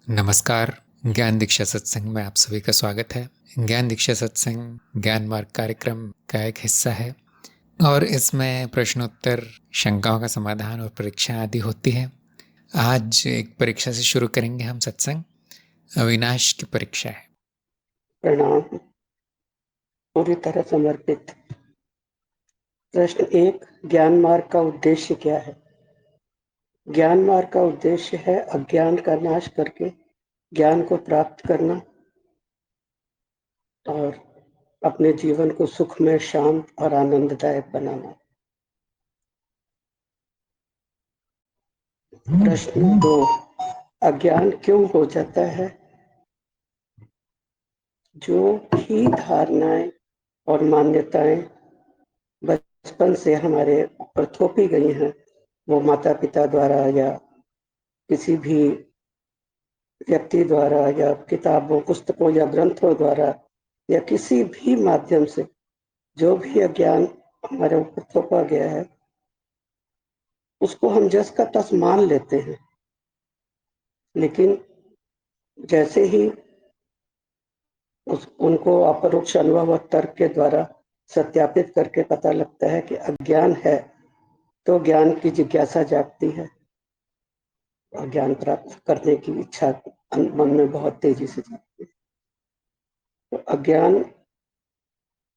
नमस्कार। ज्ञान दीक्षा सत्संग में आप सभी का स्वागत है। ज्ञान दीक्षा सत्संग ज्ञान मार्ग कार्यक्रम का एक हिस्सा है और इसमें प्रश्नोत्तर, शंकाओं का समाधान और परीक्षा आदि होती है। आज एक परीक्षा से शुरू करेंगे हम सत्संग। अविनाश की परीक्षा है। प्रणाम। पूरी तरह समर्पित। प्रश्न 1, ज्ञान मार्ग का उद्देश्य क्या है? ज्ञान मार्ग का उद्देश्य है अज्ञान का नाश करके ज्ञान को प्राप्त करना और अपने जीवन को सुखमय, शांत और आनंददायक बनाना। प्रश्न 2, अज्ञान क्यों हो जाता है? जो भी धारणाएं और मान्यताएं बचपन से हमारे ऊपर थोपी गई हैं, वो माता पिता द्वारा या किसी भी व्यक्ति द्वारा या किताबों, पुस्तकों या ग्रंथों द्वारा या किसी भी माध्यम से जो भी अज्ञान हमारे ऊपर थोपा गया है, उसको हम जस का तस मान लेते हैं। लेकिन जैसे ही उनको अपरोक्ष अनुभव और तर्क के द्वारा सत्यापित करके पता लगता है कि अज्ञान है, तो ज्ञान की जिज्ञासा जागती है और ज्ञान प्राप्त करने की इच्छा मन में बहुत तेजी से जागती है। तो अज्ञान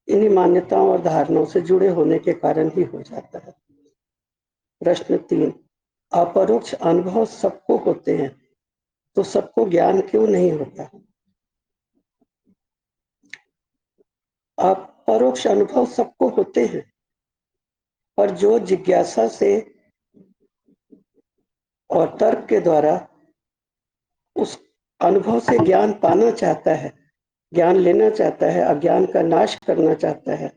इन्हीं मान्यताओं और धारणाओं से जुड़े होने के कारण ही हो जाता है। प्रश्न 3, अपरोक्ष अनुभव सबको होते हैं, तो सबको ज्ञान क्यों नहीं होता? अपरोक्ष अनुभव सबको होते हैं, पर जो जिज्ञासा से और तर्क के द्वारा उस अनुभव से ज्ञान पाना चाहता है, ज्ञान लेना चाहता है, अज्ञान का नाश करना चाहता है,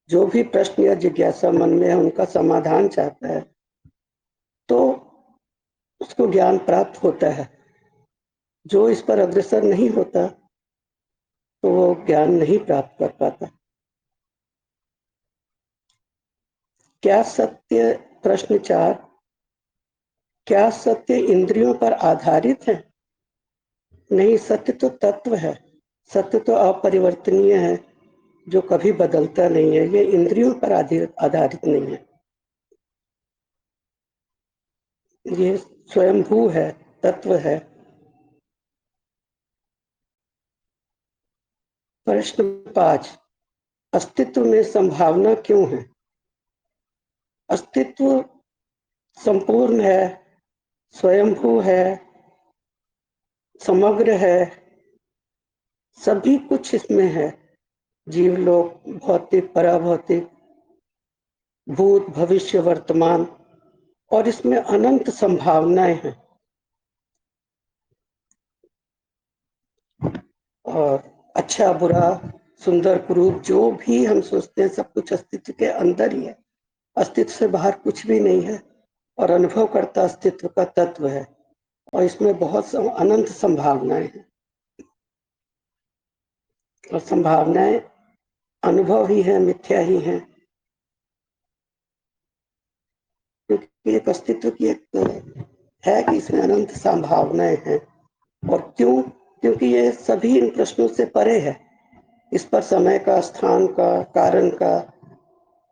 जो भी प्रश्न या जिज्ञासा मन में है उनका समाधान चाहता है, तो उसको ज्ञान प्राप्त होता है। जो इस पर अग्रसर नहीं होता तो वो ज्ञान नहीं प्राप्त कर पाता। क्या सत्य, प्रश्न 4, क्या सत्य इंद्रियों पर आधारित है? नहीं, सत्य तो तत्व है। सत्य तो अपरिवर्तनीय है, जो कभी बदलता नहीं है। ये इंद्रियों पर आधारित नहीं है, ये स्वयंभू है, तत्व है। प्रश्न 5, अस्तित्व में संभावना क्यों है? अस्तित्व संपूर्ण है, स्वयंभू है, समग्र है, सभी कुछ इसमें है। जीवलोक, भौतिक, पराभौतिक, भूत, भविष्य, वर्तमान, और इसमें अनंत संभावनाएं हैं। और अच्छा बुरा, सुंदर कुरूप, जो भी हम सोचते हैं सब कुछ अस्तित्व के अंदर ही है। अस्तित्व से बाहर कुछ भी नहीं है और अनुभव करता अस्तित्व का तत्व है, और इसमें बहुत अनंत संभावनाएं हैं। और संभावनाएं अनुभव ही है, मिथ्या ही है, क्योंकि एक अस्तित्व की एक है कि इसमें अनंत संभावनाएं हैं। और क्यों? क्योंकि ये सभी इन प्रश्नों से परे है। इस पर समय का, स्थान का, कारण का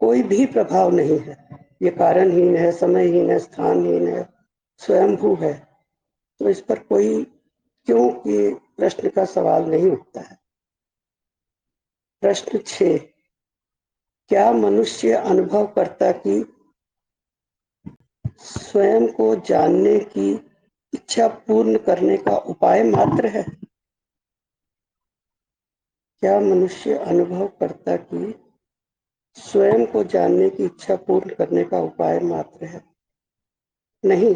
कोई भी प्रभाव नहीं है। ये कारणहीन है, समयहीन है, स्थानहीन है, स्वयंभू है। तो इस पर कोई क्यों की प्रश्न का सवाल नहीं उठता है। प्रश्न 6, क्या मनुष्य अनुभवकर्ता की स्वयं को जानने की इच्छा पूर्ण करने का उपाय मात्र है? क्या मनुष्य अनुभवकर्ता की स्वयं को जानने की इच्छा पूर्ण करने का उपाय मात्र है? नहीं,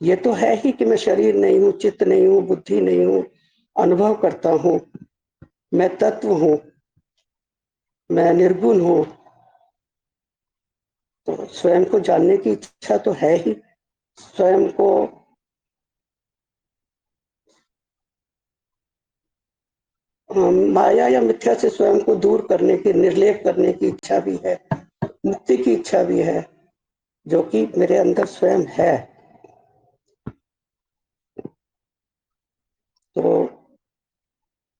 ये तो है ही कि मैं शरीर नहीं हूं, चित्त नहीं हूं, बुद्धि नहीं हूं, अनुभव करता हूं, मैं तत्व हूं, मैं निर्गुण हूं। तो स्वयं को जानने की इच्छा तो है ही। स्वयं को माया या मिथ्या से स्वयं को दूर करने की, निर्लेप करने की इच्छा भी है, मुक्ति की इच्छा भी है, जो कि मेरे अंदर स्वयं है।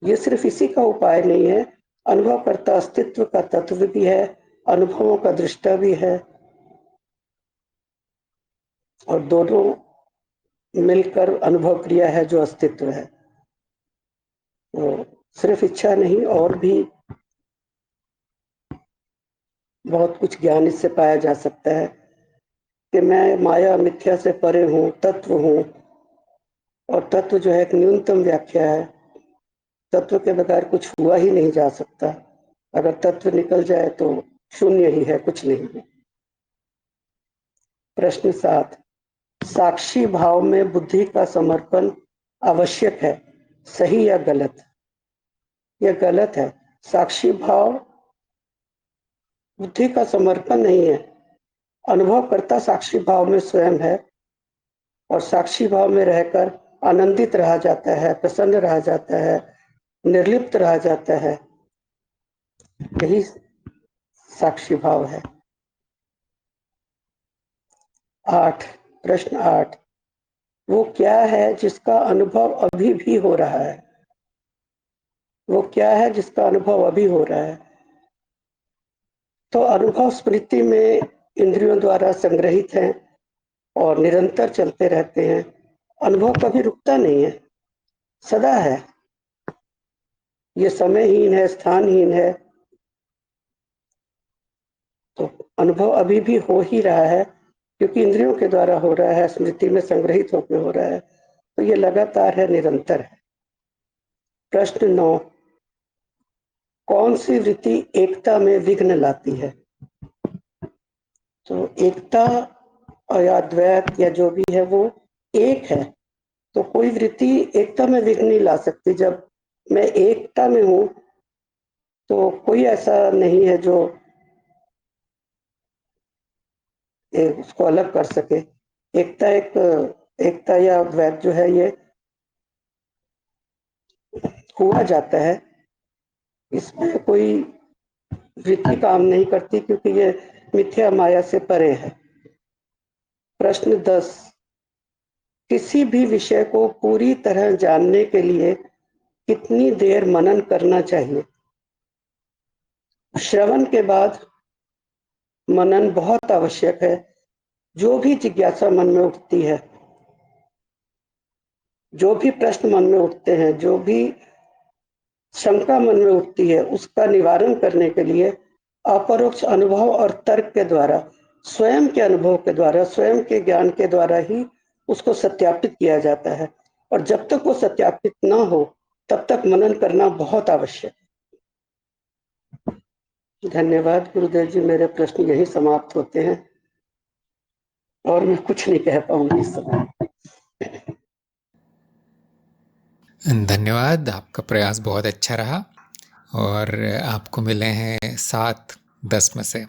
ये सिर्फ इसी का उपाय नहीं है, अनुभवकर्ता अस्तित्व का तत्व भी है, अनुभवों का दृष्टा भी है, और दोनों मिलकर अनुभव क्रिया है जो अस्तित्व है। तो सिर्फ इच्छा नहीं, और भी बहुत कुछ ज्ञान इससे पाया जा सकता है कि मैं माया मिथ्या से परे हूँ, तत्व हूँ। और तत्व जो है एक न्यूनतम व्याख्या है, तत्व के बगैर कुछ हुआ ही नहीं जा सकता। अगर तत्व निकल जाए तो शून्य ही है, कुछ नहीं है। प्रश्न 7, साक्षी भाव में बुद्धि का समर्पण आवश्यक है, सही या गलत? यह गलत है। साक्षी भाव बुद्धि का समर्पण नहीं है। अनुभवकर्ता साक्षी भाव में स्वयं है, और साक्षी भाव में रहकर आनंदित रहा जाता है, प्रसन्न रहा जाता है, निर्लिप्त रहा जाता है। यही साक्षी भाव है। 8, प्रश्न 8, वो क्या है जिसका अनुभव अभी भी हो रहा है? वो क्या है जिसका अनुभव अभी हो रहा है? तो अनुभव स्मृति में इंद्रियों द्वारा संग्रहित हैं और निरंतर चलते रहते हैं। अनुभव कभी रुकता नहीं है, सदा है। ये समयहीन है, स्थानहीन है। तो अनुभव अभी भी हो ही रहा है, क्योंकि इंद्रियों के द्वारा हो रहा है, स्मृति में संग्रहित होकर हो रहा है। तो ये लगातार है, निरंतर है। प्रश्न 9, कौन सी वृत्ति एकता में विघ्न लाती है? तो एकता या द्वैत या जो भी है वो एक है, तो कोई वृत्ति एकता में विघ्न नहीं ला सकती। जब मैं एकता में हूं तो कोई ऐसा नहीं है जो उसको अलग कर सके। एकता या द्वैत जो है ये हुआ जाता है, इसमें कोई वृत्ति काम नहीं करती, क्योंकि ये मिथ्या माया से परे है। प्रश्न 10, किसी भी विषय को पूरी तरह जानने के लिए कितनी देर मनन करना चाहिए? श्रवण के बाद मनन बहुत आवश्यक है। जो भी जिज्ञासा मन में उठती है, जो भी प्रश्न मन में उठते हैं, जो भी शंका मन में उठती है, उसका निवारण करने के लिए अपरोक्ष अनुभव और तर्क के द्वारा, स्वयं के अनुभव के द्वारा, स्वयं के ज्ञान के द्वारा ही उसको सत्यापित किया जाता है। और जब तक वो सत्यापित ना हो तब तक मनन करना बहुत आवश्यक। धन्यवाद गुरुदेव जी, मेरे प्रश्न यही समाप्त होते हैं और मैं कुछ नहीं कह पाऊंगी इस समय। धन्यवाद, आपका प्रयास बहुत अच्छा रहा और आपको मिले हैं 7 10 में से।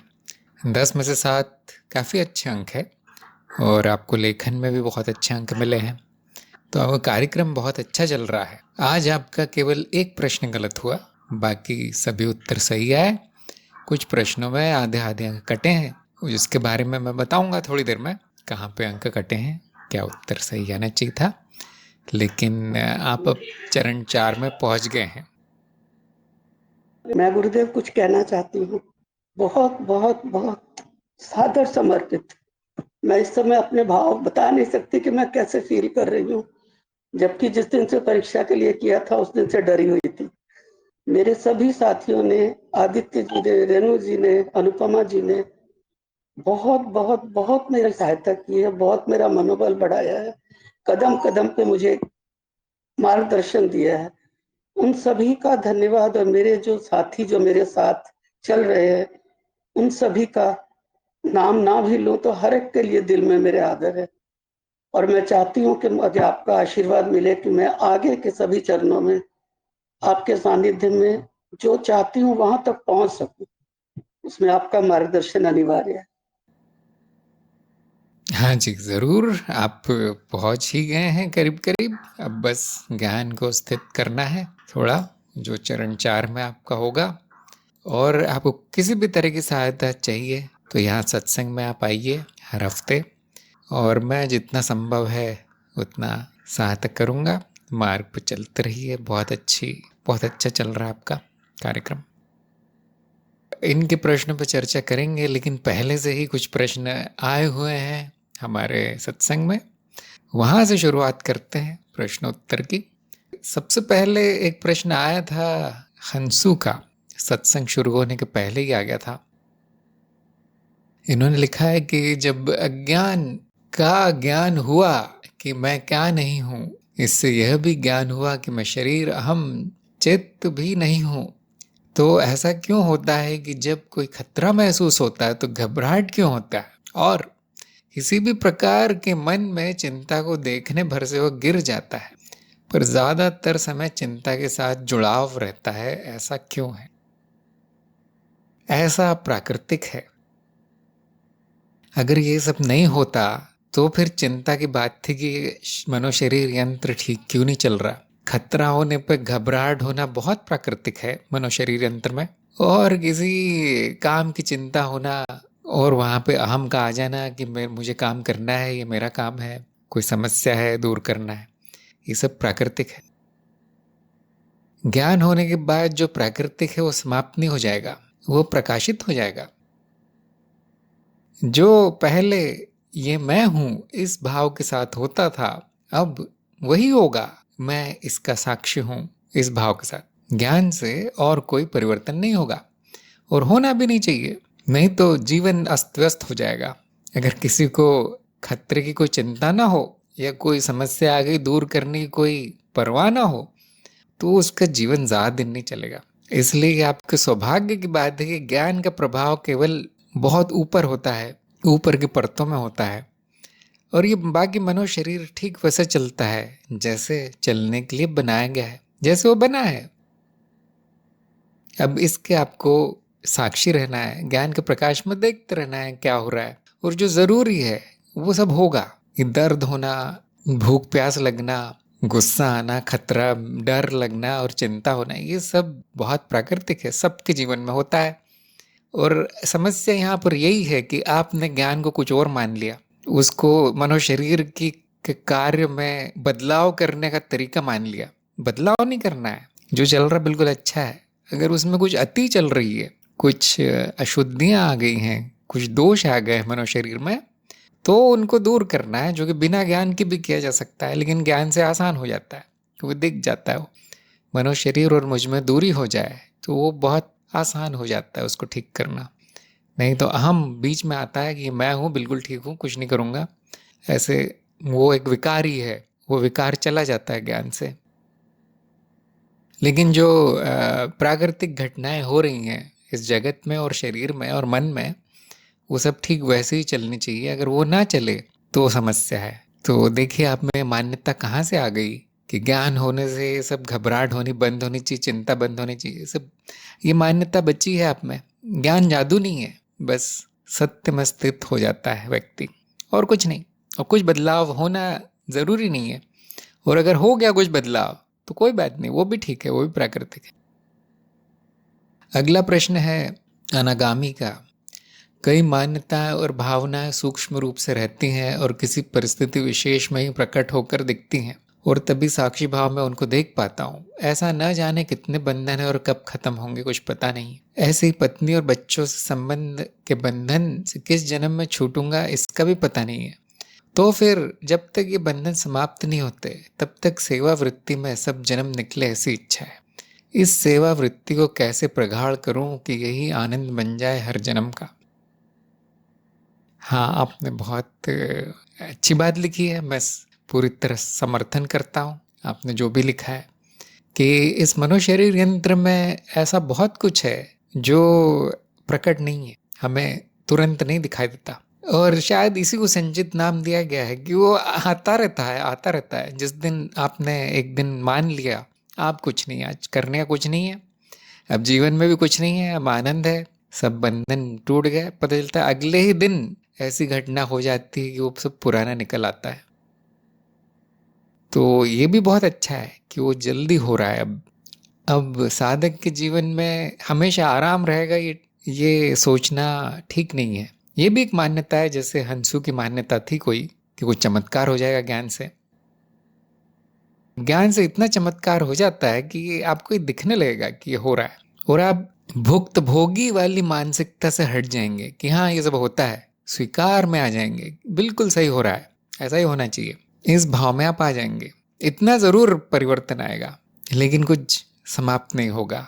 10 में से 7 काफ़ी अच्छे अंक है और आपको लेखन में भी बहुत अच्छे अंक मिले हैं। तो अब कार्यक्रम बहुत अच्छा चल रहा है। आज आपका केवल एक प्रश्न गलत हुआ, बाकी सभी उत्तर सही आए। कुछ प्रश्नों में आधे आधे अंक कटे हैं, जिसके बारे में मैं बताऊंगा थोड़ी देर में, कहाँ पे अंक कटे हैं, क्या उत्तर सही आना चाहिए था। लेकिन आप अब चरण 4 में पहुंच गए हैं। मैं गुरुदेव कुछ कहना चाहती हूँ, बहुत बहुत बहुत सादर समर्पित। मैं इस समय अपने भाव बता नहीं सकती कि मैं कैसे फील कर रही हूँ, जबकि जिस दिन से परीक्षा के लिए किया था उस दिन से डरी हुई थी। मेरे सभी साथियों ने, आदित्य जी ने, रेणु जी ने, अनुपमा जी ने बहुत बहुत बहुत मेरी सहायता की है, बहुत मेरा मनोबल बढ़ाया है, कदम कदम पे मुझे मार्गदर्शन दिया है। उन सभी का धन्यवाद। और मेरे जो साथी जो मेरे साथ चल रहे हैं, उन सभी का नाम ना भी लूं तो हर एक के लिए दिल में मेरे आदर है। और मैं चाहती हूँ कि मुझे आपका आशीर्वाद मिले कि मैं आगे के सभी चरणों में आपके सानिध्य में जो चाहती हूँ वहां तक पहुंच सकूं। उसमें आपका मार्गदर्शन अनिवार्य है। हाँ जी, ज़रूर। आप पहुंच ही गए हैं करीब करीब। अब बस ज्ञान को स्थित करना है थोड़ा, जो चरण 4 में आपका होगा। और आपको किसी भी तरह की सहायता चाहिए तो यहाँ सत्संग में आप आइए हर हफ्ते, और मैं जितना संभव है उतना सहायता करूँगा। मार्ग पर चलते रहिए। बहुत अच्छा चल रहा है आपका कार्यक्रम। इनके प्रश्नों पर चर्चा करेंगे, लेकिन पहले से ही कुछ प्रश्न आए हुए हैं हमारे सत्संग में, वहां से शुरुआत करते हैं प्रश्नोत्तर की। सबसे पहले एक प्रश्न आया था हंसू का, सत्संग शुरू होने के पहले ही आ गया था। इन्होंने लिखा है कि जब अज्ञान का ज्ञान हुआ कि मैं क्या नहीं हूं, इससे यह भी ज्ञान हुआ कि मैं शरीर अहम चित्त भी नहीं हूं, तो ऐसा क्यों होता है कि जब कोई खतरा महसूस होता है तो घबराहट क्यों होता है, और किसी भी प्रकार के मन में चिंता को देखने भर से वो गिर जाता है, पर ज्यादातर समय चिंता के साथ जुड़ाव रहता है, ऐसा क्यों है? ऐसा प्राकृतिक है। अगर ये सब नहीं होता तो फिर चिंता की बात थी कि मनोशरीर यंत्र ठीक क्यों नहीं चल रहा। खतरा होने पर घबराहट होना बहुत प्राकृतिक है मनोशरीर यंत्र में, और किसी काम की चिंता होना और वहां पे अहम का आ जाना कि मुझे काम करना है, ये मेरा काम है, कोई समस्या है दूर करना है, ये सब प्राकृतिक है। ज्ञान होने के बाद जो प्राकृतिक है वो समाप्त नहीं हो जाएगा, वो प्रकाशित हो जाएगा। जो पहले ये मैं हूं इस भाव के साथ होता था, अब वही होगा मैं इसका साक्षी हूं इस भाव के साथ। ज्ञान से और कोई परिवर्तन नहीं होगा, और होना भी नहीं चाहिए, नहीं तो जीवन अस्त व्यस्त हो जाएगा। अगर किसी को खतरे की कोई चिंता ना हो या कोई समस्या आ गई दूर करने की कोई परवाह ना हो, तो उसका जीवन ज्यादा दिन नहीं चलेगा। इसलिए आपके सौभाग्य की बात है कि ज्ञान का प्रभाव केवल बहुत ऊपर होता है, ऊपर की परतों में होता है, और ये बाकी मनो शरीर ठीक वैसे चलता है जैसे चलने के लिए बनाया गया है, जैसे वो बना है। अब इसके आपको साक्षी रहना है, ज्ञान के प्रकाश में देखते रहना है क्या हो रहा है, और जो जरूरी है वो सब होगा। ये दर्द होना, भूख प्यास लगना, गुस्सा आना, खतरा, डर लगना और चिंता होना, ये सब बहुत प्राकृतिक है, सबके जीवन में होता है। और समस्या यहाँ पर यही है कि आपने ज्ञान को कुछ और मान लिया, उसको मनोशरीर की के कार्य में बदलाव करने का तरीका मान लिया। बदलाव नहीं करना है, जो चल रहा बिल्कुल अच्छा है। अगर उसमें कुछ अति चल रही है, कुछ अशुद्धियां आ गई हैं, कुछ दोष आ गए मनोशरीर में, तो उनको दूर करना है, जो कि बिना ज्ञान के भी किया जा सकता है, लेकिन ज्ञान से आसान हो जाता है क्योंकि दिख जाता है। वो मनोशरीर और मुझ में दूरी हो जाए तो वो बहुत आसान हो जाता है उसको ठीक करना। नहीं तो अहम बीच में आता है कि मैं हूँ, बिल्कुल ठीक हूँ, कुछ नहीं करूँगा, ऐसे वो एक विकार ही है, वो विकार चला जाता है ज्ञान से। लेकिन जो प्राकृतिक घटनाएं हो रही हैं इस जगत में और शरीर में और मन में, वो सब ठीक वैसे ही चलनी चाहिए। अगर वो ना चले तो समस्या है। तो देखिए आप में मान्यता कहाँ से आ गई कि ज्ञान होने से ये सब घबराहट होनी बंद होनी चाहिए, चिंता बंद होनी चाहिए, सब ये मान्यता बची है आप में। ज्ञान जादू नहीं है, बस सत्य में स्थित हो जाता है व्यक्ति, और कुछ नहीं। और कुछ बदलाव होना जरूरी नहीं है, और अगर हो गया कुछ बदलाव तो कोई बात नहीं, वो भी ठीक है, वो भी प्राकृतिक है। अगला प्रश्न है अनागामी का। कई मान्यताएं और भावनाएं सूक्ष्म रूप से रहती हैं और किसी परिस्थिति विशेष में ही प्रकट होकर दिखती हैं, और तभी साक्षी भाव में उनको देख पाता हूँ। ऐसा न जाने कितने बंधन है और कब खत्म होंगे कुछ पता नहीं। ऐसे ही पत्नी और बच्चों से संबंध के बंधन से किस जन्म में छूटूंगा इसका भी पता नहीं है। तो फिर जब तक ये बंधन समाप्त नहीं होते तब तक सेवा वृत्ति में सब जन्म निकले, ऐसी इच्छा है। इस सेवा वृत्ति को कैसे प्रगाढ़ करूं कि यही आनंद बन जाए हर जन्म का। हाँ, आपने बहुत अच्छी बात लिखी है, मैं पूरी तरह समर्थन करता हूँ आपने जो भी लिखा है, कि इस मनोशरीर यंत्र में ऐसा बहुत कुछ है जो प्रकट नहीं है, हमें तुरंत नहीं दिखाई देता, और शायद इसी को संचित नाम दिया गया है कि वो आता रहता है, आता रहता है। जिस दिन आपने एक दिन मान लिया आप कुछ नहीं, आज करने का कुछ नहीं है, अब जीवन में भी कुछ नहीं है, अब आनंद है, सब बंधन टूट गए, पता चलता है अगले ही दिन ऐसी घटना हो जाती है कि वो सब पुराना निकल आता है। तो ये भी बहुत अच्छा है कि वो जल्दी हो रहा है। अब साधक के जीवन में हमेशा आराम रहेगा, ये सोचना ठीक नहीं है। ये भी एक मान्यता है, जैसे हंसू की मान्यता थी कोई कि कुछ चमत्कार हो जाएगा ज्ञान से। ज्ञान से इतना चमत्कार हो जाता है कि आपको ये दिखने लगेगा कि ये हो रहा है, और आप भुक्त भोगी वाली मानसिकता से हट जाएंगे कि हाँ ये सब होता है, स्वीकार में आ जाएंगे, बिल्कुल सही हो रहा है, ऐसा ही होना चाहिए, इस भाव में आप आ जाएंगे। इतना जरूर परिवर्तन आएगा, लेकिन कुछ समाप्त नहीं होगा।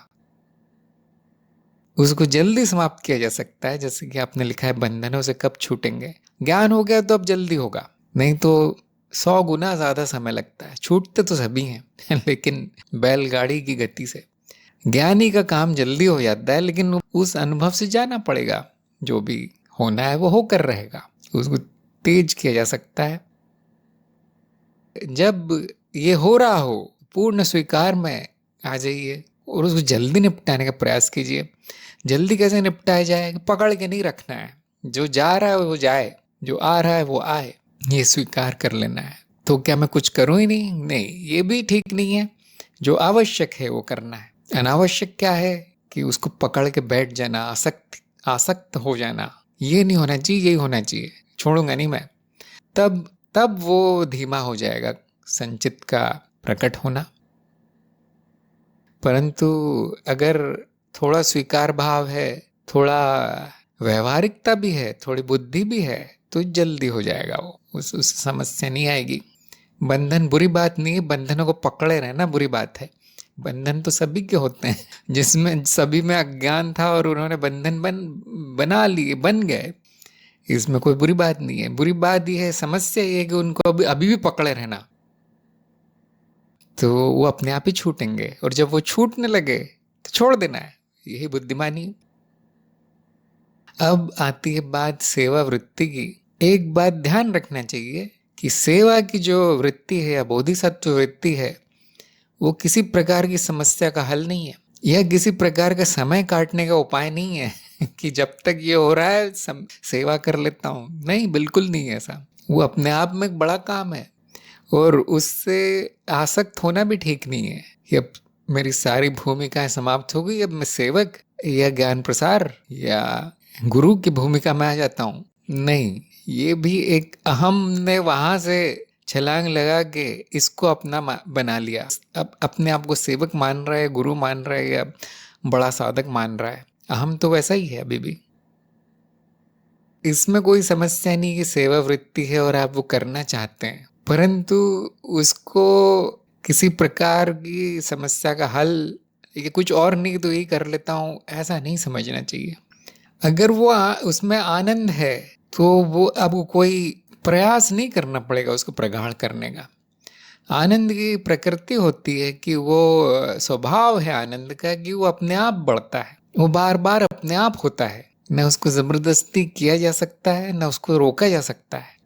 उसको जल्दी समाप्त किया जा सकता है, जैसे कि आपने लिखा है बंधनों से कब छूटेंगे। ज्ञान हो गया तो अब जल्दी होगा, नहीं तो 100 गुना ज्यादा समय लगता है। छूटते तो सभी हैं लेकिन बैलगाड़ी की गति से। ज्ञानी का काम जल्दी हो जाता है, लेकिन उस अनुभव से जाना पड़ेगा। जो भी होना है वो होकर रहेगा, उसको तेज किया जा सकता है। जब ये हो रहा हो, पूर्ण स्वीकार में आ जाइए और उसको जल्दी निपटाने का प्रयास कीजिए। जल्दी कैसे निपटाया जाए? पकड़ के नहीं रखना है। जो जा रहा है वो जाए, जो आ रहा है वो आए, ये स्वीकार कर लेना है। तो क्या मैं कुछ करूं ही नहीं? नहीं, ये भी ठीक नहीं है। जो आवश्यक है वो करना है। अनावश्यक क्या है कि उसको पकड़ के बैठ जाना, आसक्त हो जाना, ये नहीं होना चाहिए। यही होना चाहिए, छोड़ूंगा नहीं मैं। तब तब वो धीमा हो जाएगा संचित का प्रकट होना। परंतु अगर थोड़ा स्वीकार भाव है, थोड़ा व्यवहारिकता भी है, थोड़ी बुद्धि भी है, तो जल्दी हो जाएगा वो। उस समस्या नहीं आएगी। बंधन बुरी बात नहीं है, बंधनों को पकड़े रहना बुरी बात है। बंधन तो सभी के होते हैं, जिसमें सभी में अज्ञान था और उन्होंने बंधन बना लिए, बन गए। इसमें कोई बुरी बात नहीं है। बुरी बात यह है, समस्या ये है कि उनको अभी भी पकड़े रहना, तो वो अपने आप ही छूटेंगे। और जब वो छूटने लगे तो छोड़ देना है, यही बुद्धिमानी। अब आती है बात सेवा वृत्ति की। एक बात ध्यान रखना चाहिए कि सेवा की जो वृत्ति है या बोधिसत्व वृत्ति है, वो किसी प्रकार की समस्या का हल नहीं है। यह किसी प्रकार का समय काटने का उपाय नहीं है कि जब तक ये हो रहा है सेवा कर लेता हूं। नहीं, बिल्कुल नहीं है ऐसा। वो अपने आप में एक बड़ा काम है, और उससे आसक्त होना भी ठीक नहीं है कि अब मेरी सारी भूमिकाएं समाप्त हो गई, अब मैं सेवक या ज्ञान प्रसार या गुरु की भूमिका में आ जाता हूँ। नहीं, ये भी एक अहम ने वहां से छलांग लगा के इसको अपना बना लिया। अब अपने आप को सेवक मान रहा है, गुरु मान रहा है, या बड़ा साधक मान रहा है। अहम तो वैसा ही है अभी भी। इसमें कोई समस्या नहीं कि सेवा वृत्ति है और आप वो करना चाहते हैं, परंतु उसको किसी प्रकार की समस्या का हल, ये कुछ और नहीं तो यही कर लेता हूँ, ऐसा नहीं समझना चाहिए। अगर वो उसमें आनंद है तो वो आपको कोई प्रयास नहीं करना पड़ेगा उसको प्रगाढ़ करने का। आनंद की प्रकृति होती है कि वो स्वभाव है आनंद का कि वो अपने आप बढ़ता है, वो बार बार अपने आप होता है। न उसको जबरदस्ती किया जा सकता है, न उसको रोका जा सकता है।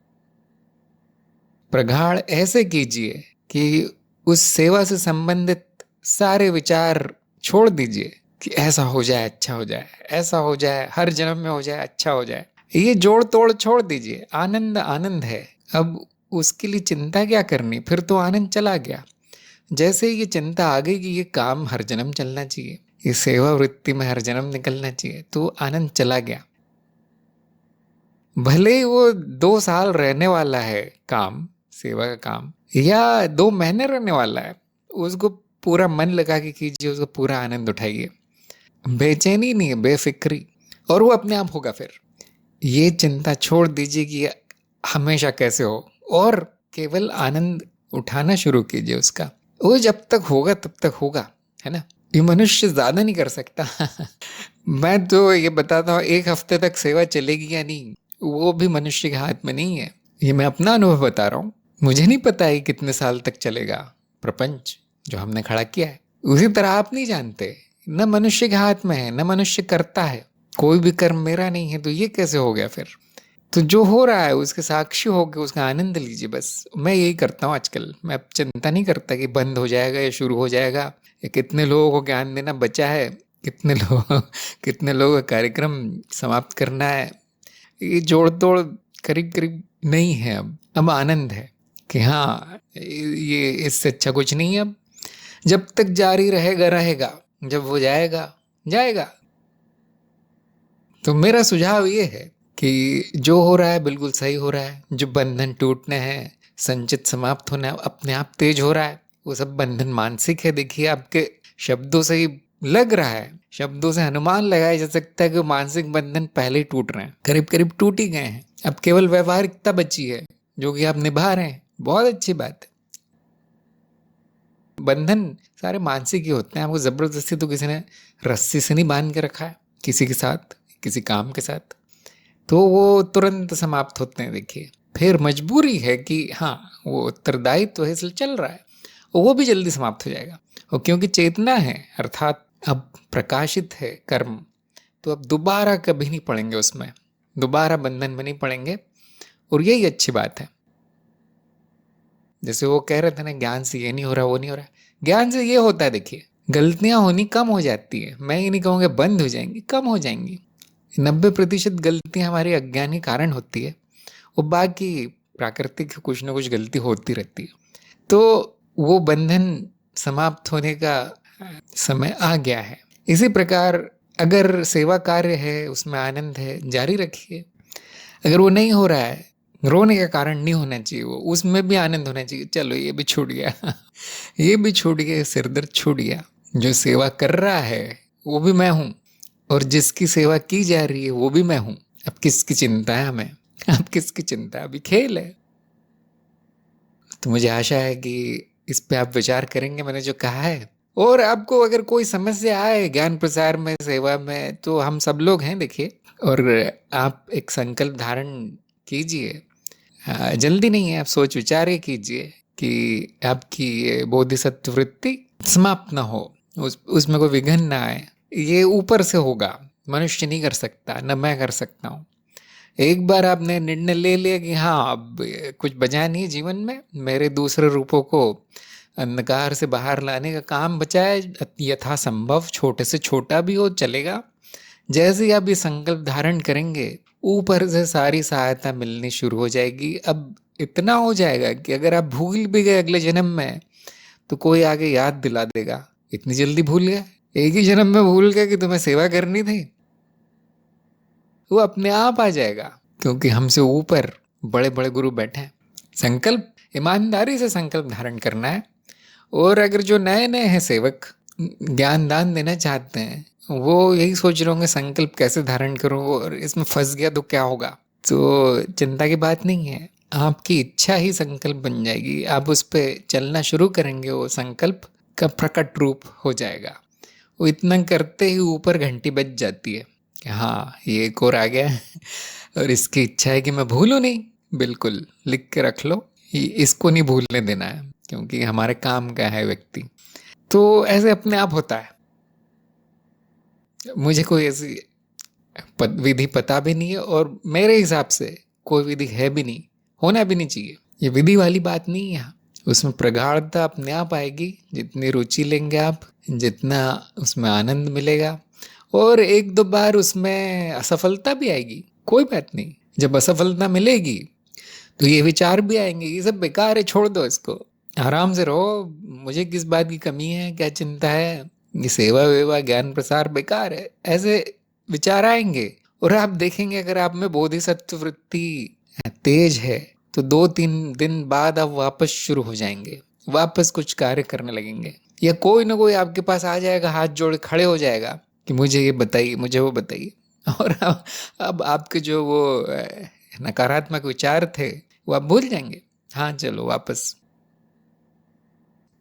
प्रगाढ़ ऐसे कीजिए कि उस सेवा से संबंधित सारे विचार छोड़ दीजिए कि ऐसा हो जाए, अच्छा हो जाए, ऐसा हो जाए, हर जन्म में हो जाए, अच्छा हो जाए। ये जोड़ तोड़ छोड़ दीजिए। आनंद आनंद है। अब उसके लिए चिंता क्या करनी? फिर तो आनंद चला गया। जैसे ही ये चिंता आ गई कि ये काम हर जन्म चलना चाहिए, ये सेवा वृत्ति में हर जन्म निकलना चाहिए, तो आनंद चला गया। भले ही वो 2 साल रहने वाला है काम, सेवा का काम, या 2 महीने रहने वाला है, उसको पूरा मन लगा के कीजिए, उसको पूरा आनंद उठाइए। बेचैनी नहीं है, बेफिक्री, और वो अपने आप होगा। फिर ये चिंता छोड़ दीजिए कि हमेशा कैसे हो, और केवल आनंद उठाना शुरू कीजिए उसका। वो जब तक होगा तब तक होगा, है ना। ये मनुष्य ज्यादा नहीं कर सकता मैं तो ये बताता हूँ, 1 हफ्ते तक सेवा चलेगी या नहीं, वो भी मनुष्य के हाथ में नहीं है। ये मैं अपना अनुभव बता रहा हूँ। मुझे नहीं पता है कितने साल तक चलेगा प्रपंच जो हमने खड़ा किया है। उसी तरह आप नहीं जानते, न मनुष्य के हाथ में है, न मनुष्य करता है। कोई भी कर्म मेरा नहीं है, तो ये कैसे हो गया फिर? तो जो हो रहा है उसके साक्षी होकर उसका आनंद लीजिए। बस मैं यही करता हूँ आजकल। मैं अब चिंता नहीं करता कि बंद हो जाएगा या शुरू हो जाएगा, या कितने लोगों को ज्ञान देना बचा है, कितने लोगों का कार्यक्रम समाप्त करना है। ये जोड़ तोड़ करीब करीब नहीं है। अब आनंद है कि हाँ, ये इससे अच्छा कुछ नहीं है। अब जब तक जारी रहेगा रहेगा, जब वो जाएगा जाएगा। तो मेरा सुझाव ये है कि जो हो रहा है बिल्कुल सही हो रहा है। जो बंधन टूटने हैं, संचित समाप्त होना है, अपने आप तेज हो रहा है। वो सब बंधन मानसिक है। देखिए आपके शब्दों से ही लग रहा है, शब्दों से अनुमान लगाया जा सकता है कि मानसिक बंधन पहले ही टूट रहे हैं, करीब करीब टूट ही गए हैं। अब केवल व्यवहारिकता बची है जो कि आप निभा रहे हैं। बहुत अच्छी बात है। बंधन सारे मानसिक ही होते हैं। आपको जबरदस्ती तो किसी ने रस्सी से नहीं बांध के रखा है किसी के साथ, किसी काम के साथ, तो वो तुरंत समाप्त होते हैं। देखिए फिर मजबूरी है कि हाँ वो उत्तरदायित्व है इसलिए चल रहा है, वो भी जल्दी समाप्त हो जाएगा। और क्योंकि चेतना है अर्थात अब प्रकाशित है कर्म, तो अब दोबारा कभी नहीं पड़ेंगे उसमें, दोबारा बंधन में नहीं पड़ेंगे। और यही अच्छी बात है। जैसे वो कह रहे थे ना, ज्ञान से ये नहीं हो रहा वो नहीं हो रहा, ज्ञान से ये होता है। देखिए गलतियां होनी कम हो जाती है। मैं ये नहीं कहूँगा बंद हो जाएंगी, कम हो जाएंगी। 90% गलतियां हमारे अज्ञान के कारण होती है, और बाकी प्राकृतिक कुछ ना कुछ गलती होती रहती है। तो वो बंधन समाप्त होने का समय आ गया है। इसी प्रकार अगर सेवा कार्य है उसमें आनंद है, जारी रखिए। अगर वो नहीं हो रहा है, रोने का कारण नहीं होना चाहिए, वो उसमें भी आनंद होना चाहिए। चलो ये भी छूट गया ये भी छूट गया, सिरदर्द छूट गया। जो सेवा कर रहा है वो भी मैं हूँ, और जिसकी सेवा की जा रही है वो भी मैं हूँ। अब किसकी चिंता है हमें? अब किसकी चिंता? अभी खेल है। तो मुझे आशा है कि इस पे आप विचार करेंगे मैंने जो कहा है। और आपको अगर कोई समस्या आए ज्ञान प्रसार में, सेवा में, तो हम सब लोग हैं देखिए। और आप एक संकल्प धारण कीजिए। जल्दी नहीं है, आप सोच विचार ही कीजिए कि आपकी ये बोधिसत्व वृत्ति समाप्त ना हो, उसमें कोई विघ्न ना आए। ये ऊपर से होगा, मनुष्य नहीं कर सकता, न मैं कर सकता हूँ। एक बार आपने निर्णय ले लिया कि हाँ अब कुछ बचा नहीं जीवन में, मेरे दूसरे रूपों को अंधकार से बाहर लाने का काम बचा है, यथासंभव छोटे से छोटा भी हो चलेगा। जैसे ही आप ये संकल्प धारण करेंगे, ऊपर से सारी सहायता मिलनी शुरू हो जाएगी। अब इतना हो जाएगा कि अगर आप भूल भी गए अगले जन्म में, तो कोई आगे याद दिला देगा। इतनी जल्दी भूल गए? एक ही जन्म में भूल गए कि तुम्हें सेवा करनी थी? वो अपने आप आ जाएगा, क्योंकि हमसे ऊपर बड़े बड़े गुरु बैठे हैं। संकल्प ईमानदारी से संकल्प धारण करना है। और अगर जो नए नए हैं सेवक, ज्ञान दान देना चाहते हैं, वो यही सोच रहे होंगे संकल्प कैसे धारण करूं, और इसमें फंस गया तो क्या होगा। तो चिंता की बात नहीं है, आपकी इच्छा ही संकल्प बन जाएगी। आप उस पर चलना शुरू करेंगे, वो संकल्प का प्रकट रूप हो जाएगा। वो इतना करते ही ऊपर घंटी बज जाती है कि हाँ ये एक और आ गया है और इसकी इच्छा है कि मैं भूलूं नहीं। बिल्कुल लिख के रख लो, इसको नहीं भूलने देना है, क्योंकि हमारे काम का है व्यक्ति। तो ऐसे अपने आप होता है। मुझे कोई ऐसी विधि पता भी नहीं है, और मेरे हिसाब से कोई विधि है भी नहीं, होना भी नहीं चाहिए। ये विधि वाली बात नहीं है यहाँ। उसमें प्रगाढ़ता अपने आप आएगी, जितनी रुचि लेंगे आप, जितना उसमें आनंद मिलेगा। और एक दो बार उसमें असफलता भी आएगी, कोई बात नहीं। जब असफलता मिलेगी तो ये विचार भी आएंगे, ये सब बेकार है, छोड़ दो इसको, आराम से रहो, मुझे किस बात की कमी है, क्या चिंता है, ये सेवा वेवा ज्ञान प्रसार बेकार है, ऐसे विचार आएंगे। और आप देखेंगे अगर आप में बोधिसत्व वृत्ति तेज है, तो 2-3 दिन बाद आप वापस शुरू हो जाएंगे, वापस कुछ कार्य करने लगेंगे। या कोई ना कोई आपके पास आ जाएगा, हाथ जोड़ खड़े हो जाएगा कि मुझे ये बताइए, मुझे वो बताइए। और अब आपके जो वो नकारात्मक विचार थे वो आप भूल जाएंगे। हाँ चलो वापस।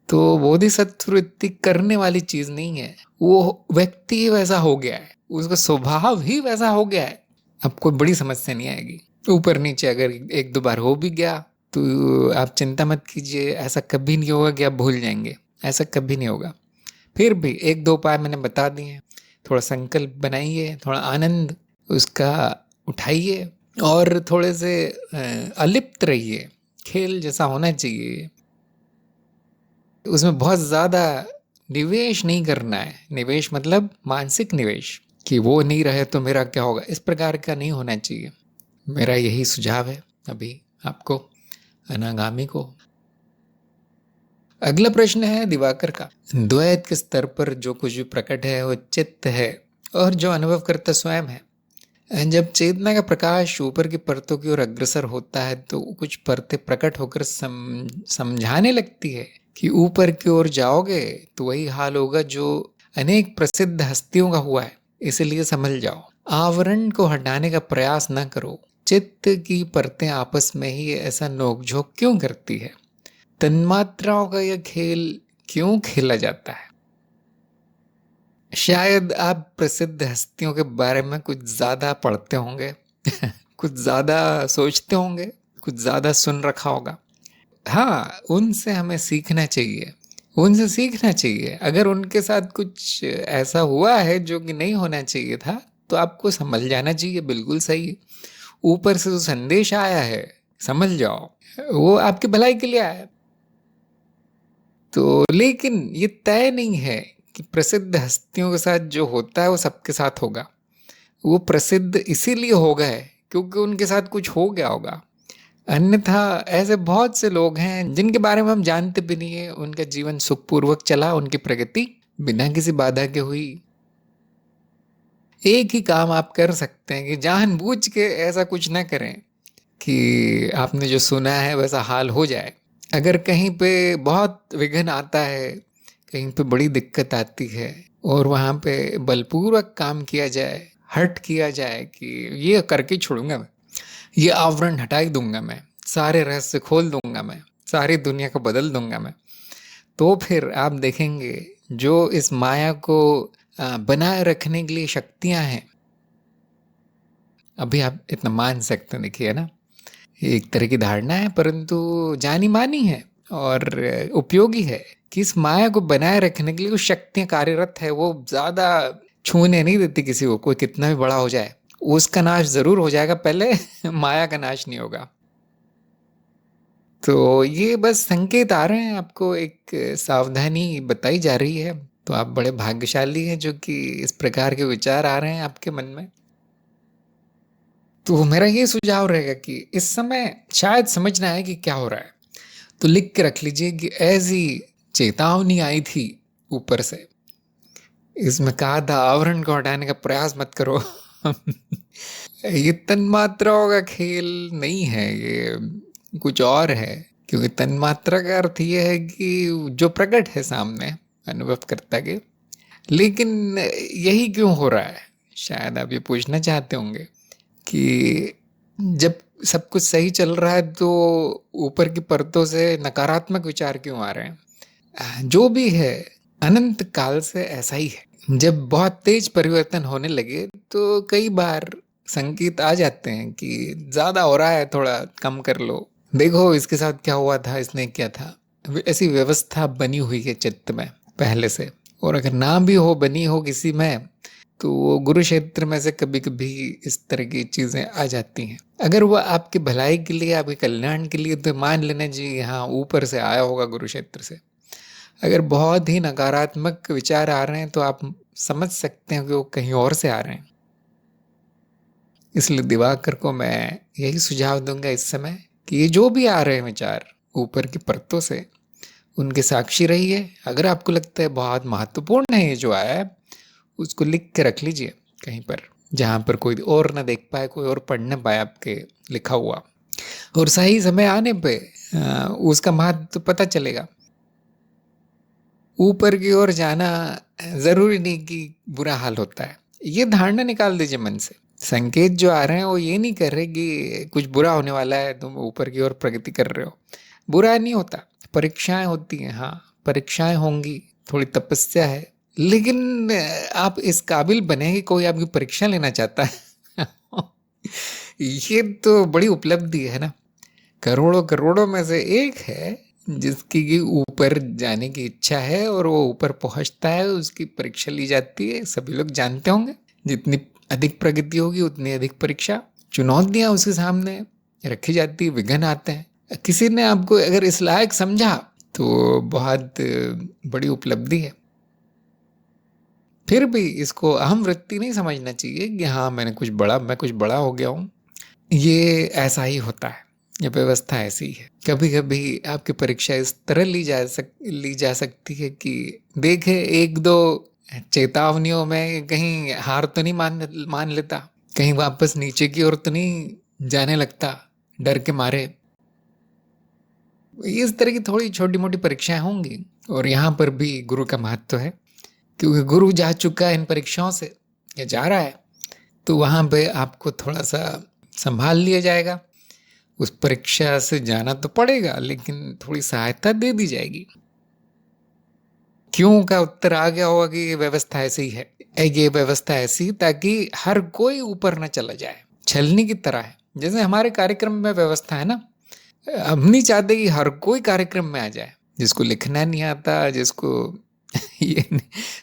तो बोधिसत्व वृत्ति करने वाली चीज नहीं है, वो व्यक्ति ही वैसा हो गया है, उसका स्वभाव ही वैसा हो गया है। अब कोई बड़ी समस्या नहीं आएगी। ऊपर नीचे अगर 1-2 बार हो भी गया तो आप चिंता मत कीजिए, ऐसा कभी नहीं होगा कि आप भूल जाएंगे, ऐसा कभी नहीं होगा। फिर भी 1-2 उपाय मैंने बता दिए। थोड़ा संकल्प बनाइए, थोड़ा आनंद उसका उठाइए, और थोड़े से अलिप्त रहिए। खेल जैसा होना चाहिए, उसमें बहुत ज़्यादा निवेश नहीं करना है। निवेश मतलब मानसिक निवेश, कि वो नहीं रहे तो मेरा क्या होगा, इस प्रकार का नहीं होना चाहिए। मेरा यही सुझाव है अभी आपको, अनागामी को। अगला प्रश्न है दिवाकर का। द्वैत के स्तर पर जो कुछ भी प्रकट है वो चित्त है, और जो अनुभव करता स्वयं है। जब चेतना का प्रकाश ऊपर की परतों की ओर अग्रसर होता है, तो कुछ परतें प्रकट होकर समझाने लगती है कि ऊपर की ओर जाओगे तो वही हाल होगा जो अनेक प्रसिद्ध हस्तियों का हुआ है। इसलिए समझ जाओ, आवरण को हटाने का प्रयास न करो। चित्त की परतें आपस में ही ऐसा नोकझोंक क्यों करती है? तन्मात्राओं का यह खेल क्यों खेला जाता है? शायद आप प्रसिद्ध हस्तियों के बारे में कुछ ज्यादा पढ़ते होंगे, कुछ ज्यादा सोचते होंगे, कुछ ज्यादा सुन रखा होगा। हाँ, उनसे हमें सीखना चाहिए, उनसे सीखना चाहिए। अगर उनके साथ कुछ ऐसा हुआ है जो कि नहीं होना चाहिए था, तो आपको समझ जाना चाहिए, बिल्कुल सही है। ऊपर से जो संदेश आया है, समझ जाओ, वो आपकी भलाई के लिए आया है। तो लेकिन ये तय नहीं है कि प्रसिद्ध हस्तियों के साथ जो होता है वो सबके साथ होगा। वो प्रसिद्ध इसीलिए हो गए क्योंकि उनके साथ कुछ हो गया होगा। अन्यथा ऐसे बहुत से लोग हैं जिनके बारे में हम जानते भी नहीं है, उनका जीवन सुखपूर्वक चला, उनकी प्रगति बिना किसी बाधा के हुई। एक ही काम आप कर सकते हैं कि जानबूझ के ऐसा कुछ ना करें कि आपने जो सुना है वैसा हाल हो जाए। अगर कहीं पे बहुत विघ्न आता है, कहीं पे बड़ी दिक्कत आती है और वहां पे बलपूर्वक काम किया जाए, हट किया जाए कि ये करके छोड़ूंगा मैं, ये आवरण हटा ही दूंगा मैं, सारे रहस्य खोल दूंगा मैं, सारी दुनिया को बदल दूंगा मैं, तो फिर आप देखेंगे जो इस माया को बनाए रखने के लिए शक्तियां हैं, अभी आप इतना मान सकते हैं, देखिए ना, ये एक तरह की धारणा है परंतु जानी मानी है और उपयोगी है कि इस माया को बनाए रखने के लिए कुछ शक्तियां कार्यरत है। वो ज्यादा छूने नहीं देती किसी को, कोई कितना भी बड़ा हो जाए उसका नाश जरूर हो जाएगा पहले, माया का नाश नहीं होगा। तो ये बस संकेत आ रहे हैं आपको, एक सावधानी बताई जा रही है। तो आप बड़े भाग्यशाली हैं जो कि इस प्रकार के विचार आ रहे हैं आपके मन में। तो मेरा ये सुझाव रहेगा कि इस समय शायद समझना है कि क्या हो रहा है, तो लिख के रख लीजिए कि ऐसी चेतावनी आई थी ऊपर से, इसमें कहा था आवरण को हटाने का प्रयास मत करो। ये तन्मात्राओं का खेल नहीं है, ये कुछ और है। क्योंकि तन्मात्रा का अर्थ ये है कि जो प्रकट है सामने अनुभवकर्ता के। लेकिन यही क्यों हो रहा है, शायद आप ये पूछना चाहते होंगे कि जब सब कुछ सही चल रहा है तो ऊपर की परतों से नकारात्मक विचार क्यों आ रहे हैं? जो भी है अनंत काल से ऐसा ही है। जब बहुत तेज परिवर्तन होने लगे तो कई बार संकेत आ जाते हैं कि ज्यादा हो रहा है, थोड़ा कम कर लो, देखो इसके साथ क्या हुआ था, इसने क्या था। ऐसी व्यवस्था बनी हुई है चित्त में पहले से, और अगर ना भी हो बनी हो किसी में, तो वो गुरु क्षेत्र में से कभी कभी इस तरह की चीजें आ जाती हैं। अगर वो आपकी भलाई के लिए, आपके कल्याण के लिए, तो मान लेना जी हाँ ऊपर से आया होगा गुरु क्षेत्र से। अगर बहुत ही नकारात्मक विचार आ रहे हैं तो आप समझ सकते हैं कि वो कहीं और से आ रहे हैं। इसलिए दिवाकर को मैं यही सुझाव दूंगा इस समय कि ये जो भी आ रहे हैं विचार ऊपर की परतों से, उनके साक्षी रहिए। अगर आपको लगता है बहुत महत्वपूर्ण है ये जो आया है, उसको लिख के रख लीजिए कहीं पर, जहां पर कोई और ना देख पाए, कोई और पढ़ ना पाए आपके लिखा हुआ। और सही समय आने पे उसका महत्व तो पता चलेगा। ऊपर की ओर जाना जरूरी नहीं कि बुरा हाल होता है, ये धारणा निकाल दीजिए मन से। संकेत जो आ रहे हैं वो ये नहीं कर रहे कि कुछ बुरा होने वाला है, तुम ऊपर की ओर प्रगति कर रहे हो। बुरा नहीं होता, परीक्षाएं होती हैं, हाँ परीक्षाएं होंगी, थोड़ी तपस्या है, लेकिन आप इस काबिल बने कि कोई आपकी परीक्षा लेना चाहता है। ये तो बड़ी उपलब्धि है ना। करोड़ों करोड़ों में से एक है जिसकी की ऊपर जाने की इच्छा है और वो ऊपर पहुंचता है, उसकी परीक्षा ली जाती है। सभी लोग जानते होंगे, जितनी अधिक प्रगति होगी उतनी अधिक परीक्षा, चुनौतियां उसके सामने रखी जाती है, विघ्न आते हैं। किसी ने आपको अगर इस लायक समझा तो बहुत बड़ी उपलब्धि है। फिर भी इसको अहम वृत्ति नहीं समझना चाहिए कि हाँ मैं कुछ बड़ा हो गया हूँ। ये ऐसा ही होता है, ये व्यवस्था ऐसी ही है। कभी कभी आपकी परीक्षा इस तरह ली जा सकती है कि देखे एक दो चेतावनियों में कहीं हार तो नहीं मान लेता, कहीं वापस नीचे की ओर तो नहीं जाने लगता डर के मारे। इस तरह की थोड़ी छोटी मोटी परीक्षाएं होंगी, और यहाँ पर भी गुरु का महत्व है, क्योंकि गुरु जा चुका है इन परीक्षाओं से या जा रहा है, तो वहाँ पे आपको थोड़ा सा संभाल लिया जाएगा। उस परीक्षा से जाना तो पड़ेगा, लेकिन थोड़ी सहायता दे दी जाएगी। क्यों का उत्तर आ गया होगा कि ये व्यवस्था ऐसी है, ये व्यवस्था ऐसी ताकि हर कोई ऊपर न चला जाए, छलनी की तरह है। जैसे हमारे कार्यक्रम में व्यवस्था है ना, हम नहीं चाहते कि हर कोई कार्यक्रम में आ जाए, जिसको लिखना नहीं आता, जिसको ये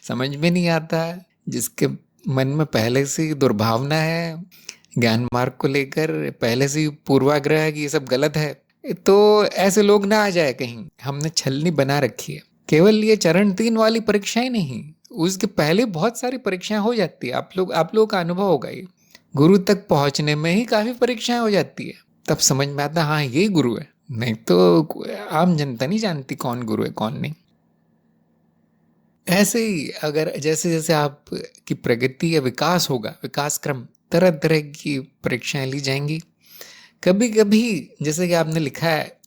समझ में नहीं आता, जिसके मन में पहले से दुर्भावना है ज्ञान मार्ग को लेकर, पहले से पूर्वाग्रह है कि ये सब गलत है, तो ऐसे लोग ना आ जाए कहीं। हमने छलनी बना रखी है। केवल ये चरण 3 वाली परीक्षाएं नहीं, उसके पहले बहुत सारी परीक्षाएं हो जाती है। आप लोगों का अनुभव होगा, ये गुरु तक पहुंचने में ही काफी परीक्षाएं हो जाती है, तब समझ में आता हाँ ये गुरु है। नहीं तो आम जनता नहीं जानती कौन गुरु है कौन नहीं। ऐसे ही अगर जैसे जैसे आप की प्रगति या विकास होगा, विकास क्रम, तरह तरह की परीक्षाएं ली जाएंगी। कभी कभी जैसे कि आपने लिखा है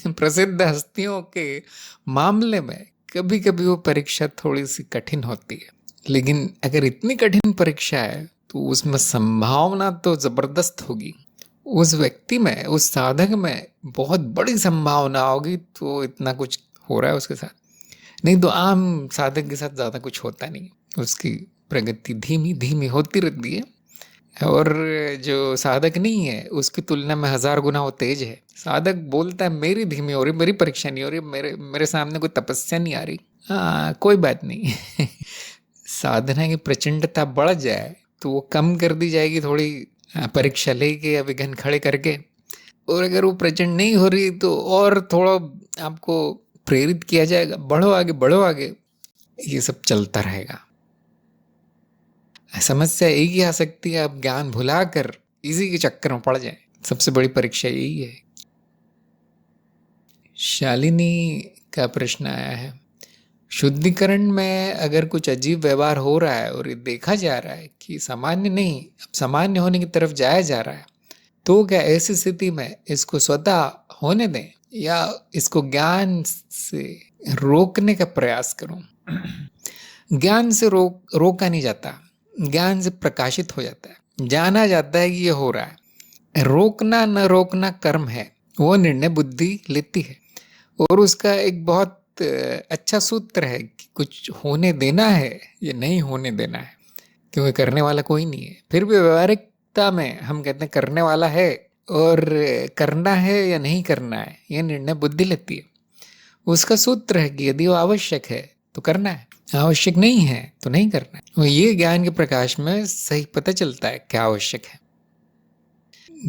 प्रसिद्ध हस्तियों के मामले में कभी कभी वो परीक्षा थोड़ी सी कठिन होती है, लेकिन अगर इतनी कठिन परीक्षा है तो उसमें संभावना तो जबरदस्त होगी। उस व्यक्ति में, उस साधक में बहुत बड़ी संभावना होगी, तो इतना कुछ हो रहा है उसके साथ। नहीं तो आम साधक के साथ ज़्यादा कुछ होता नहीं, उसकी प्रगति धीमी धीमी होती रहती है। और जो साधक नहीं है उसकी तुलना में 1000 गुना वो तेज है। साधक बोलता है मेरी धीमी हो रही, मेरी परीक्षा नहीं हो रही, मेरे सामने कोई तपस्या नहीं आ रही। हाँ कोई बात नहीं साधना की प्रचंडता बढ़ जाए तो वो कम कर दी जाएगी थोड़ी, परीक्षा लेके या विघ्न खड़े करके। और अगर वो प्रचंड नहीं हो रही तो और थोड़ा आपको प्रेरित किया जाएगा, बढ़ो आगे बढ़ो आगे। ये सब चलता रहेगा। समस्या यही आ सकती है, आप ज्ञान भुलाकर इसी के चक्कर में पड़ जाए। सबसे बड़ी परीक्षा यही है। शालिनी का प्रश्न आया है, शुद्धिकरण में अगर कुछ अजीब व्यवहार हो रहा है और ये देखा जा रहा है कि सामान्य नहीं, अब सामान्य होने की तरफ जाया जा रहा है, तो क्या ऐसी स्थिति में इसको स्वतः होने दें या इसको ज्ञान से रोकने का प्रयास करूं? ज्ञान से रोका नहीं जाता, ज्ञान से प्रकाशित हो जाता है, जाना जाता है कि ये हो रहा है। रोकना न रोकना कर्म है, वो निर्णय बुद्धि लेती है। और उसका एक बहुत अच्छा सूत्र है कि कुछ होने देना है या नहीं होने देना है, क्योंकि करने वाला कोई नहीं है। फिर भी व्यवहारिकता में हम कहते हैं करने वाला है, और करना है या नहीं करना है ये निर्णय बुद्धि लेती है। उसका सूत्र है कि यदि वो आवश्यक है तो करना है, आवश्यक नहीं है तो नहीं करना है। और ये ज्ञान के प्रकाश में सही पता चलता है क्या आवश्यक है।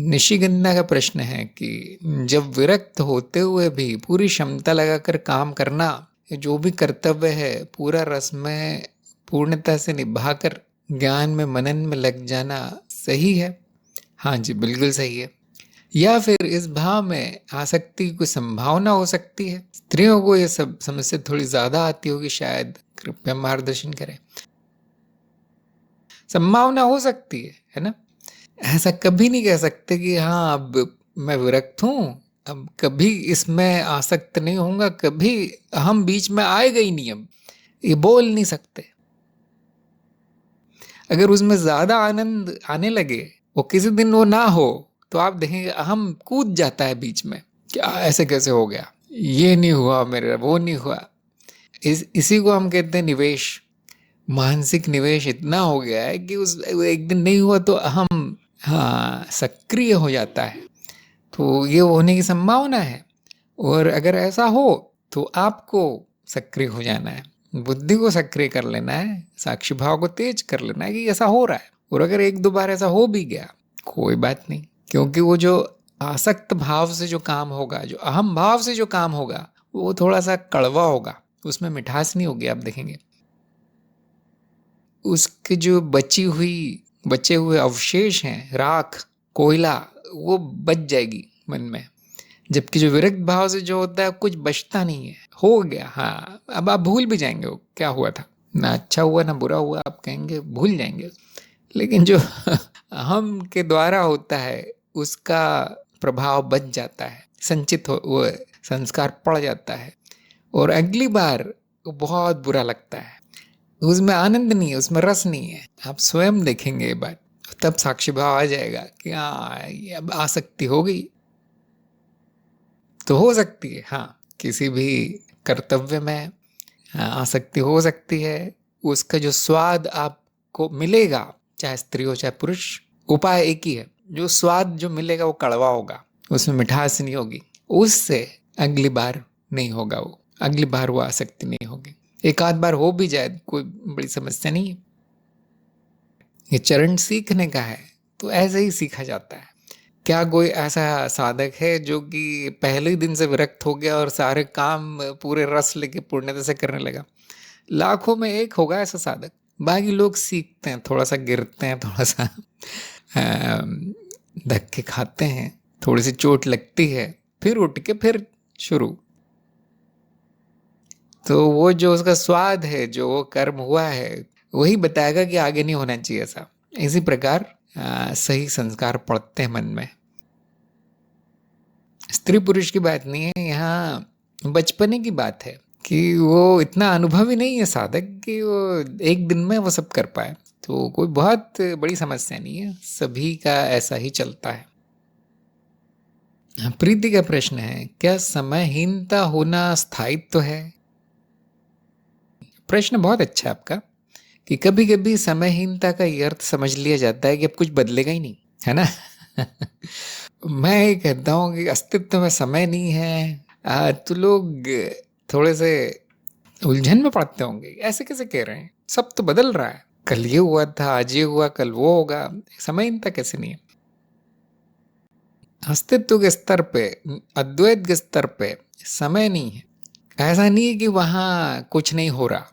निशिगंधा का प्रश्न है कि जब विरक्त होते हुए भी पूरी क्षमता लगाकर काम करना, जो भी कर्तव्य है पूरा रस में पूर्णता से निभाकर ज्ञान में मनन में लग जाना सही है? हाँ जी बिल्कुल सही है। या फिर इस भाव में आसक्ति की कोई संभावना हो सकती है? स्त्रियों को ये सब समस्या थोड़ी ज्यादा आती होगी शायद, कृपया मार्गदर्शन करें। संभावना हो सकती है ना? ऐसा कभी नहीं कह सकते कि हाँ अब मैं विरक्त हूं, अब कभी इसमें आसक्त नहीं होऊंगा, कभी हम बीच में आएगा ही नहीं, अब ये बोल नहीं सकते। अगर उसमें ज्यादा आनंद आने लगे, वो किसी दिन वो ना हो, तो आप देखेंगे हम कूद जाता है बीच में, क्या ऐसे कैसे हो गया, ये नहीं हुआ मेरा, वो नहीं हुआ। इसी को हम कहते हैं निवेश। मानसिक निवेश इतना हो गया है कि उस एक दिन नहीं हुआ तो हम सक्रिय हो जाता है। तो ये होने की संभावना है। और अगर ऐसा हो तो आपको सक्रिय हो जाना है, बुद्धि को सक्रिय कर लेना है, साक्षी भाव को तेज कर लेना है कि ऐसा हो रहा है। और अगर 1-2 बार ऐसा हो भी गया कोई बात नहीं, क्योंकि वो जो आसक्त भाव से जो काम होगा, जो अहम भाव से जो काम होगा, वो थोड़ा सा कड़वा होगा, उसमें मिठास नहीं होगी। आप देखेंगे उसके जो बचे हुए अवशेष हैं, राख कोयला, वो बच जाएगी मन में। जबकि जो विरक्त भाव से जो होता है कुछ बचता नहीं है, हो गया हाँ, अब आप भूल भी जाएंगे वो क्या हुआ था, ना अच्छा हुआ ना बुरा हुआ, आप कहेंगे भूल जाएंगे। लेकिन जो अहम के द्वारा होता है उसका प्रभाव बच जाता है, संचित हो, वो संस्कार पड़ जाता है और अगली बार वो बहुत बुरा लगता है। उसमें आनंद नहीं है, उसमें रस नहीं है। आप स्वयं देखेंगे ये बात, तब साक्षी भाव आ जाएगा कि हाँ ये अब आसक्ति हो गई। तो हो सकती है, हाँ, किसी भी कर्तव्य में आसक्ति हो सकती है। उसका जो स्वाद आपको मिलेगा, चाहे स्त्री हो चाहे पुरुष, उपाय एक ही है। जो स्वाद जो मिलेगा वो कड़वा होगा, उसमें मिठास नहीं होगी। उससे अगली बार नहीं होगा, वो अगली बार वो आसक्ति नहीं होगी। एक आध बार हो भी जाए कोई बड़ी समस्या नहीं है। ये चरण सीखने का है, तो ऐसे ही सीखा जाता है। क्या कोई ऐसा साधक है जो कि पहले ही दिन से विरक्त हो गया और सारे काम पूरे रस लेके पूर्णता से करने लगा? लाखों में एक होगा ऐसा साधक। बाकी लोग सीखते हैं, थोड़ा सा गिरते हैं, थोड़ा सा धक्के खाते हैं, थोड़ी सी चोट लगती है, फिर उठ के फिर शुरू। तो वो जो उसका स्वाद है, जो वो कर्म हुआ है, वही बताएगा कि आगे नहीं होना चाहिए ऐसा। इसी प्रकार सही संस्कार पड़ते हैं मन में। स्त्री पुरुष की बात नहीं है यहाँ, बचपने की बात है कि वो इतना अनुभवी नहीं है साधक कि वो एक दिन में वो सब कर पाए। तो कोई बहुत बड़ी समस्या नहीं है, सभी का ऐसा ही चलता है। प्रीति का प्रश्न है, क्या समयहीनता होना स्थायित्व है? प्रश्न बहुत अच्छा है आपका कि कभी कभी समयहीनता का ये अर्थ समझ लिया जाता है कि अब कुछ बदलेगा ही नहीं, है ना। मैं ये कहता हूँ कि अस्तित्व में समय नहीं है, तो लोग थोड़े से उलझन में पड़ते होंगे। ऐसे कैसे कह रहे हैं, सब तो बदल रहा है, कल ये हुआ था, आज ये हुआ, कल वो होगा, समयहीनता कैसे नहीं है? अस्तित्व के स्तर पे, अद्वैत के स्तर पे समय नहीं है। ऐसा नहीं है कि वहां कुछ नहीं हो रहा,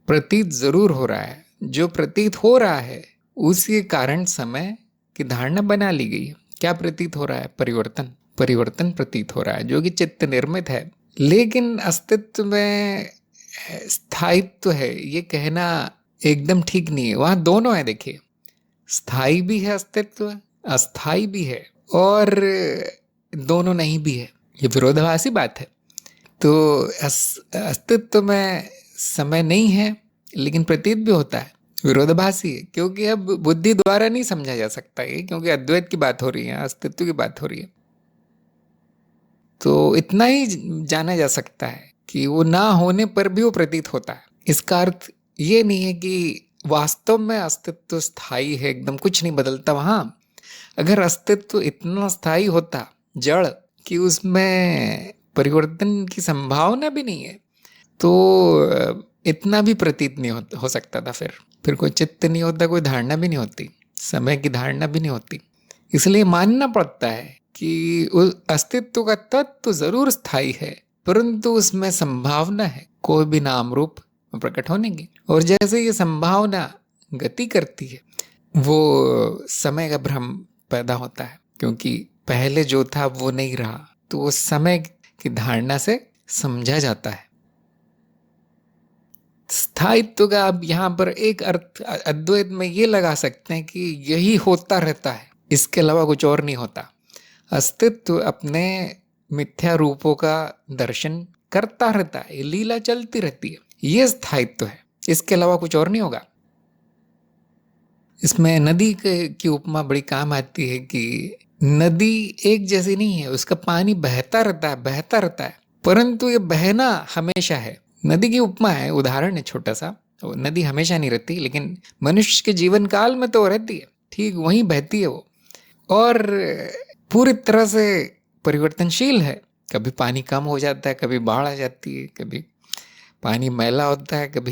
प्रतीत जरूर हो रहा है। जो प्रतीत हो रहा है उसके कारण समय की धारणा बना ली गई है। क्या प्रतीत हो रहा है? परिवर्तन। परिवर्तन प्रतीत हो रहा है जो कि चित्त निर्मित है। लेकिन अस्तित्व में स्थायित्व है ये कहना एकदम ठीक नहीं है। वहां दोनों है, देखिए, स्थायी भी है अस्तित्व, अस्थाई भी है, और दोनों नहीं भी है। ये विरोधाभासी बात है। तो अस्तित्व में समय नहीं है लेकिन प्रतीत भी होता है, विरोधाभासी है। क्योंकि अब बुद्धि द्वारा नहीं समझा जा सकता ये, क्योंकि अद्वैत की बात हो रही है, अस्तित्व की बात हो रही है। तो इतना ही जाना जा सकता है कि वो ना होने पर भी वो प्रतीत होता है। इसका अर्थ ये नहीं है कि वास्तव में अस्तित्व स्थायी है, एकदम कुछ नहीं बदलता वहां। अगर अस्तित्व इतना स्थायी होता, जड़, कि उसमें परिवर्तन की संभावना भी नहीं है, तो इतना भी प्रतीत नहीं हो सकता था। फिर कोई चित्त नहीं होता, कोई धारणा भी नहीं होती, समय की धारणा भी नहीं होती। इसलिए मानना पड़ता है कि उस अस्तित्व का तत्व जरूर स्थायी है, परंतु उसमें संभावना है कोई भी नाम रूप प्रकट होने की। और जैसे ये संभावना गति करती है, वो समय का भ्रम पैदा होता है, क्योंकि पहले जो था वो नहीं रहा, तो वो समय की धारणा से समझा जाता है। स्थायित्व का अब यहाँ पर एक अर्थ अद्वैत में ये लगा सकते हैं कि यही होता रहता है, इसके अलावा कुछ और नहीं होता। अस्तित्व अपने मिथ्या रूपों का दर्शन करता रहता है, लीला चलती रहती है, ये स्थायित्व है, इसके अलावा कुछ और नहीं होगा। इसमें नदी की उपमा बड़ी काम आती है कि नदी एक जैसी नहीं है, उसका पानी बहता रहता है, बहता रहता है, परंतु ये बहना हमेशा है। नदी की उपमा है, उदाहरण है छोटा सा। तो नदी हमेशा नहीं रहती, लेकिन मनुष्य के जीवन काल में तो रहती है, ठीक वहीं बहती है वो, और पूरी तरह से परिवर्तनशील है। कभी पानी कम हो जाता है, कभी बाढ़ आ जाती है, कभी पानी मैला होता है, कभी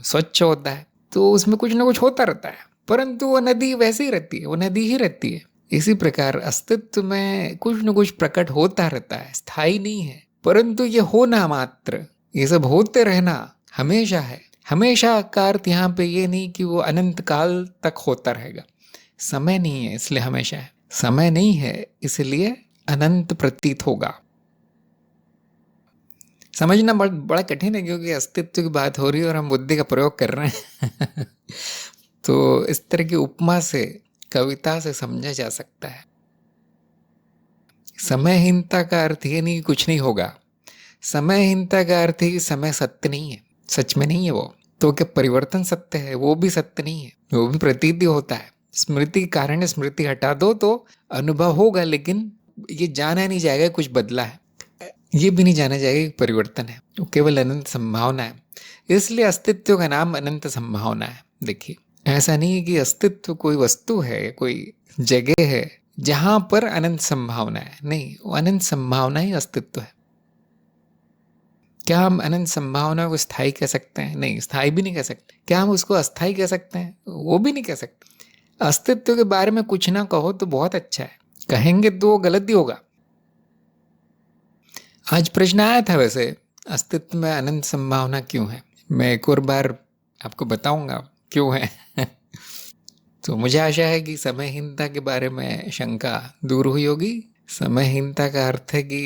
स्वच्छ होता है, तो उसमें कुछ ना कुछ होता रहता है, परंतु वो नदी वैसे ही रहती है, वो नदी ही रहती है। इसी प्रकार अस्तित्व में कुछ न कुछ प्रकट होता रहता है, स्थायी नहीं है, परंतु ये होना मात्र, ये सब होते रहना हमेशा है। हमेशा का अर्थ यहाँ पे ये नहीं कि वो अनंत काल तक होता रहेगा। समय नहीं है इसलिए हमेशा है, समय नहीं है इसलिए अनंत प्रतीत होगा। समझना बड़ा कठिन है, क्योंकि अस्तित्व की बात हो रही है और हम बुद्धि का प्रयोग कर रहे हैं। तो इस तरह की उपमा से, कविता से समझा जा सकता है। समयहीनता का अर्थ ये नहीं कि कुछ नहीं होगा। समयहीनता का अर्थ है कि समय सत्य नहीं है, सच में नहीं है वो। तो क्या परिवर्तन सत्य है? वो भी सत्य नहीं है, वो भी प्रतीति होता है। स्मृति के कारण स्मृति हटा दो तो अनुभव होगा, लेकिन ये जाना नहीं जाएगा कुछ बदला है, ये भी नहीं जाना जाएगा कि परिवर्तन है। वो केवल अनंत संभावना है। इसलिए अस्तित्व का नाम अनंत संभावना है। देखिए, ऐसा नहीं है कि अस्तित्व कोई वस्तु है, कोई जगह है जहां पर अनंत संभावना है। नहीं, वो अनंत संभावना ही अस्तित्व है। क्या हम अनंत संभावना को स्थायी कह सकते हैं? नहीं, स्थायी भी नहीं कह सकते। क्या हम उसको अस्थायी कह सकते हैं? वो भी नहीं कह सकते। अस्तित्व के बारे में कुछ ना कहो तो बहुत अच्छा है, कहेंगे तो वो गलत ही होगा। आज प्रश्न आया था वैसे, अस्तित्व में अनंत संभावना क्यों है? मैं एक और बार आपको बताऊंगा क्यों है। तो मुझे आशा है कि समयहीनता के बारे में शंका दूर हुई होगी। समयहीनता का अर्थ है कि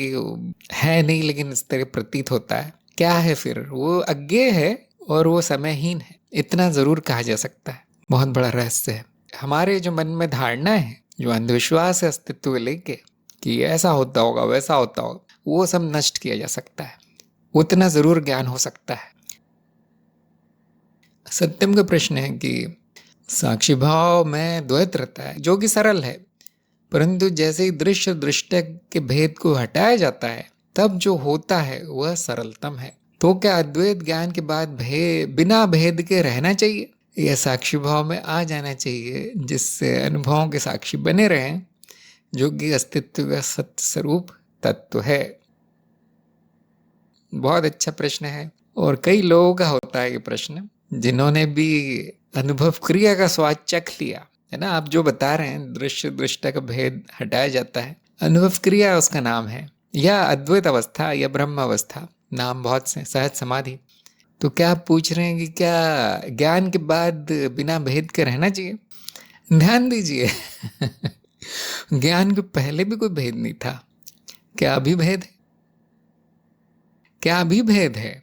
है नहीं, लेकिन इस तरह प्रतीत होता है। क्या है फिर? वो अज्ञेय है और वो समयहीन है, इतना जरूर कहा जा सकता है। बहुत बड़ा रहस्य है। हमारे जो मन में धारणा है, जो अंधविश्वास है अस्तित्व को लेके कि ऐसा होता होगा वैसा होता होगा, वो सब नष्ट किया जा सकता है। उतना जरूर ज्ञान हो सकता है। सत्यम का प्रश्न है कि साक्षी भाव में द्वैत रहता है, जो कि सरल है, परंतु जैसे ही दृश्य दृष्टि के भेद को हटाया जाता है, तब जो होता है वह सरलतम है। तो क्या अद्वैत ज्ञान के बाद बिना भेद के रहना चाहिए, या साक्षी भाव में आ जाना चाहिए, जिससे अनुभवों के साक्षी बने रहें, जो कि अस्तित्व का सत्य स्वरूप तत्व है? बहुत अच्छा प्रश्न है, और कई लोगों का होता है ये प्रश्न, जिन्होंने भी अनुभव क्रिया का स्वाद चख लिया है ना। आप जो बता रहे हैं, दृश्य दृष्टा का भेद हटाया जाता है, अनुभव क्रिया उसका नाम है, या अद्वैत अवस्था या ब्रह्म अवस्था, नाम बहुत से, सहज समाधि। तो क्या आप पूछ रहे हैं कि क्या ज्ञान के बाद बिना भेद के रहना चाहिए? ध्यान दीजिए, ज्ञान के पहले भी कोई भेद नहीं था। क्या अभी भेद है? क्या अभी भेद है?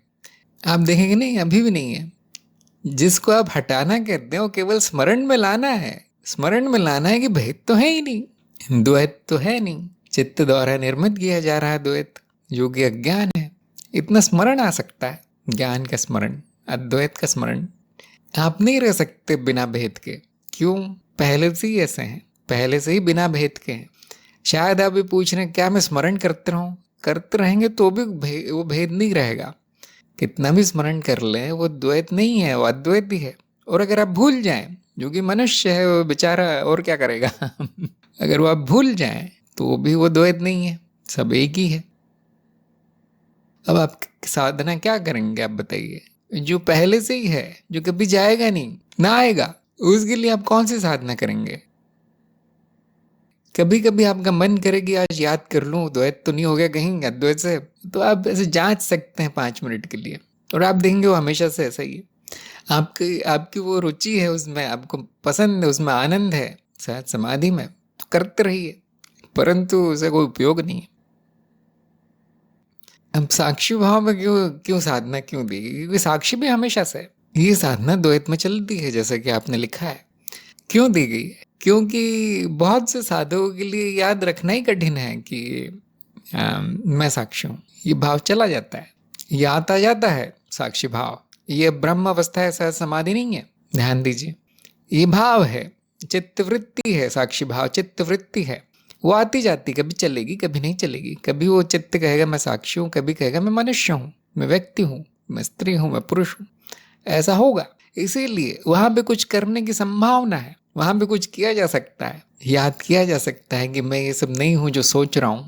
आप देखेंगे नहीं, अभी भी नहीं है। जिसको आप हटाना कहते हैं वो केवल स्मरण में लाना है। स्मरण में लाना है कि भेद तो है ही नहीं, द्वैत तो है नहीं, चित्त द्वारा निर्मित किया जा रहा है द्वैत, जो कि अज्ञान है। इतना स्मरण आ सकता है, ज्ञान का स्मरण, अद्वैत का स्मरण। आप नहीं रह सकते बिना भेद के। क्यों? पहले से ही ऐसे हैं, पहले से ही बिना भेद के हैं। शायद आप भी पूछ रहे हैं क्या मैं स्मरण करते रहूं? करते रहेंगे तो भी वो भेद नहीं रहेगा। कितना भी स्मरण कर लें, वो द्वैत नहीं है, वो अद्वैत ही है। और अगर आप भूल जाएं, जो कि मनुष्य है वो बेचारा और क्या करेगा, अगर वो आप भूल जाएं तो भी वो द्वैत नहीं है, सब एक ही है। अब आप साधना क्या करेंगे? आप बताइए। जो पहले से ही है, जो कभी जाएगा नहीं, ना आएगा, उसके लिए आप कौन सी साधना करेंगे? कभी कभी आपका मन करे कि आज याद कर लूं, द्वैत तो नहीं हो गया कहीं अद्वैत से, तो आप ऐसे जांच सकते हैं 5 मिनट के लिए, और आप देखेंगे वो हमेशा से ऐसा ही है। आपकी वो रुचि है उसमें, आपको पसंद है, उसमें आनंद है, शायद समाधि में, तो करते रहिए, परंतु उसे कोई उपयोग नहीं है। अब साक्षी भाव में क्यों साधना क्यों दी? क्योंकि साक्षी भी हमेशा से, ये साधना द्वैत में चलती है, जैसा कि आपने लिखा है। क्यों दी गई? क्योंकि बहुत से साधुओं के लिए याद रखना ही कठिन है कि मैं साक्षी हूँ। ये भाव चला जाता है, ये आता जाता है साक्षी भाव। ये ब्रह्म अवस्था है, सहज समाधि नहीं है। ध्यान दीजिए, ये भाव है, चित्तवृत्ति है। साक्षी भाव चित्तवृत्ति है, वो आती जाती, कभी चलेगी कभी नहीं चलेगी। कभी वो चित्त कहेगा मैं साक्षी हूँ, कभी कहेगा मैं मनुष्य हूँ, मैं व्यक्ति हूँ, मैं स्त्री हूँ, मैं पुरुष हूँ। ऐसा होगा। इसीलिए वहां पे कुछ करने की संभावना है, वहां पे कुछ किया जा सकता है, याद किया जा सकता है कि मैं ये सब नहीं हूं जो सोच रहा हूं।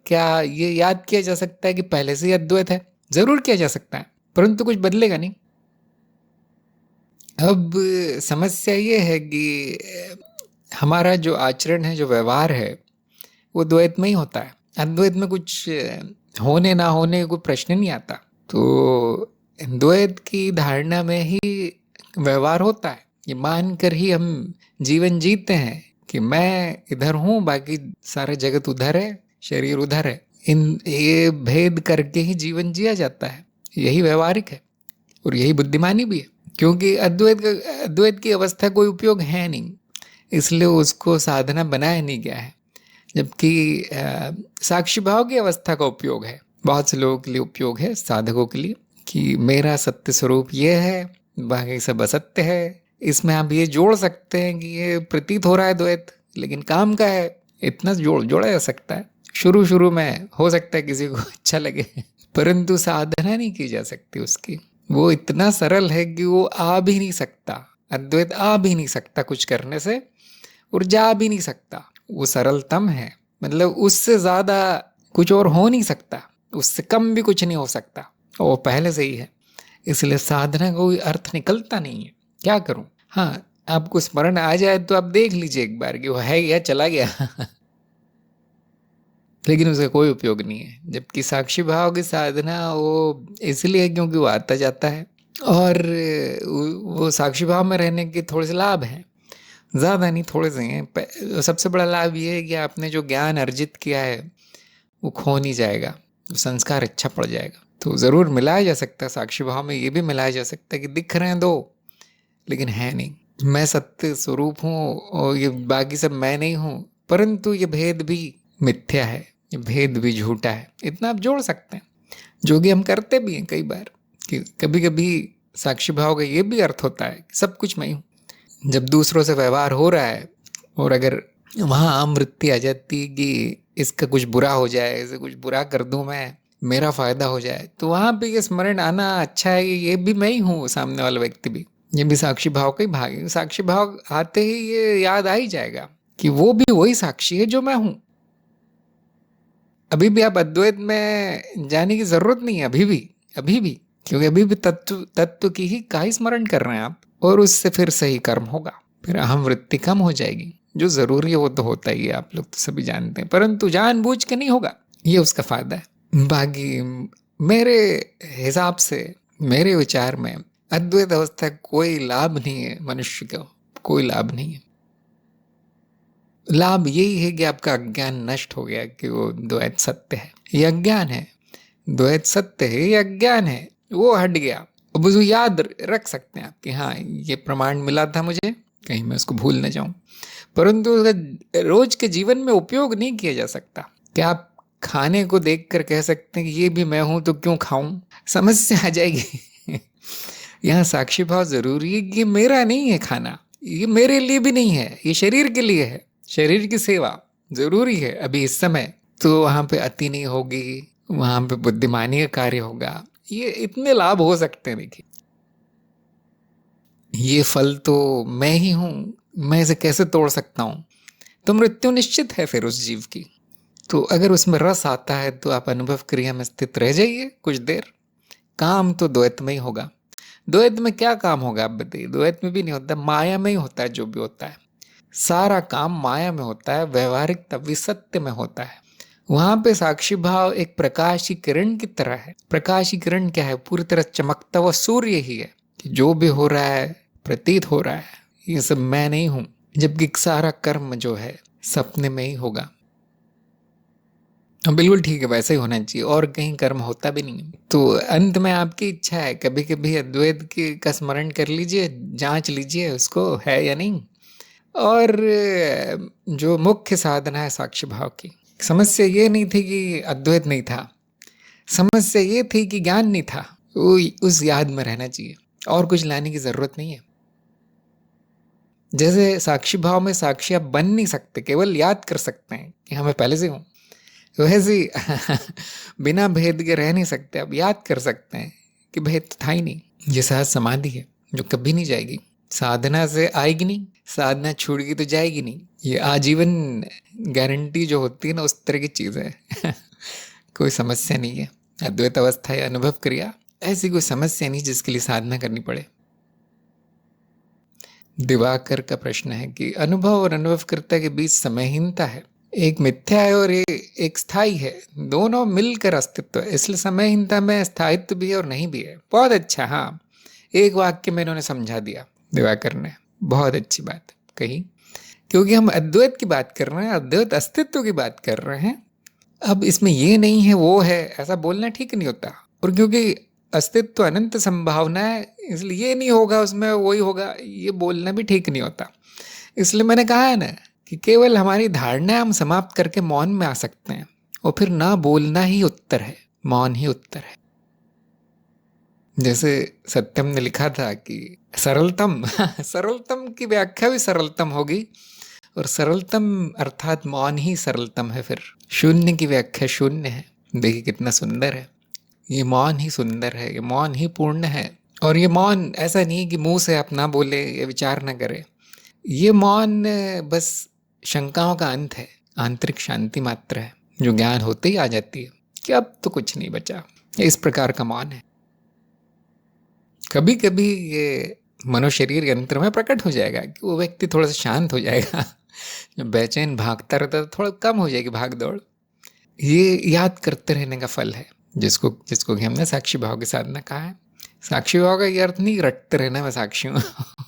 क्या ये याद किया जा सकता है कि पहले से ही अद्वैत है? जरूर किया जा सकता है, परंतु कुछ बदलेगा नहीं। अब समस्या ये है कि हमारा जो आचरण है, जो व्यवहार है, वो द्वैत में ही होता है। अद्वैत में कुछ होने ना होने कोई प्रश्न नहीं आता। तो द्वैत की धारणा में ही व्यवहार होता है। ये मानकर ही हम जीवन जीते हैं कि मैं इधर हूँ, बाकी सारा जगत उधर है, शरीर उधर है। ये भेद करके ही जीवन जिया जाता है। यही व्यवहारिक है और यही बुद्धिमानी भी है, क्योंकि अद्वैत की अवस्था कोई उपयोग है नहीं, इसलिए उसको साधना बनाया नहीं गया है। जबकि साक्षी भाव की अवस्था का उपयोग है, बहुत से लोगों के लिए उपयोग है, साधकों के लिए, कि मेरा सत्य स्वरूप ये है, बाकी सब असत्य है। इसमें आप ये जोड़ सकते हैं कि ये प्रतीत हो रहा है द्वैत, लेकिन काम का है, इतना जोड़ा जा सकता है। शुरू शुरू में हो सकता है किसी को अच्छा लगे, परंतु साधना नहीं की जा सकती उसकी। वो इतना सरल है कि वो आ भी नहीं सकता, अद्वैत आ भी नहीं सकता कुछ करने से, और जा भी नहीं सकता। वो सरलतम है, मतलब उससे ज्यादा कुछ और हो नहीं सकता, उससे कम भी कुछ नहीं हो सकता, और वो पहले से ही है। इसलिए साधना का कोई अर्थ निकलता नहीं है। क्या करूं? हाँ, आपको स्मरण आ जाए तो आप देख लीजिए एक बार कि वो है या चला गया लेकिन उसका कोई उपयोग नहीं है। जबकि साक्षी भाव की साधना वो इसलिए क्योंकि वो आता जाता है, और वो साक्षी भाव में रहने के थोड़े से लाभ हैं, ज़्यादा नहीं, थोड़े से हैं। सबसे बड़ा लाभ ये है कि आपने जो ज्ञान अर्जित किया है वो खो नहीं जाएगा, संस्कार अच्छा पड़ जाएगा। तो ज़रूर मिलाया जा सकता है, साक्षी भाव में ये भी मिलाया जा सकता है कि दिख रहे हैं दो, लेकिन है नहीं। मैं सत्य स्वरूप हूँ और ये बाकी सब मैं नहीं हूँ, परंतु ये भेद भी मिथ्या है, ये भेद भी झूठा है, इतना आप जोड़ सकते हैं। जो कि हम करते भी हैं कई बार, कि कभी कभी साक्षी भाव का ये भी अर्थ होता है कि सब कुछ मैं हूँ। जब दूसरों से व्यवहार हो रहा है और अगर वहाँ आम वृत्ति आ जाती कि इसका कुछ बुरा हो जाए, इसे कुछ बुरा कर दूं मैं, मेरा फायदा हो जाए, तो वहाँ पे ये स्मरण आना अच्छा है कि ये भी मैं ही हूँ, सामने वाला व्यक्ति भी, ये भी साक्षी भाव का ही भाग है। साक्षी भाव आते ही ये याद आ ही जाएगा कि वो भी वही साक्षी है जो मैं हूँ। अभी भी आप अद्वैत में जाने की जरूरत नहीं है, अभी भी, क्योंकि अभी भी तत्व की ही का ही स्मरण कर रहे हैं आप, और उससे फिर सही कर्म होगा, फिर अहम वृत्ति कम हो जाएगी। जो जरूरी है वो तो होता ही है, आप लोग तो सभी जानते हैं, परंतु जानबूझ के नहीं होगा, ये उसका फायदा है। बाकी मेरे हिसाब से, मेरे विचार में अद्वैत अवस्था कोई लाभ नहीं है मनुष्य को, कोई लाभ नहीं है। लाभ यही है कि आपका अज्ञान नष्ट हो गया कि वो द्वैत सत्य है, ये अज्ञान है। द्वैत सत्य है, ये अज्ञान है, वो हट गया। अब उसको याद रख सकते हैं आप कि हाँ ये प्रमाण मिला था मुझे, कहीं मैं उसको भूल न जाऊं, परंतु उसका रोज के जीवन में उपयोग नहीं किया जा सकता। क्या आप खाने को देखकर कह सकते हैं कि ये भी मैं हूं तो क्यों खाऊं? समस्या आ जाएगी यहाँ साक्षी भाव जरूरी है कि मेरा नहीं है खाना, ये मेरे लिए भी नहीं है, ये शरीर के लिए है, शरीर की सेवा जरूरी है अभी इस समय। तो वहां पे अति नहीं होगी, वहां पे बुद्धिमानी का कार्य होगा, ये इतने लाभ हो सकते हैं। देखिए, ये फल तो मैं ही हूं, मैं इसे कैसे तोड़ सकता हूं? तो मृत्यु निश्चित है फिर उस जीव की। तो अगर उसमें रस आता है तो आप अनुभव क्रिया में स्थित रह जाइए कुछ देर। काम तो द्वैत में ही होगा। द्वैत में क्या काम होगा आप बताइए? द्वैत में भी नहीं होता, माया में ही होता है जो भी होता है। सारा काम माया में होता है, व्यवहारिकता विसत्य में होता है। वहां पे साक्षी भाव एक प्रकाशी किरण की तरह है। प्रकाशी किरण क्या है? पूरी तरह चमकता हुआ सूर्य ही है कि जो भी हो रहा है, प्रतीत हो रहा है, ये सब मैं नहीं हूं। जबकि सारा कर्म जो है सपने में ही होगा। बिल्कुल ठीक है, वैसे ही होना चाहिए, और कहीं कर्म होता भी नहीं है। तो अंत में आपकी इच्छा है, कभी कभी अद्वैत की का स्मरण कर लीजिए, जांच लीजिए उसको है या नहीं। और जो मुख्य साधना है साक्ष्य भाव की, समस्या ये नहीं थी कि अद्वैत नहीं था, समस्या ये थी कि ज्ञान नहीं था। वो उस याद में रहना चाहिए, और कुछ लाने की जरूरत नहीं है। जैसे साक्षी भाव में साक्षी आप बन नहीं सकते, केवल याद कर सकते हैं कि हाँ मैं पहले से हूँ, वैसे ही बिना भेद के रह नहीं सकते, आप याद कर सकते हैं कि भेद तो था ही नहीं। ये सहज समाधि है जो कभी नहीं जाएगी, साधना से आएगी नहीं, साधना छूट गई तो जाएगी नहीं। ये आजीवन गारंटी जो होती है ना, उस तरह की चीज है कोई समस्या नहीं है। अद्वैत अवस्था या अनुभव क्रिया ऐसी कोई समस्या नहीं जिसके लिए साधना करनी पड़े। दिवाकर का प्रश्न है कि अनुभव और अनुभवकर्ता के बीच समयहीनता है, एक मिथ्या है और एक स्थायी है, दोनों मिलकर अस्तित्व है, इसलिए समयहीनता में स्थायित्व भी है और नहीं भी है। बहुत अच्छा, हाँ, एक वाक्य में इन्होंने समझा दिया दिवाकर ने, बहुत अच्छी बात कही। क्योंकि हम अद्वैत की बात कर रहे हैं, अद्वैत अस्तित्व की बात कर रहे हैं। अब इसमें ये नहीं है वो है ऐसा बोलना ठीक नहीं होता, और क्योंकि अस्तित्व अनंत संभावना है, इसलिए ये नहीं होगा उसमें वही होगा, ये बोलना भी ठीक नहीं होता। इसलिए मैंने कहा है ना कि केवल हमारी धारणा हम समाप्त करके मौन में आ सकते हैं, और फिर ना बोलना ही उत्तर है, मौन ही उत्तर है। जैसे सत्यम ने लिखा था कि सरलतम सरलतम की व्याख्या भी सरलतम होगी, और सरलतम अर्थात मौन ही सरलतम है। फिर शून्य की व्याख्या शून्य है। देखिए कितना सुंदर है, ये मौन ही सुंदर है, ये मौन ही पूर्ण है। और ये मौन ऐसा नहीं कि मुंह से आप ना बोले या विचार ना करें, ये मौन बस शंकाओं का अंत है, आंतरिक शांति मात्र है, जो ज्ञान होते ही आ जाती है कि अब तो कुछ नहीं बचा। इस प्रकार का मौन है। कभी कभी ये मनोशरीर यंत्र में प्रकट हो जाएगा कि वो व्यक्ति थोड़ा सा शांत हो जाएगा, जब बेचैन भागता रहता है तो थोड़ा कम हो जाएगी भाग दौड़। ये याद करते रहने का फल है, जिसको जिसको कि हमने साक्षी भाव की साधना कहा है। साक्षी भाव का ये अर्थ नहीं रटते रहना मैं साक्षी हूँ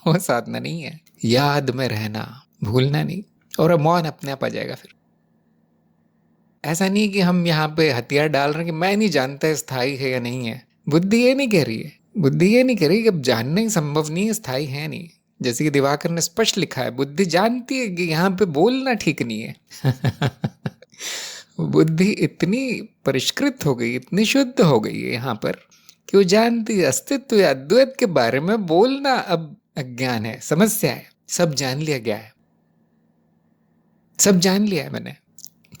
वो साधना नहीं है। याद में रहना, भूलना नहीं, और मौन अपने आप आ जाएगा। फिर ऐसा नहीं कि हम यहाँ पे हथियार डाल रहे हैं कि मैं नहीं जानता स्थायी है या नहीं है। बुद्धि ये नहीं कह रही है, बुद्धि ये नहीं कह रही कि अब जानना ही संभव नहीं है, स्थायी है नहीं। जैसे कि दिवाकर ने स्पष्ट लिखा है, बुद्धि जानती है कि यहाँ पे बोलना ठीक नहीं है बुद्धि इतनी परिष्कृत हो गई, इतनी शुद्ध हो गई है यहाँ पर कि वो जानती है अस्तित्व या अद्वैत के बारे में बोलना अब अज्ञान है, समस्या है। सब जान लिया गया है, सब जान लिया है मैंने।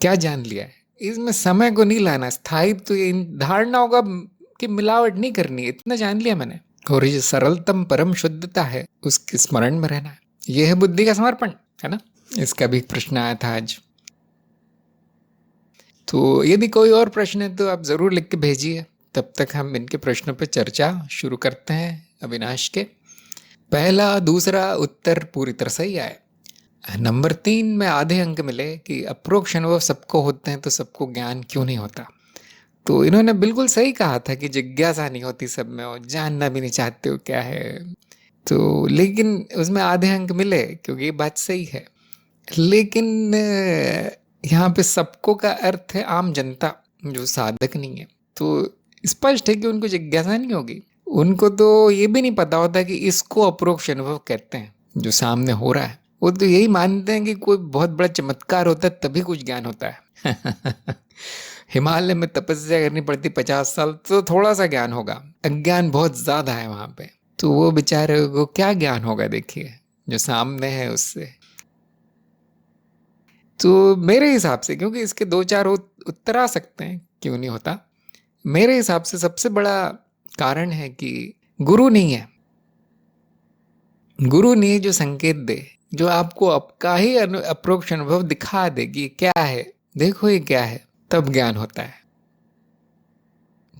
क्या जान लिया है? इसमें समय को नहीं लाना, स्थायित्व तो इन धारणाओं का की मिलावट नहीं करनी, इतना जान लिया मैंने। और ये सरलतम परम शुद्धता है, उसके स्मरण में रहना है। यह है बुद्धि का समर्पण, है ना। इसका भी प्रश्न आया था आज। तो यदि कोई और प्रश्न है तो आप जरूर लिख के भेजिए, तब तक हम इनके प्रश्नों पर चर्चा शुरू करते हैं। अविनाश के पहला दूसरा उत्तर पूरी तरह सही आए। नंबर 3 में आधे अंक मिले कि अप्रोक्ष अनुभव सबको होते हैं तो सबको ज्ञान क्यों नहीं होता। तो इन्होंने बिल्कुल सही कहा था कि जिज्ञासा नहीं होती सब में, और जानना भी नहीं चाहते हो क्या है। तो लेकिन उसमें आधे अंक मिले क्योंकि ये बात सही है। लेकिन यहाँ पे सबको का अर्थ है आम जनता, जो साधक नहीं है। तो स्पष्ट है कि उनको जिज्ञासा नहीं होगी। उनको तो ये भी नहीं पता होता कि इसको अप्रोक्ष अनुभव कहते हैं, जो सामने हो रहा है। वो तो यही मानते हैं कि कोई बहुत बड़ा चमत्कार होता है तभी कुछ ज्ञान होता है हिमालय में तपस्या करनी पड़ती 50 साल तो थोड़ा सा ज्ञान होगा, अज्ञान बहुत ज्यादा है वहां पे। तो वो बेचारे को क्या ज्ञान होगा, देखिए जो सामने है उससे। तो मेरे हिसाब से, क्योंकि इसके 2-4 उत्तर आ सकते हैं क्यों नहीं होता, मेरे हिसाब से सबसे बड़ा कारण है कि गुरु नहीं है। गुरु नहीं जो संकेत दे, जो आपको आपका ही अप्रोक्ष अनुभव दिखा दे कि क्या है, देखो ये क्या है, तब ज्ञान होता है।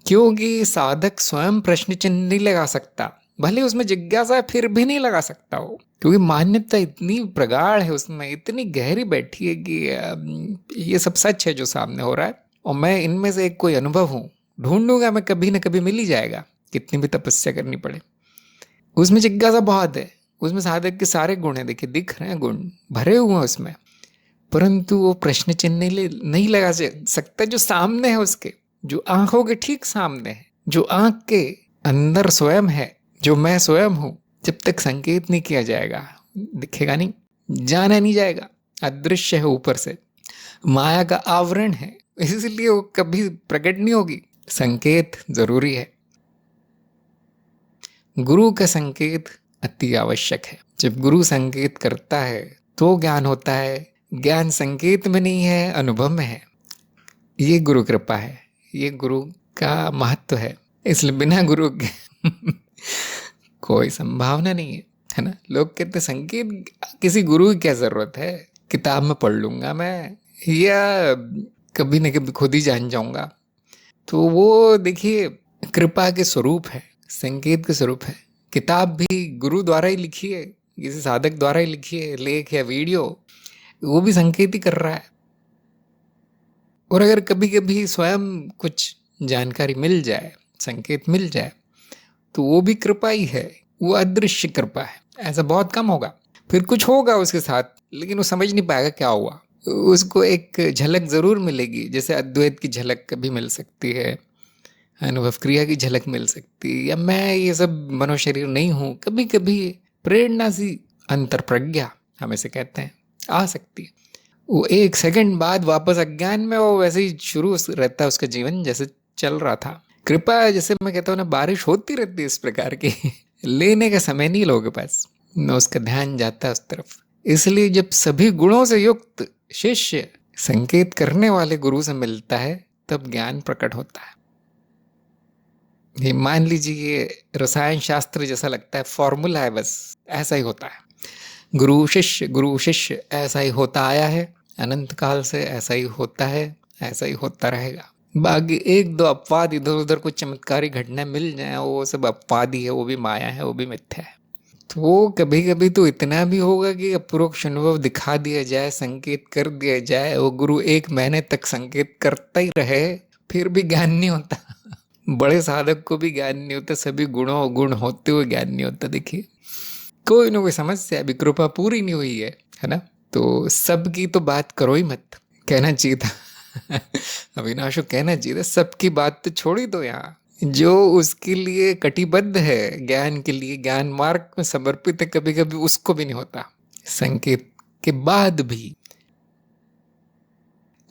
क्योंकि साधक स्वयं प्रश्न चिन्ह नहीं लगा सकता, भले उसमें जिज्ञासा फिर भी नहीं लगा सकता हो, क्योंकि मान्यता इतनी प्रगाढ़ है उसमें, इतनी गहरी बैठी है कि ये सब सच है जो सामने हो रहा है, और मैं इनमें से एक कोई अनुभव हूं, ढूंढूंगा मैं, कभी ना कभी मिल ही जाएगा, कितनी भी तपस्या करनी पड़े। उसमें जिज्ञासा बहुत है, उसमें साधक के सारे गुण हैं, देखिए दिख रहे हैं, गुण भरे हुए हैं उसमें, परंतु वो प्रश्न चिन्ह नहीं लगा सकता जो सामने है उसके, जो आंखों के ठीक सामने है, जो आंख के अंदर स्वयं है, जो मैं स्वयं हूं। जब तक संकेत नहीं किया जाएगा दिखेगा नहीं, जाना नहीं जाएगा, अदृश्य है, ऊपर से माया का आवरण है, इसलिए वो कभी प्रकट नहीं होगी। संकेत जरूरी है, गुरु का संकेत अति आवश्यक है। जब गुरु संकेत करता है तो ज्ञान होता है, ज्ञान संकेत में नहीं है, अनुभव में है। ये गुरु कृपा है, ये गुरु का महत्व है। इसलिए बिना गुरु के कोई संभावना नहीं है ना। लोग कहते संकेत, किसी गुरु की क्या जरूरत है, किताब में पढ़ लूंगा मैं, या कभी न कभी खुद ही जान जाऊंगा। तो वो देखिए कृपा के स्वरूप है, संकेत के स्वरूप है। किताब भी गुरु द्वारा ही लिखी है, किसी साधक द्वारा ही लिखी है, लेख या वीडियो, वो भी संकेत ही कर रहा है। और अगर कभी कभी स्वयं कुछ जानकारी मिल जाए, संकेत मिल जाए, तो वो भी कृपा ही है, वो अदृश्य कृपा है। ऐसा बहुत कम होगा, फिर कुछ होगा उसके साथ, लेकिन वो समझ नहीं पाएगा क्या हुआ। उसको एक झलक जरूर मिलेगी, जैसे अद्वैत की झलक कभी मिल सकती है, अनुभव क्रिया की झलक मिल सकती है, या मैं ये सब मनोशरीर नहीं हूं, कभी कभी प्रेरणा सी, अंतर प्रज्ञा हम इसे कहते हैं, आ सकती है। वो एक सेकंड बाद वापस अज्ञान में वो वैसे ही शुरू रहता है उसका जीवन जैसे चल रहा था। कृपा, जैसे मैं कहता हूँ ना, बारिश होती रहती है इस प्रकार की लेने का समय नहीं लोगों के पास, न उसका ध्यान जाता है उस तरफ। इसलिए जब सभी गुणों से युक्त शिष्य संकेत करने वाले गुरु से मिलता है तब ज्ञान प्रकट होता है। ये मान लीजिए ये रसायन शास्त्र जैसा लगता है, फॉर्मूला है, बस ऐसा ही होता है। गुरु शिष्य ऐसा ही होता आया है अनंत काल से, ऐसा ही होता है, ऐसा ही होता रहेगा। बाकी एक दो अपवाद इधर उधर कुछ चमत्कारी घटना मिल जाए, वो सब अपवाद ही है, वो भी माया है, वो भी मिथ्या है। तो कभी कभी तो इतना भी होगा कि अपरोक्ष अनुभव दिखा दिया जाए, संकेत कर दिया जाए, वो गुरु 1 महीने तक संकेत करता ही रहे, फिर भी ज्ञान नहीं होता। बड़े साधक को भी ज्ञान नहीं होता, सभी गुणों गुण होते हुए ज्ञान नहीं होता। देखिए कोई ना कोई समस्या, अभी कृपा पूरी नहीं हुई है ना। तो सबकी तो बात करो ही मत, कहना चाहिए था अविनाश को कहना चाहिए था, सबकी बात तो छोड़ी दो। यहाँ जो उसके लिए कटिबद्ध है, ज्ञान के लिए, ज्ञान मार्ग में समर्पित है, कभी कभी उसको भी नहीं होता संकेत के बाद भी।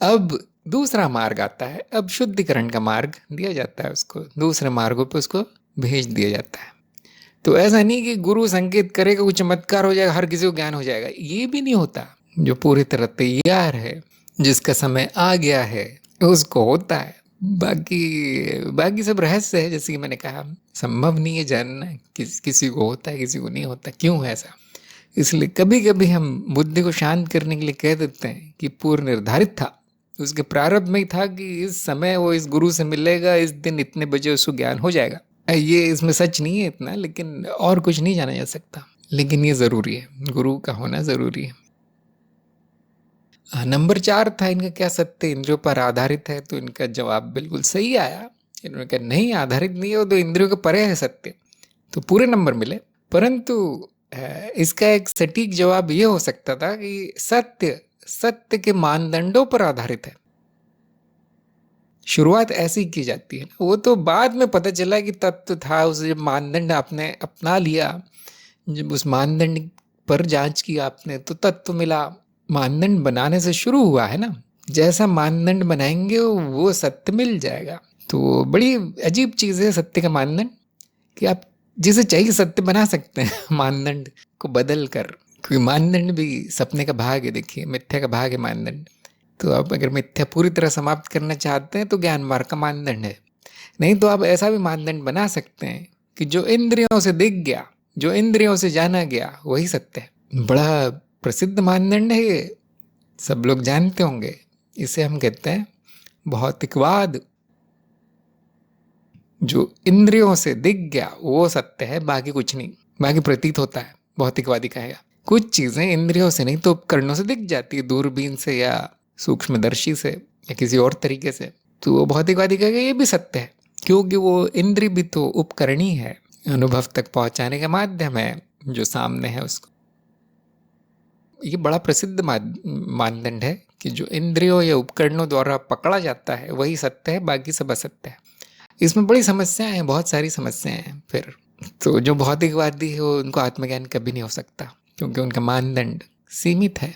अब दूसरा मार्ग आता है, अब शुद्धिकरण का मार्ग दिया जाता है उसको, दूसरे मार्गों पे उसको भेज दिया जाता है। तो ऐसा नहीं कि गुरु संकेत करेगा कुछ चमत्कार हो जाएगा, हर किसी को ज्ञान हो जाएगा, ये भी नहीं होता। जो पूरी तरह तैयार है, जिसका समय आ गया है, उसको होता है। बाकी सब रहस्य है, जैसे कि मैंने कहा, संभव नहीं है जानना, किसी को होता है, किसी को नहीं होता। क्यों है ऐसा? इसलिए कभी कभी हम बुद्धि को शांत करने के लिए कह देते हैं कि पूर्व निर्धारित था, उसके प्रारब्ध में ही था कि इस समय वो इस गुरु से मिलेगा, इस दिन इतने बजे उसको ज्ञान हो जाएगा। ये इसमें सच नहीं है इतना, लेकिन और कुछ नहीं जाना जा सकता, लेकिन ये जरूरी है, गुरु का होना जरूरी है। नंबर 4 था, इनका क्या सत्य इंद्रियों पर आधारित है? तो इनका जवाब बिल्कुल सही आया। इन्होंने कहा नहीं, आधारित नहीं है, वो तो इंद्रियों के परे है सत्य, तो पूरे नंबर मिले। परंतु इसका एक सटीक जवाब ये हो सकता था कि सत्य के मानदंडों पर आधारित है। शुरुआत ऐसी की जाती है, वो तो बाद में पता चला कि तत्व था, उसे जब मानदंड आपने अपना लिया, जब उस मानदंड पर जांच की आपने, तो तत्व मिला। मानदंड बनाने से शुरू हुआ है ना, जैसा मानदंड बनाएंगे वो सत्य मिल जाएगा। तो बड़ी अजीब चीज है सत्य का मानदंड, कि आप जिसे चाहिए सत्य बना सकते हैं मानदंड को बदल कर। क्योंकि मानदंड भी सपने का भाग है, देखिए मिथ्या का भाग है मानदंड। तो आप अगर मिथ्या पूरी तरह समाप्त करना चाहते हैं तो ज्ञान मार्ग का मानदंड है, नहीं तो आप ऐसा भी मानदंड बना सकते हैं कि जो इंद्रियों से दिख गया, जो इंद्रियों से जाना गया, वही सत्य है। बड़ा प्रसिद्ध मानदंड है ये, सब लोग जानते होंगे। इसे हम कहते हैं भौतिकवाद। जो इंद्रियों से दिख गया वो सत्य है, बाकी कुछ नहीं, बाकी प्रतीत होता है, भौतिकवादी कहेगा। कुछ चीजें इंद्रियों से नहीं तो उपकरणों से दिख जाती है, दूरबीन से या सूक्ष्मदर्शी से या किसी और तरीके से, तो वो भौतिकवादी कहेगा ये भी सत्य है, क्योंकि वो इंद्रिय भी तो उपकरण ही है, अनुभव तक पहुंचाने का माध्यम है जो सामने है उसको। ये बड़ा प्रसिद्ध मानदंड है कि जो इंद्रियों या उपकरणों द्वारा पकड़ा जाता है वही सत्य है, बाकी सब असत्य है। इसमें बड़ी समस्याएं हैं, बहुत सारी समस्याएं हैं। फिर तो जो भौतिकवादी है वो, उनको आत्मज्ञान कभी नहीं हो सकता, क्योंकि उनका मानदंड सीमित है।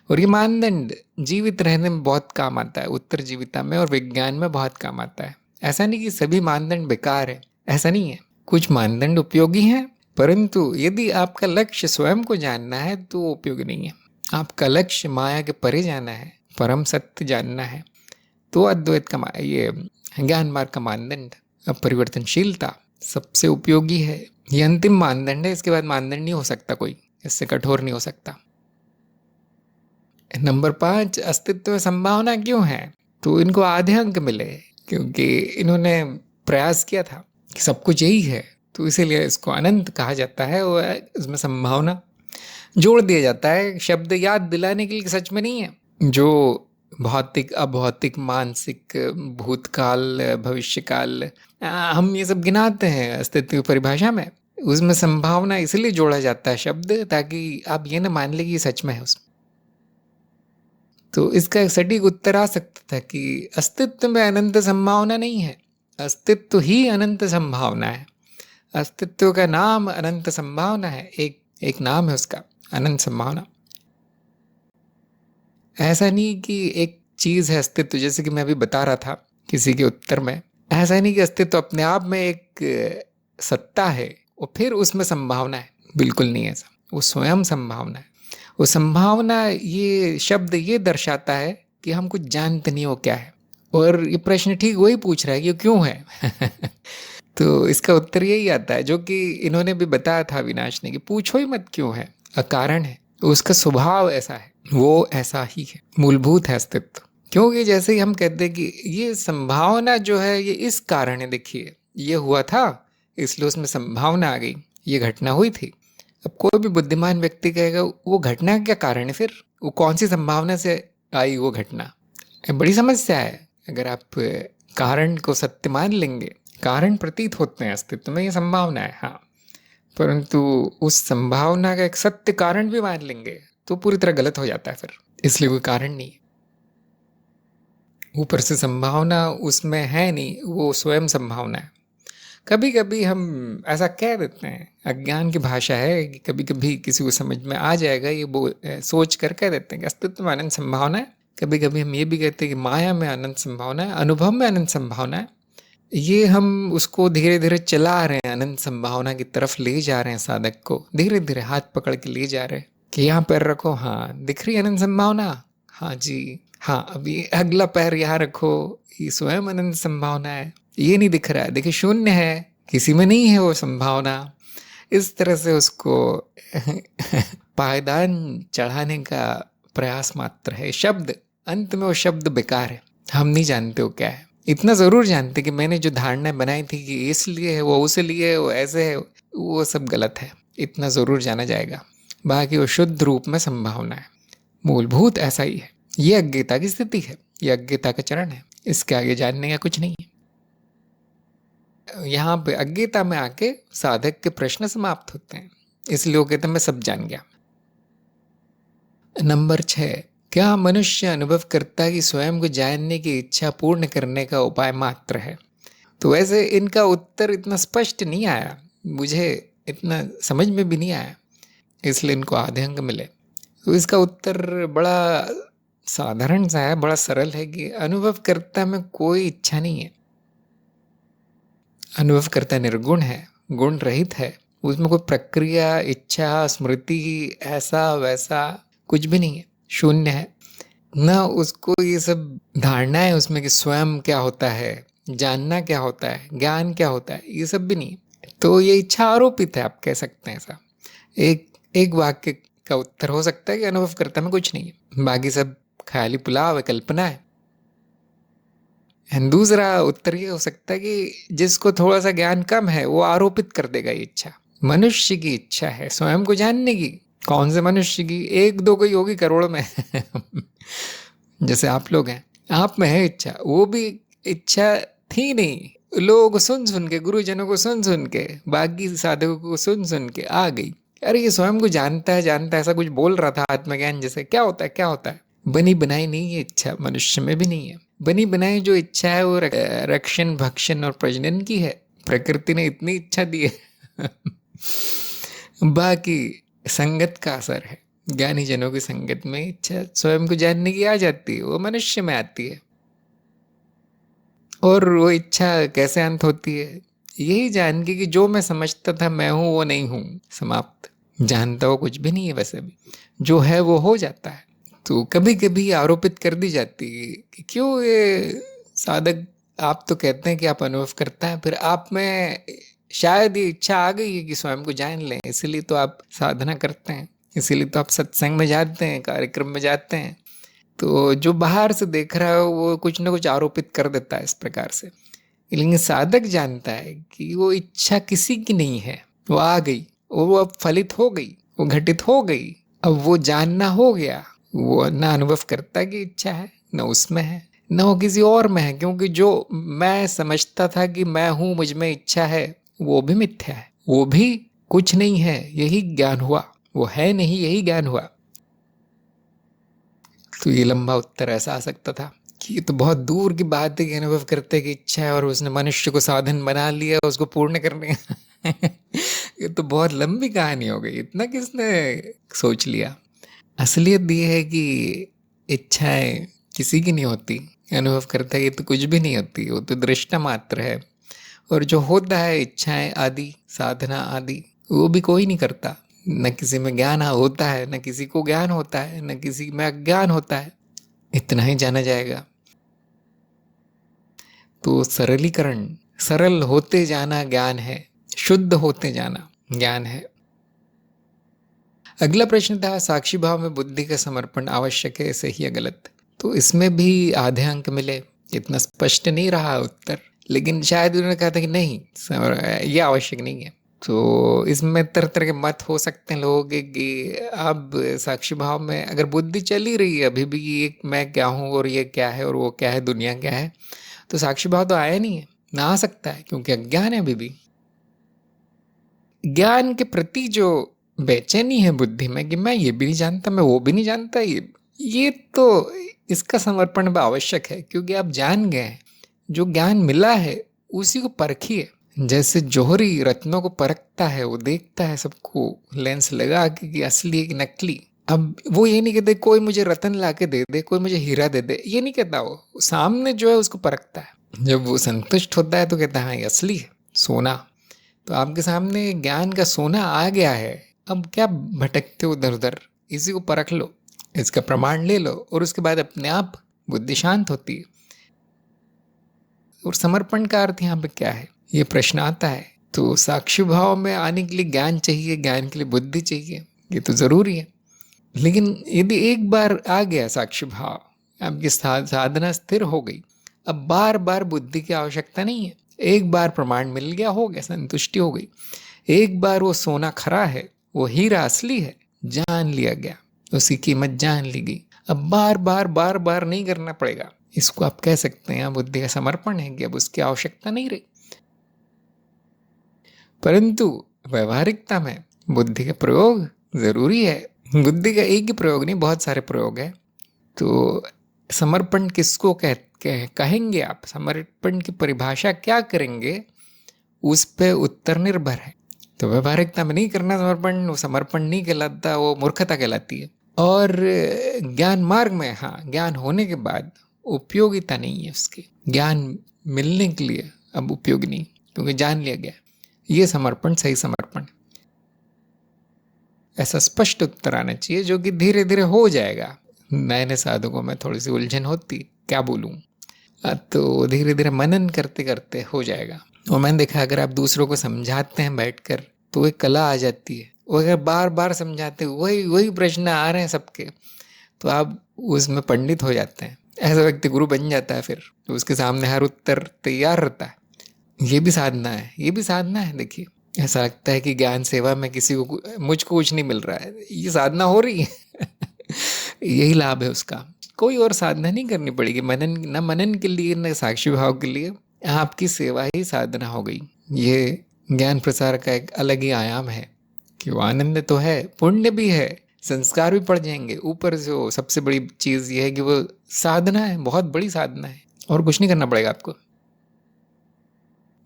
और ये मानदंड जीवित रहने में बहुत काम आता है, उत्तर जीविता में और विज्ञान में बहुत काम आता है। ऐसा नहीं कि सभी मानदंड बेकार है, ऐसा नहीं है, कुछ मानदंड उपयोगी हैं, परंतु यदि आपका लक्ष्य स्वयं को जानना है तो उपयोगी नहीं है। आपका लक्ष्य माया के परे जाना है, परम सत्य जानना है, तो अद्वैत का ये ज्ञान मार्ग का मानदंड अपरिवर्तनशीलता सबसे उपयोगी है। ये अंतिम मानदंड है, इसके बाद मानदंड नहीं हो सकता कोई, इससे कठोर नहीं हो सकता। नंबर 5, अस्तित्व में संभावना क्यों है? तो इनको आधे अंक मिले, क्योंकि इन्होंने प्रयास किया था कि सब कुछ यही है, तो इसीलिए इसको अनंत कहा जाता है। और इसमें संभावना जोड़ दिया जाता है शब्द याद दिलाने के लिए, सच में नहीं है। जो भौतिक, अभौतिक, मानसिक, भूतकाल, भविष्यकाल, हम ये सब गिनाते हैं अस्तित्व की परिभाषा में, उसमें संभावना इसलिए जोड़ा जाता है शब्द, ताकि आप ये ना मान ले कि सच में है उसमें। तो इसका सटीक उत्तर आ सकता था कि अस्तित्व में अनंत संभावना नहीं है, अस्तित्व ही अनंत संभावना है। अस्तित्व का नाम अनंत संभावना है, एक नाम है उसका, अनंत संभावना। ऐसा नहीं कि एक चीज़ है अस्तित्व, जैसे कि मैं अभी बता रहा था किसी के उत्तर में, ऐसा नहीं कि अस्तित्व अपने आप में एक सत्ता है और फिर उसमें संभावना है, बिल्कुल नहीं ऐसा। वो स्वयं संभावना है। वो संभावना, ये शब्द ये दर्शाता है कि हम कुछ जानते नहीं हो क्या है। और ये प्रश्न ठीक वही पूछ रहा है कि क्यों है। तो इसका उत्तर यही आता है जो कि इन्होंने भी बताया था अविनाश ने, कि पूछो ही मत क्यों है, अकारण है। तो उसका स्वभाव ऐसा है, वो ऐसा ही है, मूलभूत है अस्तित्व। क्योंकि जैसे ही हम कहते हैं कि ये संभावना जो है ये इस कारण है, देखिए ये हुआ था इसलिए उसमें संभावना आ गई, ये घटना हुई थी। अब कोई भी बुद्धिमान व्यक्ति कहेगा वो घटना क्या कारण है, फिर वो कौन सी संभावना से आई वो घटना। बड़ी समस्या है। अगर आप कारण को सत्य मान लेंगे, कारण प्रतीत होते हैं अस्तित्व में, ये संभावना है हाँ, परंतु उस संभावना का एक सत्य कारण भी मान लेंगे तो पूरी तरह गलत हो जाता है फिर, इसलिए कोई कारण नहीं है। ऊपर से संभावना उसमें है नहीं, वो स्वयं संभावना है। कभी कभी हम ऐसा कह देते हैं, अज्ञान की भाषा है कि कभी कभी किसी को समझ में आ जाएगा, ये सोच कर कह देते हैं कि अस्तित्व में अनंत संभावना है। कभी कभी हम ये भी कहते हैं कि माया में अनंत संभावना है, अनुभव में अनंत संभावना है। ये हम उसको धीरे धीरे चला रहे हैं, अनंत संभावना की तरफ ले जा रहे हैं साधक को, धीरे धीरे हाथ पकड़ के ले जा रहे हैं कि यहाँ पैर रखो, हाँ दिख रही अनंत संभावना, हाँ जी, हाँ अभी अगला पैर यहाँ रखो, ये स्वयं अनंत संभावना है। ये नहीं दिख रहा है, देखिए शून्य है, किसी में नहीं है वो संभावना। इस तरह से उसको पायदान चढ़ाने का प्रयास मात्र है। शब्द, अंत में वो शब्द बेकार है, हम नहीं जानते वो क्या है। इतना ज़रूर जानते कि मैंने जो धारणाएं बनाई थी कि इसलिए है, वो उसलिए है, वो ऐसे है, वो सब गलत है, इतना ज़रूर जाना जाएगा। बाकी वो शुद्ध रूप में संभावना है, मूलभूत ऐसा ही है। ये अज्ञता की स्थिति है, ये अज्ञता का चरण है, इसके आगे जानने का कुछ नहीं है। यहाँ पे अज्ञता में आके साधक के प्रश्न समाप्त होते हैं, इसलिए वो कहते हैं मैं सब जान गया। नंबर 6, क्या मनुष्य अनुभव करता है कि स्वयं को जानने की इच्छा पूर्ण करने का उपाय मात्र है? तो वैसे इनका उत्तर इतना स्पष्ट नहीं आया, मुझे इतना समझ में भी नहीं आया, इसलिए इनको आधे अंक मिले। तो इसका उत्तर बड़ा साधारण सा है, बड़ा सरल है कि अनुभव करता में कोई इच्छा नहीं है। अनुभव करता निर्गुण है, गुण रहित है, उसमें कोई प्रक्रिया, इच्छा, स्मृति, ऐसा वैसा कुछ भी नहीं है, शून्य है। ना उसको ये सब धारणा है उसमें कि स्वयं क्या होता है, जानना क्या होता है, ज्ञान क्या होता है, ये सब भी नहीं। तो ये इच्छा आरोपित है, आप कह सकते हैं ऐसा। एक वाक्य का उत्तर हो सकता है कि अनुभव करता में कुछ नहीं है, बाकी सब ख्याली पुलाव है, कल्पना है। दूसरा उत्तर ये हो सकता है कि जिसको थोड़ा सा ज्ञान कम है वो आरोपित कर देगा ये इच्छा। मनुष्य की इच्छा है स्वयं को जानने की, कौन से मनुष्य की, एक दो कोई होगी करोड़ों में। जैसे आप लोग हैं, आप में है इच्छा, वो भी इच्छा थी नहीं, लोगों को सुन सुन के, गुरुजनों को सुन सुन के, बाकी साधकों को सुन सुन के आ गई। अरे ये स्वयं को जानता है, जानता है, ऐसा कुछ बोल रहा था आत्मज्ञान जैसे, क्या होता है क्या होता है। बनी बनाई नहीं है इच्छा, मनुष्य में भी नहीं है। बनी बनाई जो इच्छा है वो रक्षण, भक्षण और प्रजनन की है, प्रकृति ने इतनी इच्छा दी है। बाकी संगत का असर है, ज्ञानी जनों की संगत में इच्छा स्वयं को जानने की आ जाती है, वो मनुष्य में आती है। और वो इच्छा कैसे अंत होती है, यही जान के कि जो मैं समझता था मैं हूँ वो नहीं हूँ, समाप्त। जानता हो कुछ भी नहीं है, वैसे भी जो है वो हो जाता है। तो कभी कभी आरोपित कर दी जाती है कि क्यों ये साधक, आप तो कहते हैं कि आप अनुभव करता है, फिर आप में शायद ये इच्छा आ गई है कि स्वयं को जान लें, इसीलिए तो आप साधना करते हैं, इसीलिए तो आप सत्संग में जाते हैं, कार्यक्रम में जाते हैं। तो जो बाहर से देख रहा है वो कुछ ना कुछ आरोपित कर देता है इस प्रकार से। लेकिन साधक जानता है कि वो इच्छा किसी की नहीं है, वो आ गई, वो अब फलित हो गई, वो घटित हो गई, अब वो जानना हो गया। वो ना अनुभव करता कि इच्छा है, न उसमें है, न वो किसी और में है, क्योंकि जो मैं समझता था कि मैं हूं, मुझ में इच्छा है, वो भी मिथ्या है, वो भी कुछ नहीं है, यही ज्ञान हुआ। वो है नहीं, यही ज्ञान हुआ। तो ये लंबा उत्तर ऐसा आ सकता था कि ये तो बहुत दूर की बात है कि अनुभव करते कि इच्छा है और उसने मनुष्य को साधन बना लिया उसको पूर्ण करने का। ये तो बहुत लंबी कहानी हो गई, इतना किसने सोच लिया। असलियत ये है कि इच्छाएं किसी की नहीं होती, अनुभव करता है ये तो कुछ भी नहीं होती, वो तो दृष्टा मात्र है। और जो होता है इच्छाएं आदि, साधना आदि, वो भी कोई नहीं करता। न किसी में ज्ञान होता है, न किसी को ज्ञान होता है, न किसी में अज्ञान होता है। इतना ही जाना जाएगा। तो सरलीकरण, सरल होते जाना ज्ञान है, शुद्ध होते जाना ज्ञान है। अगला प्रश्न था, साक्षी भाव में बुद्धि का समर्पण आवश्यक है, सही या गलत? तो इसमें भी आधे अंक मिले। इतना स्पष्ट नहीं रहा उत्तर, लेकिन शायद उन्होंने कहा था कि नहीं, ये आवश्यक नहीं है। तो इसमें तरह तरह के मत हो सकते हैं लोगों के कि अब साक्षी भाव में अगर बुद्धि चली रही है अभी भी, ये मैं क्या हूँ और ये क्या है और वो क्या है, दुनिया क्या है, तो साक्षी भाव तो आया नहीं है, ना आ सकता है, क्योंकि अज्ञान है अभी भी। ज्ञान के प्रति जो बेचैनी है बुद्धि में कि मैं ये भी नहीं जानता, मैं वो भी नहीं जानता, ये तो इसका समर्पण आवश्यक है, क्योंकि आप जान गए हैं। जो ज्ञान मिला है उसी को परखिए। जैसे जौहरी रत्नों को परखता है, वो देखता है सबको लेंस लगा के कि असली है कि नकली। अब वो ये नहीं कहते कोई मुझे रतन ला के दे दे, कोई मुझे हीरा दे दे, ये नहीं कहता। वो सामने जो है उसको परखता है। जब वो संतुष्ट होता है तो कहता है हाँ ये असली है, सोना। तो आपके सामने ज्ञान का सोना आ गया है, अब क्या भटकते हो उधर उधर, इसी को परख लो, इसका प्रमाण ले लो, और उसके बाद अपने आप बुद्धि शांत होती है। और समर्पण का अर्थ यहाँ पे क्या है, ये प्रश्न आता है। तो साक्षी भाव में आने के लिए ज्ञान चाहिए, ज्ञान के लिए बुद्धि चाहिए, ये तो जरूरी है। लेकिन यदि एक बार आ गया साक्षी भाव, आपकी साधना स्थिर हो गई, अब बार बार बुद्धि की आवश्यकता नहीं है। एक बार प्रमाण मिल गया, हो गया, संतुष्टि हो गई। एक बार वो सोना खरा है, वो हीरा असली है, जान लिया गया, उसकी कीमत जान ली गई। अब बार बार बार बार नहीं करना पड़ेगा। इसको आप कह सकते हैं बुद्धि का समर्पण है कि अब उसकी आवश्यकता नहीं रही। परंतु व्यवहारिकता में बुद्धि का प्रयोग जरूरी है। बुद्धि का एक ही प्रयोग नहीं, बहुत सारे प्रयोग है। तो समर्पण किसको कहेंगे आप, समर्पण की परिभाषा क्या करेंगे, उस पे उत्तर निर्भर है। तो व्यवहारिकता में नहीं करना समर्पण, वो समर्पण नहीं कहलाता, वो मूर्खता कहलाती है। और ज्ञान मार्ग में, हाँ, ज्ञान होने के बाद उपयोगिता नहीं है उसकी, ज्ञान मिलने के लिए अब उपयोगी नहीं, क्योंकि जान लिया गया। ये समर्पण सही समर्पण, ऐसा स्पष्ट उत्तर आना चाहिए, जो कि धीरे धीरे हो जाएगा। नए नए साधकों में थोड़ी सी उलझन होती, क्या बोलूं, तो धीरे धीरे मनन करते करते हो जाएगा। और मैंने देखा अगर आप दूसरों को समझाते हैं बैठकर, तो एक कला आ जाती है। और अगर बार बार समझाते वही वही प्रश्न आ रहे हैं सबके, तो आप उसमें पंडित हो जाते हैं। ऐसा व्यक्ति गुरु बन जाता है, फिर तो उसके सामने हर उत्तर तैयार रहता है। ये भी साधना है, ये भी साधना है। देखिए, ऐसा लगता है कि ज्ञान सेवा में किसी को, मुझको कुछ नहीं मिल रहा है, ये साधना हो रही है। यही लाभ है उसका। कोई और साधना नहीं करनी पड़ेगी, मनन, न मनन के लिए न साक्षी भाव के लिए, आपकी सेवा ही साधना हो गई। ये ज्ञान प्रसार का एक अलग ही आयाम है कि वो आनंद तो है, पुण्य भी है, संस्कार भी पड़ जाएंगे, ऊपर से वो सबसे बड़ी चीज ये है कि वो साधना है, बहुत बड़ी साधना है, और कुछ नहीं करना पड़ेगा आपको।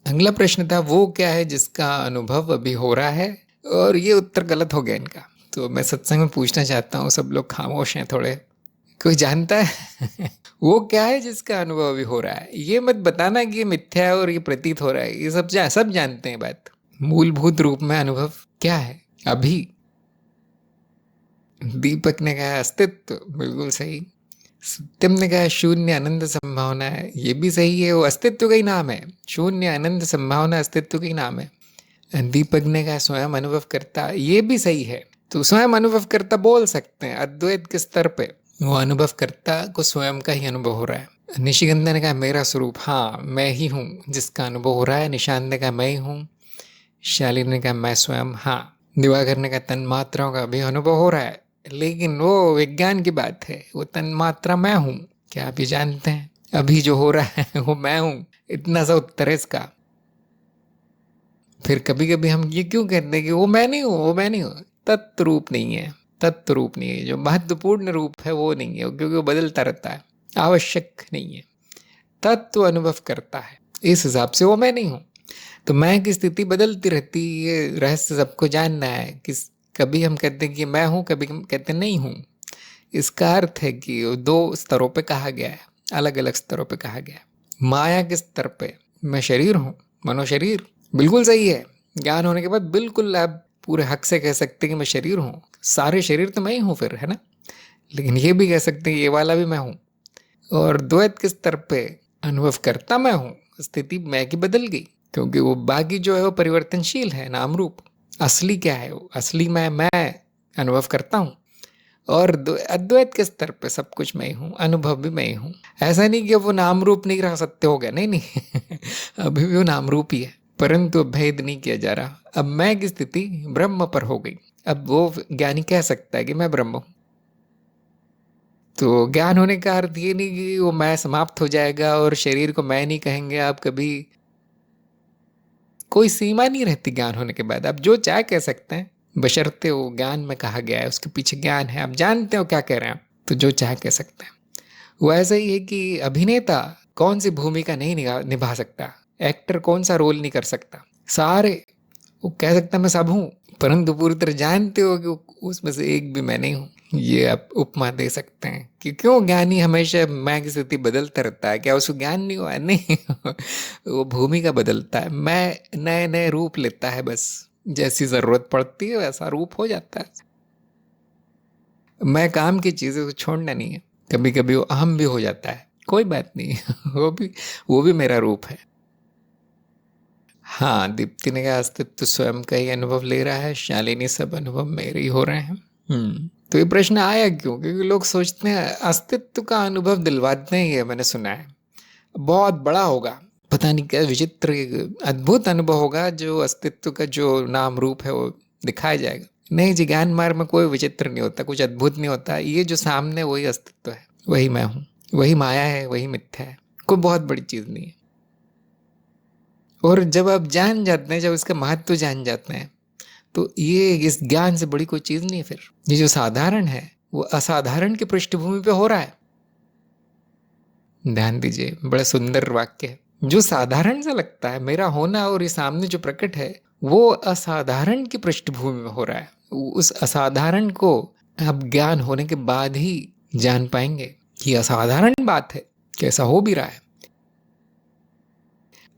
अगला प्रश्न था, वो क्या है जिसका अनुभव अभी हो रहा है? और ये उत्तर गलत हो गया इनका। तो मैं सत्संग में पूछना चाहता हूँ, सब लोग खामोश हैं थोड़े, कोई जानता है? वो क्या है जिसका अनुभव अभी हो रहा है? ये मत बताना कि ये मिथ्या है और ये प्रतीत हो रहा है, ये सब जानते हैं बात। मूलभूत रूप में अनुभव क्या है अभी? दीपक ने कहा अस्तित्व, बिल्कुल सही। सत्यम ने कहा शून्य अनंत संभावना है, ये भी सही है, वो अस्तित्व का ही नाम है। शून्य अनंत संभावना अस्तित्व का ही नाम है। दीपक ने कहा स्वयं अनुभव करता, ये भी सही है। तो स्वयं अनुभव करता बोल सकते हैं, अद्वैत के स्तर पे वो अनुभव करता को स्वयं का ही अनुभव हो रहा है। निशिगंधा ने कहा मेरा स्वरूप, हाँ मैं ही हूँ जिसका अनुभव हो रहा है। निशांत ने कहा मैं ही हूँ। शालिनी ने कहा मैं स्वयं, हाँ। दिवाकर ने कहा तन मात्राओं का भी अनुभव हो रहा है, लेकिन वो विज्ञान की बात है, वो तन मात्रा मैं हूँ। क्या आप ये जानते हैं अभी जो हो रहा है वो मैं हूँ? इतना सा उत्तर है इसका। फिर कभी कभी हम ये क्यों कहते हैं कि वो मैं नहीं हूँ, वो मैं नहीं हूँ? तत्व रूप नहीं है, तत्व रूप नहीं है। जो महत्वपूर्ण रूप है वो नहीं है, क्योंकि वो बदलता रहता है, आवश्यक नहीं है। तत्व अनुभव करता है, इस हिसाब से वो मैं नहीं हूँ। तो मैं की स्थिति बदलती रहती, ये रहस्य सबको जानना है। किस कभी हम कहते हैं कि मैं हूँ, कभी हम कहते हैं नहीं हूँ। इसका अर्थ है कि वो दो स्तरों पे कहा गया है, अलग अलग स्तरों पे कहा गया है। माया के स्तर पे मैं शरीर हूँ, मनोशरीर, बिल्कुल सही है। ज्ञान होने के बाद बिल्कुल आप पूरे हक से कह सकते हैं कि मैं शरीर हूँ, सारे शरीर तो मैं ही हूँ फिर, है ना। लेकिन ये भी कह सकते हैं ये वाला भी मैं हूँ। और द्वैत के स्तर पे अनुभव करता मैं हूँ, स्थिति मैं की बदल गई, क्योंकि वो बाकी जो है वो परिवर्तनशील है, नाम रूप। असली क्या है, वो असली मैं अनुभव करता हूँ। और अद्वैत के स्तर पे सब कुछ मैं ही हूँ, अनुभव भी मैं ही हूँ। ऐसा नहीं कि वो नाम रूप नहीं रह सकते, हो गया, नहीं नहीं अभी भी वो नाम रूप ही है, परंतु भेद नहीं किया जा रहा। अब मैं की स्थिति ब्रह्म पर हो गई। अब वो ज्ञानी कह सकता है कि मैं ब्रह्म हूँ। तो ज्ञान होने का अर्थ ये नहीं कि वो मैं समाप्त हो जाएगा और शरीर को मैं नहीं कहेंगे आप कभी। कोई सीमा नहीं रहती ज्ञान होने के बाद, आप जो चाहे कह सकते हैं, बशर्ते वो ज्ञान में कहा गया है, उसके पीछे ज्ञान है, आप जानते हो क्या कह रहे हैं आप, तो जो चाहे कह सकते हैं। वो ऐसा ही है कि अभिनेता कौन सी भूमिका नहीं निभा सकता, एक्टर कौन सा रोल नहीं कर सकता, सारे वो कह सकता मैं सब हूँ, परंतु पूरी तरह जानते हो कि उसमें से एक भी मैं नहीं हूँ। ये आप उपमा दे सकते हैं कि क्यों ज्ञानी हमेशा मैं की स्थिति बदलता रहता है, क्या उसको ज्ञान नहीं हुआ, नहीं वो भूमिका बदलता है, मैं नए नए रूप लेता है, बस जैसी जरूरत पड़ती है वैसा रूप हो जाता है। मैं काम की चीजें को छोड़ना नहीं है, कभी कभी वो अहम भी हो जाता है, कोई बात नहीं वो भी मेरा रूप है। हाँ, दीप्ति ने कहा अस्तित्व स्वयं का ही अनुभव ले रहा है, शालिनी सब अनुभव मेरे ही हो रहे हैं। तो ये प्रश्न आया क्यों, क्योंकि लोग सोचते हैं अस्तित्व का अनुभव दिलवाते हैं, ये मैंने सुना है बहुत बड़ा होगा, पता नहीं क्या विचित्र अद्भुत अनुभव होगा, जो अस्तित्व का जो नाम रूप है वो दिखाया जाएगा। नहीं जी, ज्ञान मार्ग में कोई विचित्र नहीं होता, कुछ अद्भुत नहीं होता, ये जो सामने वही अस्तित्व है, वही मैं हूँ, वही माया है, वही मिथ्या है, कोई बहुत बड़ी चीज नहीं है। और जब आप जान जाते हैं, जब इसका महत्व जान जाते हैं, तो ये इस ज्ञान से बड़ी कोई चीज नहीं है। फिर ये जो साधारण है वो असाधारण की पृष्ठभूमि पे हो रहा है। ध्यान दीजिए, बड़ा सुंदर वाक्य है। जो साधारण सा लगता है मेरा होना और ये सामने जो प्रकट है, वो असाधारण की पृष्ठभूमि में हो रहा है। उस असाधारण को आप ज्ञान होने के बाद ही जान पाएंगे कि असाधारण बात है, कैसा हो भी रहा है।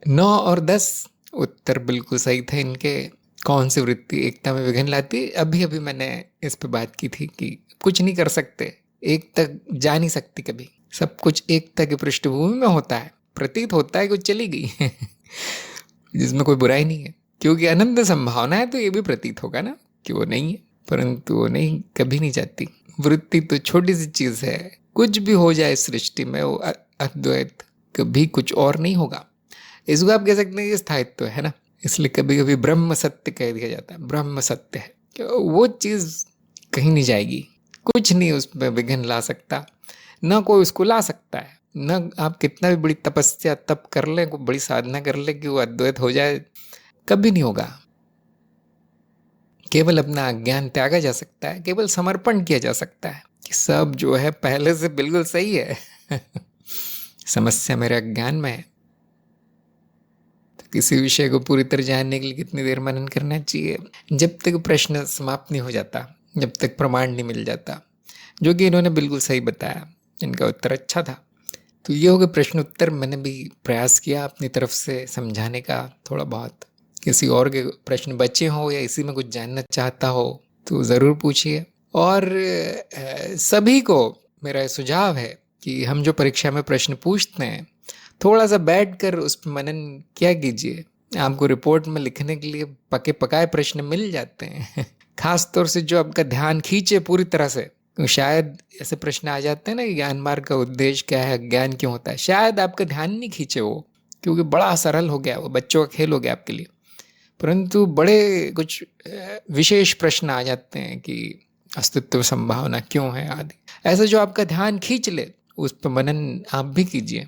9 और 10 उत्तर बिल्कुल सही थे इनके। कौन सी वृत्ति एकता में विघ्न लाती, अभी अभी मैंने इस पे बात की थी कि कुछ नहीं कर सकते, एकता जा नहीं सकती कभी, सब कुछ एकता की पृष्ठभूमि में होता है, प्रतीत होता है कि चली गई जिसमें कोई बुराई नहीं है, क्योंकि अनंत संभावना है, तो ये भी प्रतीत होगा ना कि वो नहीं है, परंतु वो नहीं, कभी नहीं जाती। वृत्ति तो छोटी सी चीज है, कुछ भी हो जाए सृष्टि में वो अद्वैत, कभी कुछ और नहीं होगा। इसको आप कह सकते हैं ये स्थायित्व है ना, इसलिए कभी कभी ब्रह्म सत्य कह दिया जाता है, ब्रह्म सत्य है, वो चीज कहीं नहीं जाएगी, कुछ नहीं उसमें विघ्न ला सकता, ना कोई उसको ला सकता है, न आप कितना भी बड़ी तपस्या तप कर ले, कोई बड़ी साधना कर ले कि वो अद्वैत हो जाए, कभी नहीं होगा। केवल अपना अज्ञान त्यागा जा सकता है, केवल समर्पण किया जा सकता है कि सब जो है पहले से बिल्कुल सही है समस्या मेरे अज्ञान में है। किसी विषय को पूरी तरह जानने के लिए कितनी देर मनन करना चाहिए, जब तक प्रश्न समाप्त नहीं हो जाता, जब तक प्रमाण नहीं मिल जाता, जो कि इन्होंने बिल्कुल सही बताया, इनका उत्तर अच्छा था। तो ये हो गया प्रश्न उत्तर। मैंने भी प्रयास किया अपनी तरफ से समझाने का थोड़ा बहुत। किसी और के प्रश्न बचे हो या इसी में कुछ जानना चाहता हो तो ज़रूर पूछिए। और सभी को मेरा सुझाव है कि हम जो परीक्षा में प्रश्न पूछते हैं, थोड़ा सा बैठकर उस पर मनन क्या कीजिए, आपको रिपोर्ट में लिखने के लिए पके पकाए प्रश्न मिल जाते हैं खास तौर से जो आपका ध्यान खींचे पूरी तरह से। शायद ऐसे प्रश्न आ जाते हैं ना कि ज्ञान मार्ग का उद्देश्य क्या है, ज्ञान क्यों होता है, शायद आपका ध्यान नहीं खींचे वो, क्योंकि बड़ा सरल हो गया, वो बच्चों का खेल हो गया आपके लिए। परंतु बड़े कुछ विशेष प्रश्न आ जाते हैं कि अस्तित्व संभावना क्यों है आदि, ऐसा जो आपका ध्यान खींच ले, उस पर मनन आप भी कीजिए।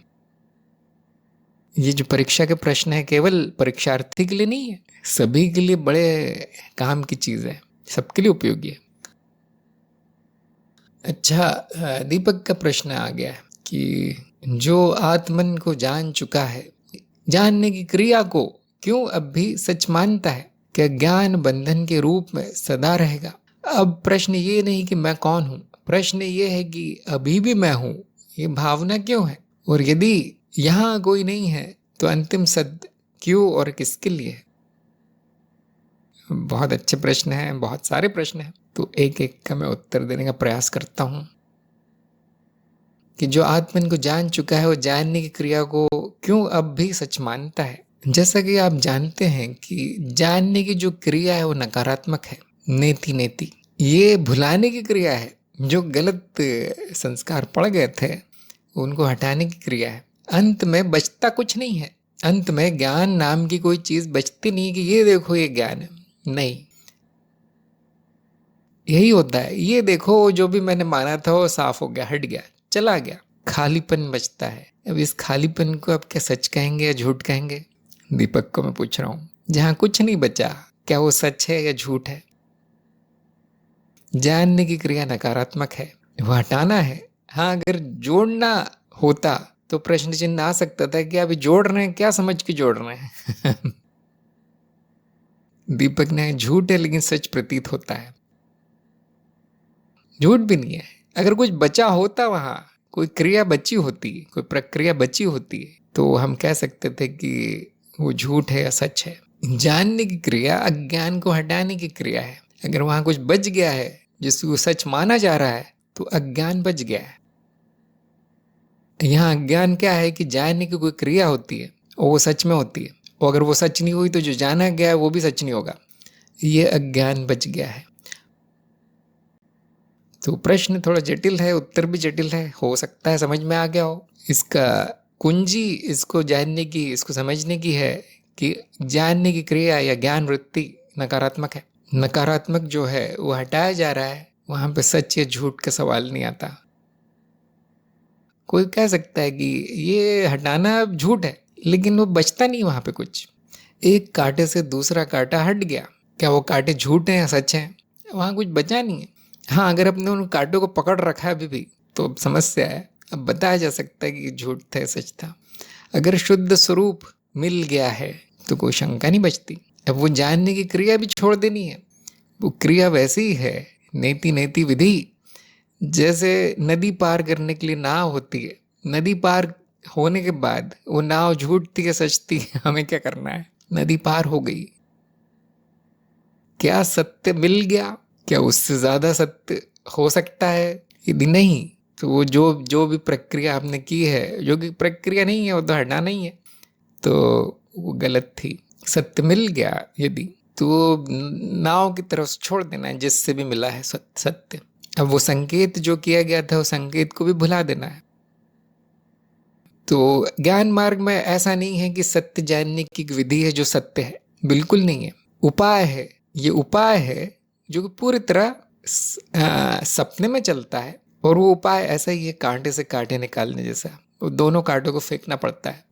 ये जो परीक्षा के प्रश्न है केवल परीक्षार्थी के लिए नहीं है, सभी के लिए बड़े काम की चीज है, सबके लिए उपयोगी है। अच्छा, दीपक का प्रश्न आ गया कि जो आत्मन को जान चुका है, जानने की क्रिया को क्यों अब भी सच मानता है, क्या ज्ञान बंधन के रूप में सदा रहेगा? अब प्रश्न ये नहीं कि मैं कौन हूं, प्रश्न ये है कि अभी भी मैं हूं, ये भावना क्यों है? और यदि यहां कोई नहीं है तो अंतिम सत्य क्यों और किसके लिए है? बहुत अच्छे प्रश्न हैं, बहुत सारे प्रश्न हैं, तो एक एक का मैं उत्तर देने का प्रयास करता हूं। कि जो आत्मन को जान चुका है वो जानने की क्रिया को क्यों अब भी सच मानता है? जैसा कि आप जानते हैं कि जानने की जो क्रिया है वो नकारात्मक है, नेति नेति। ये भुलाने की क्रिया है, जो गलत संस्कार पड़ गए थे उनको हटाने की क्रिया है। अंत में बचता कुछ नहीं है, अंत में ज्ञान नाम की कोई चीज बचती नहीं कि ये देखो ये ज्ञान है, नहीं। यही होता है, ये देखो जो भी मैंने माना था वो साफ हो गया, हट गया, चला गया, खालीपन बचता है। अब इस खालीपन को आप क्या सच कहेंगे या झूठ कहेंगे? दीपक को मैं पूछ रहा हूं, जहां कुछ नहीं बचा, क्या वो सच है या झूठ है? जानने की क्रिया नकारात्मक है, वो हटाना है। हाँ, अगर जोड़ना होता तो प्रश्न चिन्ह आ सकता था कि अभी जोड़ रहे हैं, क्या समझ के जोड़ रहे हैं? दीपक ने झूठ है लेकिन सच प्रतीत होता है। झूठ भी नहीं है, अगर कुछ बचा होता, वहां कोई क्रिया बची होती, कोई प्रक्रिया बची होती, तो हम कह सकते थे कि वो झूठ है या सच है। जानने की क्रिया अज्ञान को हटाने की क्रिया है। अगर वहां कुछ बच गया है जिसको सच माना जा रहा है तो अज्ञान बच गया है। यहाँ अज्ञान क्या है कि जानने की कोई क्रिया होती है और वो सच में होती है, और अगर वो सच नहीं हुई तो जो जाना गया है वो भी सच नहीं होगा। ये अज्ञान बच गया है। तो प्रश्न थोड़ा जटिल है, उत्तर भी जटिल है, हो सकता है समझ में आ गया हो। इसका कुंजी इसको जानने की, इसको समझने की है कि जानने की क्रिया या ज्ञान वृत्ति नकारात्मक है। नकारात्मक जो है वो हटाया जा रहा है, वहां पे सच या झूठ का सवाल नहीं आता। कोई कह सकता है कि ये हटाना अब झूठ है, लेकिन वो बचता नहीं वहां पे कुछ। एक कांटे से दूसरा कांटा हट गया, क्या वो कांटे झूठ हैं या सच हैं? वहां कुछ बचा नहीं है। हाँ, अगर अपने उन कांटों को पकड़ रखा है अभी भी तो अब समस्या है। अब बताया जा सकता है कि झूठ था सच था। अगर शुद्ध स्वरूप मिल गया है तो कोई शंका नहीं बचती। अब वो जानने की क्रिया भी छोड़ देनी है। वो क्रिया वैसी ही है, नेति नेति विधि। जैसे नदी पार करने के लिए नाव होती है, नदी पार होने के बाद वो नाव झूठती है सचती है, हमें क्या करना है? नदी पार हो गई, क्या सत्य मिल गया? क्या उससे ज्यादा सत्य हो सकता है? यदि नहीं तो वो जो भी प्रक्रिया आपने की है, जो कि प्रक्रिया नहीं है, वो तो हटाना नहीं है, तो वो गलत थी। सत्य मिल गया यदि, तो नाव की तरफ छोड़ देना है जिससे भी मिला है सत्य। अब वो संकेत जो किया गया था, वो संकेत को भी भुला देना है। तो ज्ञान मार्ग में ऐसा नहीं है कि सत्य जानने की विधि है जो सत्य है, बिल्कुल नहीं है। उपाय है, ये उपाय है जो कि पूरी तरह सपने में चलता है। और वो उपाय ऐसा ही है, कांटे से कांटे निकालने जैसा। वो दोनों कांटों को फेंकना पड़ता है।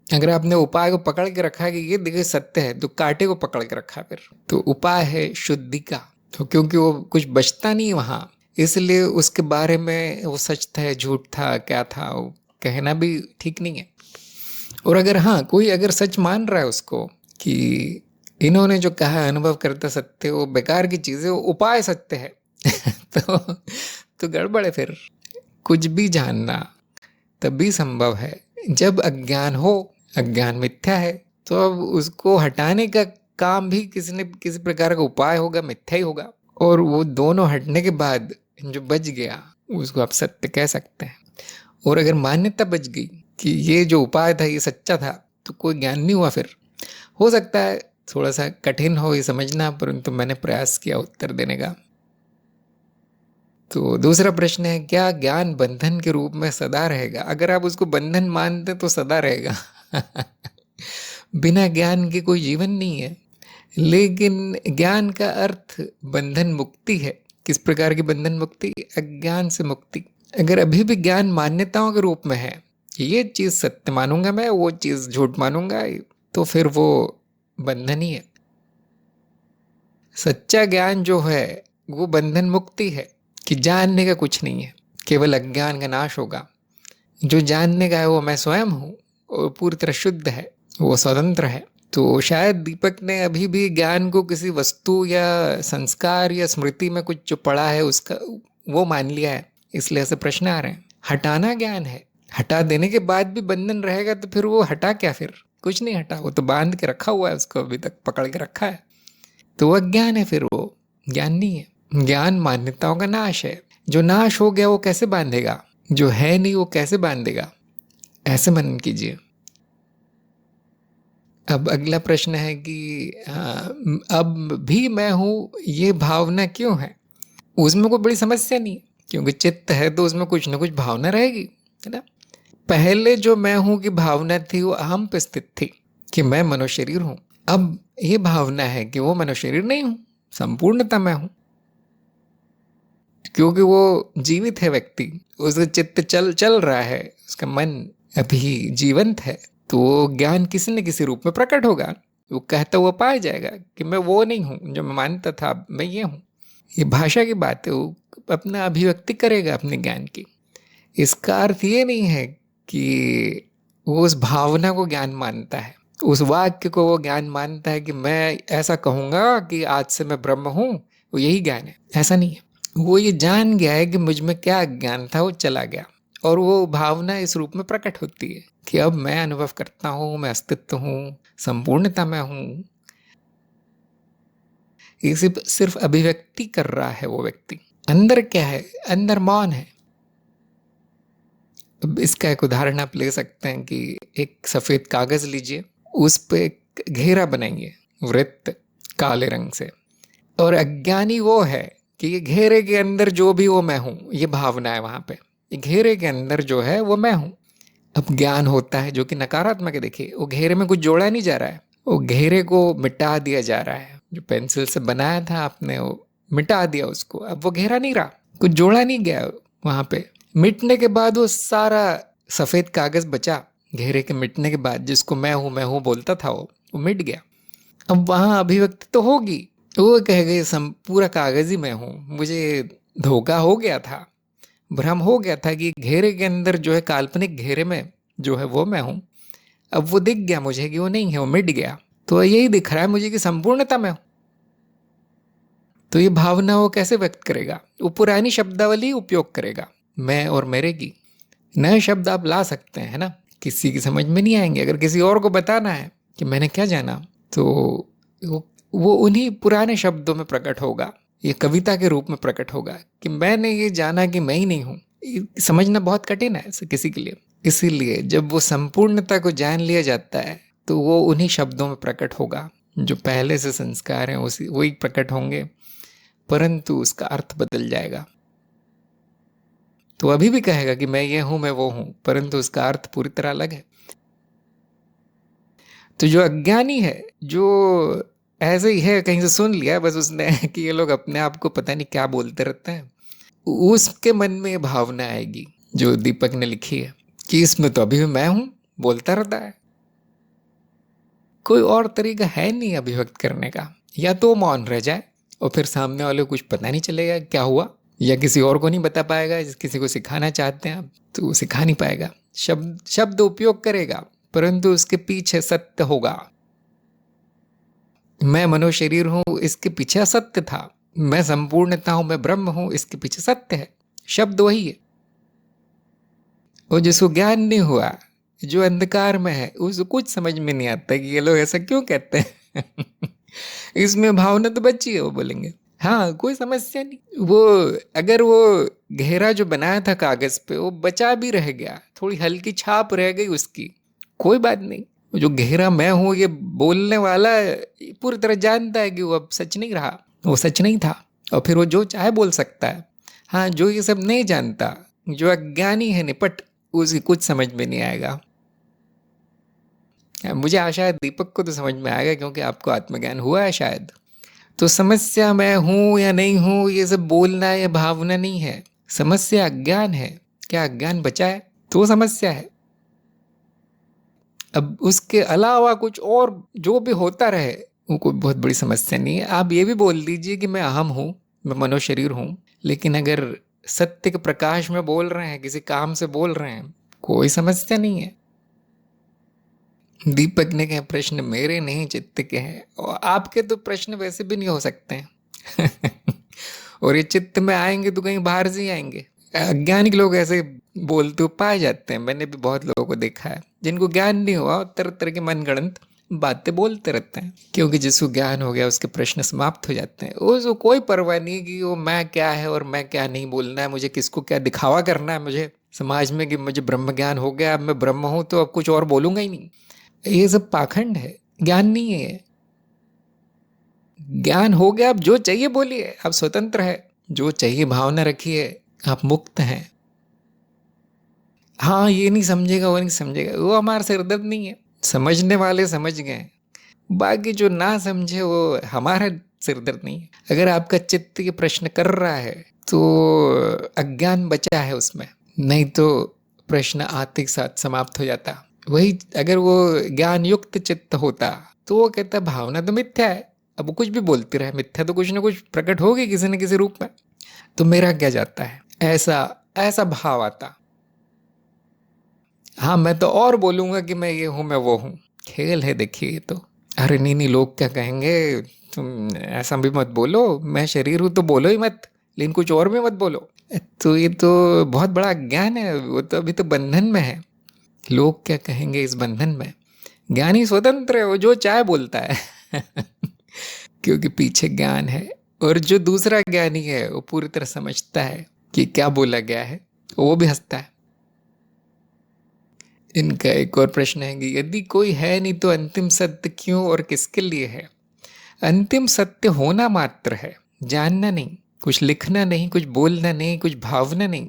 अगर आपने उपाय को पकड़ के रखा है कि ये देखिए सत्य है, तो कांटे को पकड़ के रखा फिर तो उपाय है शुद्धि का। तो क्योंकि वो कुछ बचता नहीं वहां, इसलिए उसके बारे में वो सच था झूठ था क्या था वो कहना भी ठीक नहीं है। और अगर हाँ, कोई अगर सच मान रहा है उसको कि इन्होंने जो कहा अनुभव करता सत्य वो बेकार की चीज है, वो उपाय सत्य है तो गड़बड़ है फिर। कुछ भी जानना तभी संभव है जब अज्ञान हो। अज्ञान मिथ्या है तो अब उसको हटाने का काम भी किसी न किसी प्रकार का उपाय होगा, मिथ्या ही होगा। और वो दोनों हटने के बाद जो बच गया उसको आप सत्य कह सकते हैं। और अगर मान्यता बच गई कि ये जो उपाय था ये सच्चा था, तो कोई ज्ञान नहीं हुआ फिर। हो सकता है थोड़ा सा कठिन हो ये समझना, परंतु मैंने प्रयास किया उत्तर देने का। तो दूसरा प्रश्न है, क्या ज्ञान बंधन के रूप में सदा रहेगा? अगर आप उसको बंधन मानते तो सदा रहेगा बिना ज्ञान के कोई जीवन नहीं है। लेकिन ज्ञान का अर्थ बंधन मुक्ति है। किस प्रकार की बंधन मुक्ति? अज्ञान से मुक्ति। अगर अभी भी ज्ञान मान्यताओं के रूप में है, ये चीज सत्य मानूंगा मैं, वो चीज झूठ मानूंगा, तो फिर वो बंधन ही है। सच्चा ज्ञान जो है वो बंधन मुक्ति है कि जानने का कुछ नहीं है, केवल अज्ञान का नाश होगा। जो जानने का है वो मैं स्वयं हूँ और पूरी तरह शुद्ध है, वो स्वतंत्र है। तो शायद दीपक ने अभी भी ज्ञान को किसी वस्तु या संस्कार या स्मृति में कुछ जो पड़ा है उसका वो मान लिया है, इसलिए ऐसे प्रश्न आ रहे हैं। हटाना ज्ञान है, हटा देने के बाद भी बंधन रहेगा तो फिर वो हटा क्या, फिर कुछ नहीं हटा, वो तो बांध के रखा हुआ है, उसको अभी तक पकड़ के रखा है, तो वह अज्ञान है, फिर वो ज्ञान नहीं है। ज्ञान मान्यताओं का नाश है, जो नाश हो गया वो कैसे बांधेगा, जो है नहीं वो कैसे बांधेगा, ऐसे मनन कीजिए। अब अगला प्रश्न है कि अब भी मैं हूँ ये भावना क्यों है। उसमें कोई बड़ी समस्या नहीं है, क्योंकि चित्त है तो उसमें कुछ ना कुछ भावना रहेगी, है ना। पहले जो मैं हूँ की भावना थी वो अहम पे स्थित थी कि मैं मनुष्य हूँ। अब ये भावना है कि वो मनुष्य नहीं हूँ, संपूर्णता मैं हूँ, क्योंकि वो जीवित है व्यक्ति, उसका चित्त चल रहा है, उसका मन अभी जीवंत है, तो ज्ञान किसी न किसी रूप में प्रकट होगा। वो कहता हुआ पाया जाएगा कि मैं वो नहीं हूँ जो मैं मानता था, मैं ये हूँ। ये भाषा की बात है, वो अपना अभिव्यक्ति करेगा अपने ज्ञान की। इसका अर्थ ये नहीं है कि वो उस भावना को ज्ञान मानता है, उस वाक्य को वो ज्ञान मानता है कि मैं ऐसा कहूँगा कि आज से मैं ब्रह्म हूँ, वो यही ज्ञान है, ऐसा नहीं है। वो ये जान गया है कि मुझ में क्या ज्ञान था, वो चला गया, और वो भावना इस रूप में प्रकट होती है कि अब मैं अनुभव करता हूँ, मैं अस्तित्व हूँ, संपूर्णता मैं हूँ। ये सिर्फ अभिव्यक्ति कर रहा है वो व्यक्ति। अंदर क्या है, अंदर मौन है। अब इसका एक उदाहरण आप ले सकते हैं कि एक सफ़ेद कागज़ लीजिए, उस पर एक घेरा बनाइए वृत्त काले रंग से, और अज्ञानी वो है कि ये घेरे के अंदर जो भी वो मैं हूँ, ये भावना है वहाँ पे, ये घेरे के अंदर जो है वो मैं हूँ। अब ज्ञान होता है जो कि नकारात्मक है। देखिए, वो घेरे में कुछ जोड़ा नहीं जा रहा है, वो घेरे को मिटा दिया जा रहा है। जो पेंसिल से बनाया था आपने, वो मिटा दिया उसको, अब वो घेरा नहीं रहा, कुछ जोड़ा नहीं गया वहाँ पे। मिटने के बाद वो सारा सफ़ेद कागज़ बचा, घेरे के मिटने के बाद, जिसको मैं हूँ बोलता था, वो मिट गया। अब वहाँ अभिव्यक्ति तो होगी, वो कह गए पूरा कागज़ ही मैं हूँ, मुझे धोखा हो गया था, भ्रम हो गया था कि घेरे के अंदर जो है, काल्पनिक घेरे में जो है वो मैं हूँ। अब वो दिख गया मुझे कि वो नहीं है, वो मिट गया, तो यही दिख रहा है मुझे कि संपूर्णता मैं हूँ। तो ये भावना वो कैसे व्यक्त करेगा, वो पुरानी शब्दावली उपयोग करेगा, मैं और मेरे की। नए शब्द आप ला सकते हैं ना, किसी की समझ में नहीं आएंगे। अगर किसी और को बताना है कि मैंने क्या जाना, तो वो उन्हीं पुराने शब्दों में प्रकट होगा, ये कविता के रूप में प्रकट होगा कि मैंने ये जाना कि मैं ही नहीं हूँ। समझना बहुत कठिन है किसी के लिए। इसीलिए जब वो संपूर्णता को जान लिया जाता है तो वो उन्हीं शब्दों में प्रकट होगा, जो पहले से संस्कार हैं उसी वही प्रकट होंगे, परंतु उसका अर्थ बदल जाएगा। तो अभी भी कहेगा कि मैं ये हूँ, मैं वो हूँ, परंतु उसका अर्थ पूरी तरह अलग है। तो जो अज्ञानी है, जो ऐसे ही है, कहीं से सुन लिया बस उसने कि ये लोग अपने आप को पता नहीं क्या बोलते रहते हैं, उसके मन में ये भावना आएगी जो दीपक ने लिखी है कि इसमें तो अभी भी मैं हूँ बोलता रहता है। कोई और तरीका है नहीं अभिव्यक्त करने का, या तो मौन रह जाए और फिर सामने वाले को कुछ पता नहीं चलेगा क्या हुआ, या किसी और को नहीं बता पाएगा, किसी को सिखाना चाहते हैं आप तो सिखा नहीं पाएगा। शब्द उपयोग करेगा, परंतु उसके पीछे सत्य होगा। मैं मनुष्य हूँ, इसके पीछे असत्य था। मैं संपूर्णता हूँ, मैं ब्रह्म हूँ, इसके पीछे सत्य है। शब्द वही है। और जिसको ज्ञान नहीं हुआ, जो अंधकार में है, उसको कुछ समझ में नहीं आता कि ये लोग ऐसा क्यों कहते हैं इसमें भावना तो बची है, वो बोलेंगे हाँ कोई समस्या नहीं। वो अगर वो घेरा जो बनाया था कागज पे वो बचा भी रह गया, थोड़ी हल्की छाप रह गई उसकी, कोई बात नहीं। जो घेरा मैं हूँ ये बोलने वाला पूरी तरह जानता है कि वो अब सच नहीं रहा, वो सच नहीं था, और फिर वो जो चाहे बोल सकता है। हाँ, जो ये सब नहीं जानता, जो अज्ञानी है निपट, उसकी कुछ समझ में नहीं आएगा। मुझे आशा है दीपक को तो समझ में आएगा, क्योंकि आपको आत्मज्ञान हुआ है शायद। तो समस्या मैं हूँ या नहीं हूँ ये सब बोलना या भावना नहीं है, समस्या अज्ञान है। क्या अज्ञान बचा है तो समस्या है। अब उसके अलावा कुछ और जो भी होता रहे वो कोई बहुत बड़ी समस्या नहीं है। आप ये भी बोल दीजिए कि मैं अहम हूँ, मैं मनुष्य हूँ, लेकिन अगर सत्य के प्रकाश में बोल रहे हैं, किसी काम से बोल रहे हैं, कोई समस्या नहीं है। दीपक ने कहा प्रश्न मेरे नहीं चित्त के हैं, और आपके तो प्रश्न वैसे भी नहीं हो सकते हैं। और ये चित्त में आएंगे तो कहीं बाहर से ही आएंगे। अज्ञानिक लोग ऐसे बोलते हुए पाए जाते हैं, मैंने भी बहुत लोगों को देखा है जिनको ज्ञान नहीं हुआ तरह तरह के मनगढ़ंत बातें बोलते रहते हैं, क्योंकि जिसको ज्ञान हो गया उसके प्रश्न समाप्त हो जाते हैं। उसको कोई परवाह नहीं कि वो मैं क्या है और मैं क्या नहीं बोलना है, मुझे किसको क्या दिखावा करना है मुझे समाज में कि मुझे ब्रह्म ज्ञान हो गया, अब मैं ब्रह्म हूं तो अब कुछ और बोलूंगा ही नहीं। ये सब पाखंड है, ज्ञान नहीं है ये। ज्ञान हो गया, आप जो चाहिए बोलिए, आप स्वतंत्र है, जो चाहिए भावना रखिए, आप मुक्त हैं। हाँ ये नहीं समझेगा वो नहीं समझेगा, वो हमारा सिरदर्द नहीं है। समझने वाले समझ गए, बाकी जो ना समझे वो हमारा सिरदर्द नहीं है। अगर आपका चित्त ये प्रश्न कर रहा है तो अज्ञान बचा है उसमें, नहीं तो प्रश्न आते के साथ समाप्त हो जाता। वही अगर वो ज्ञान युक्त चित्त होता तो वो कहता भावना तो मिथ्या है, अब वो कुछ भी बोलती रहे, मिथ्या तो कुछ ना कुछ प्रकट होगी किसी न किसी रूप में, तो मेरा क्या जाता है, ऐसा ऐसा भाव आता। हाँ मैं तो और बोलूंगा कि मैं ये हूं मैं वो हूं, खेल है देखिए ये तो। अरे नहीं नहीं लोग क्या कहेंगे, तुम ऐसा भी मत बोलो, मैं शरीर हूं तो बोलो ही मत, लेकिन कुछ और भी मत बोलो। तो ये तो बहुत बड़ा ज्ञान है, वो तो अभी तो बंधन में है। लोग क्या कहेंगे इस बंधन में, ज्ञानी स्वतंत्र है, वो जो चाहे बोलता है। क्योंकि पीछे ज्ञान है, और जो दूसरा ज्ञानी है वो पूरी तरह समझता है कि क्या बोला गया है, वो भी हंसता है। इनका एक और प्रश्न है कि यदि कोई है नहीं तो अंतिम सत्य क्यों और किसके लिए है। अंतिम सत्य होना मात्र है, जानना नहीं, कुछ लिखना नहीं, कुछ बोलना नहीं, कुछ भावना नहीं।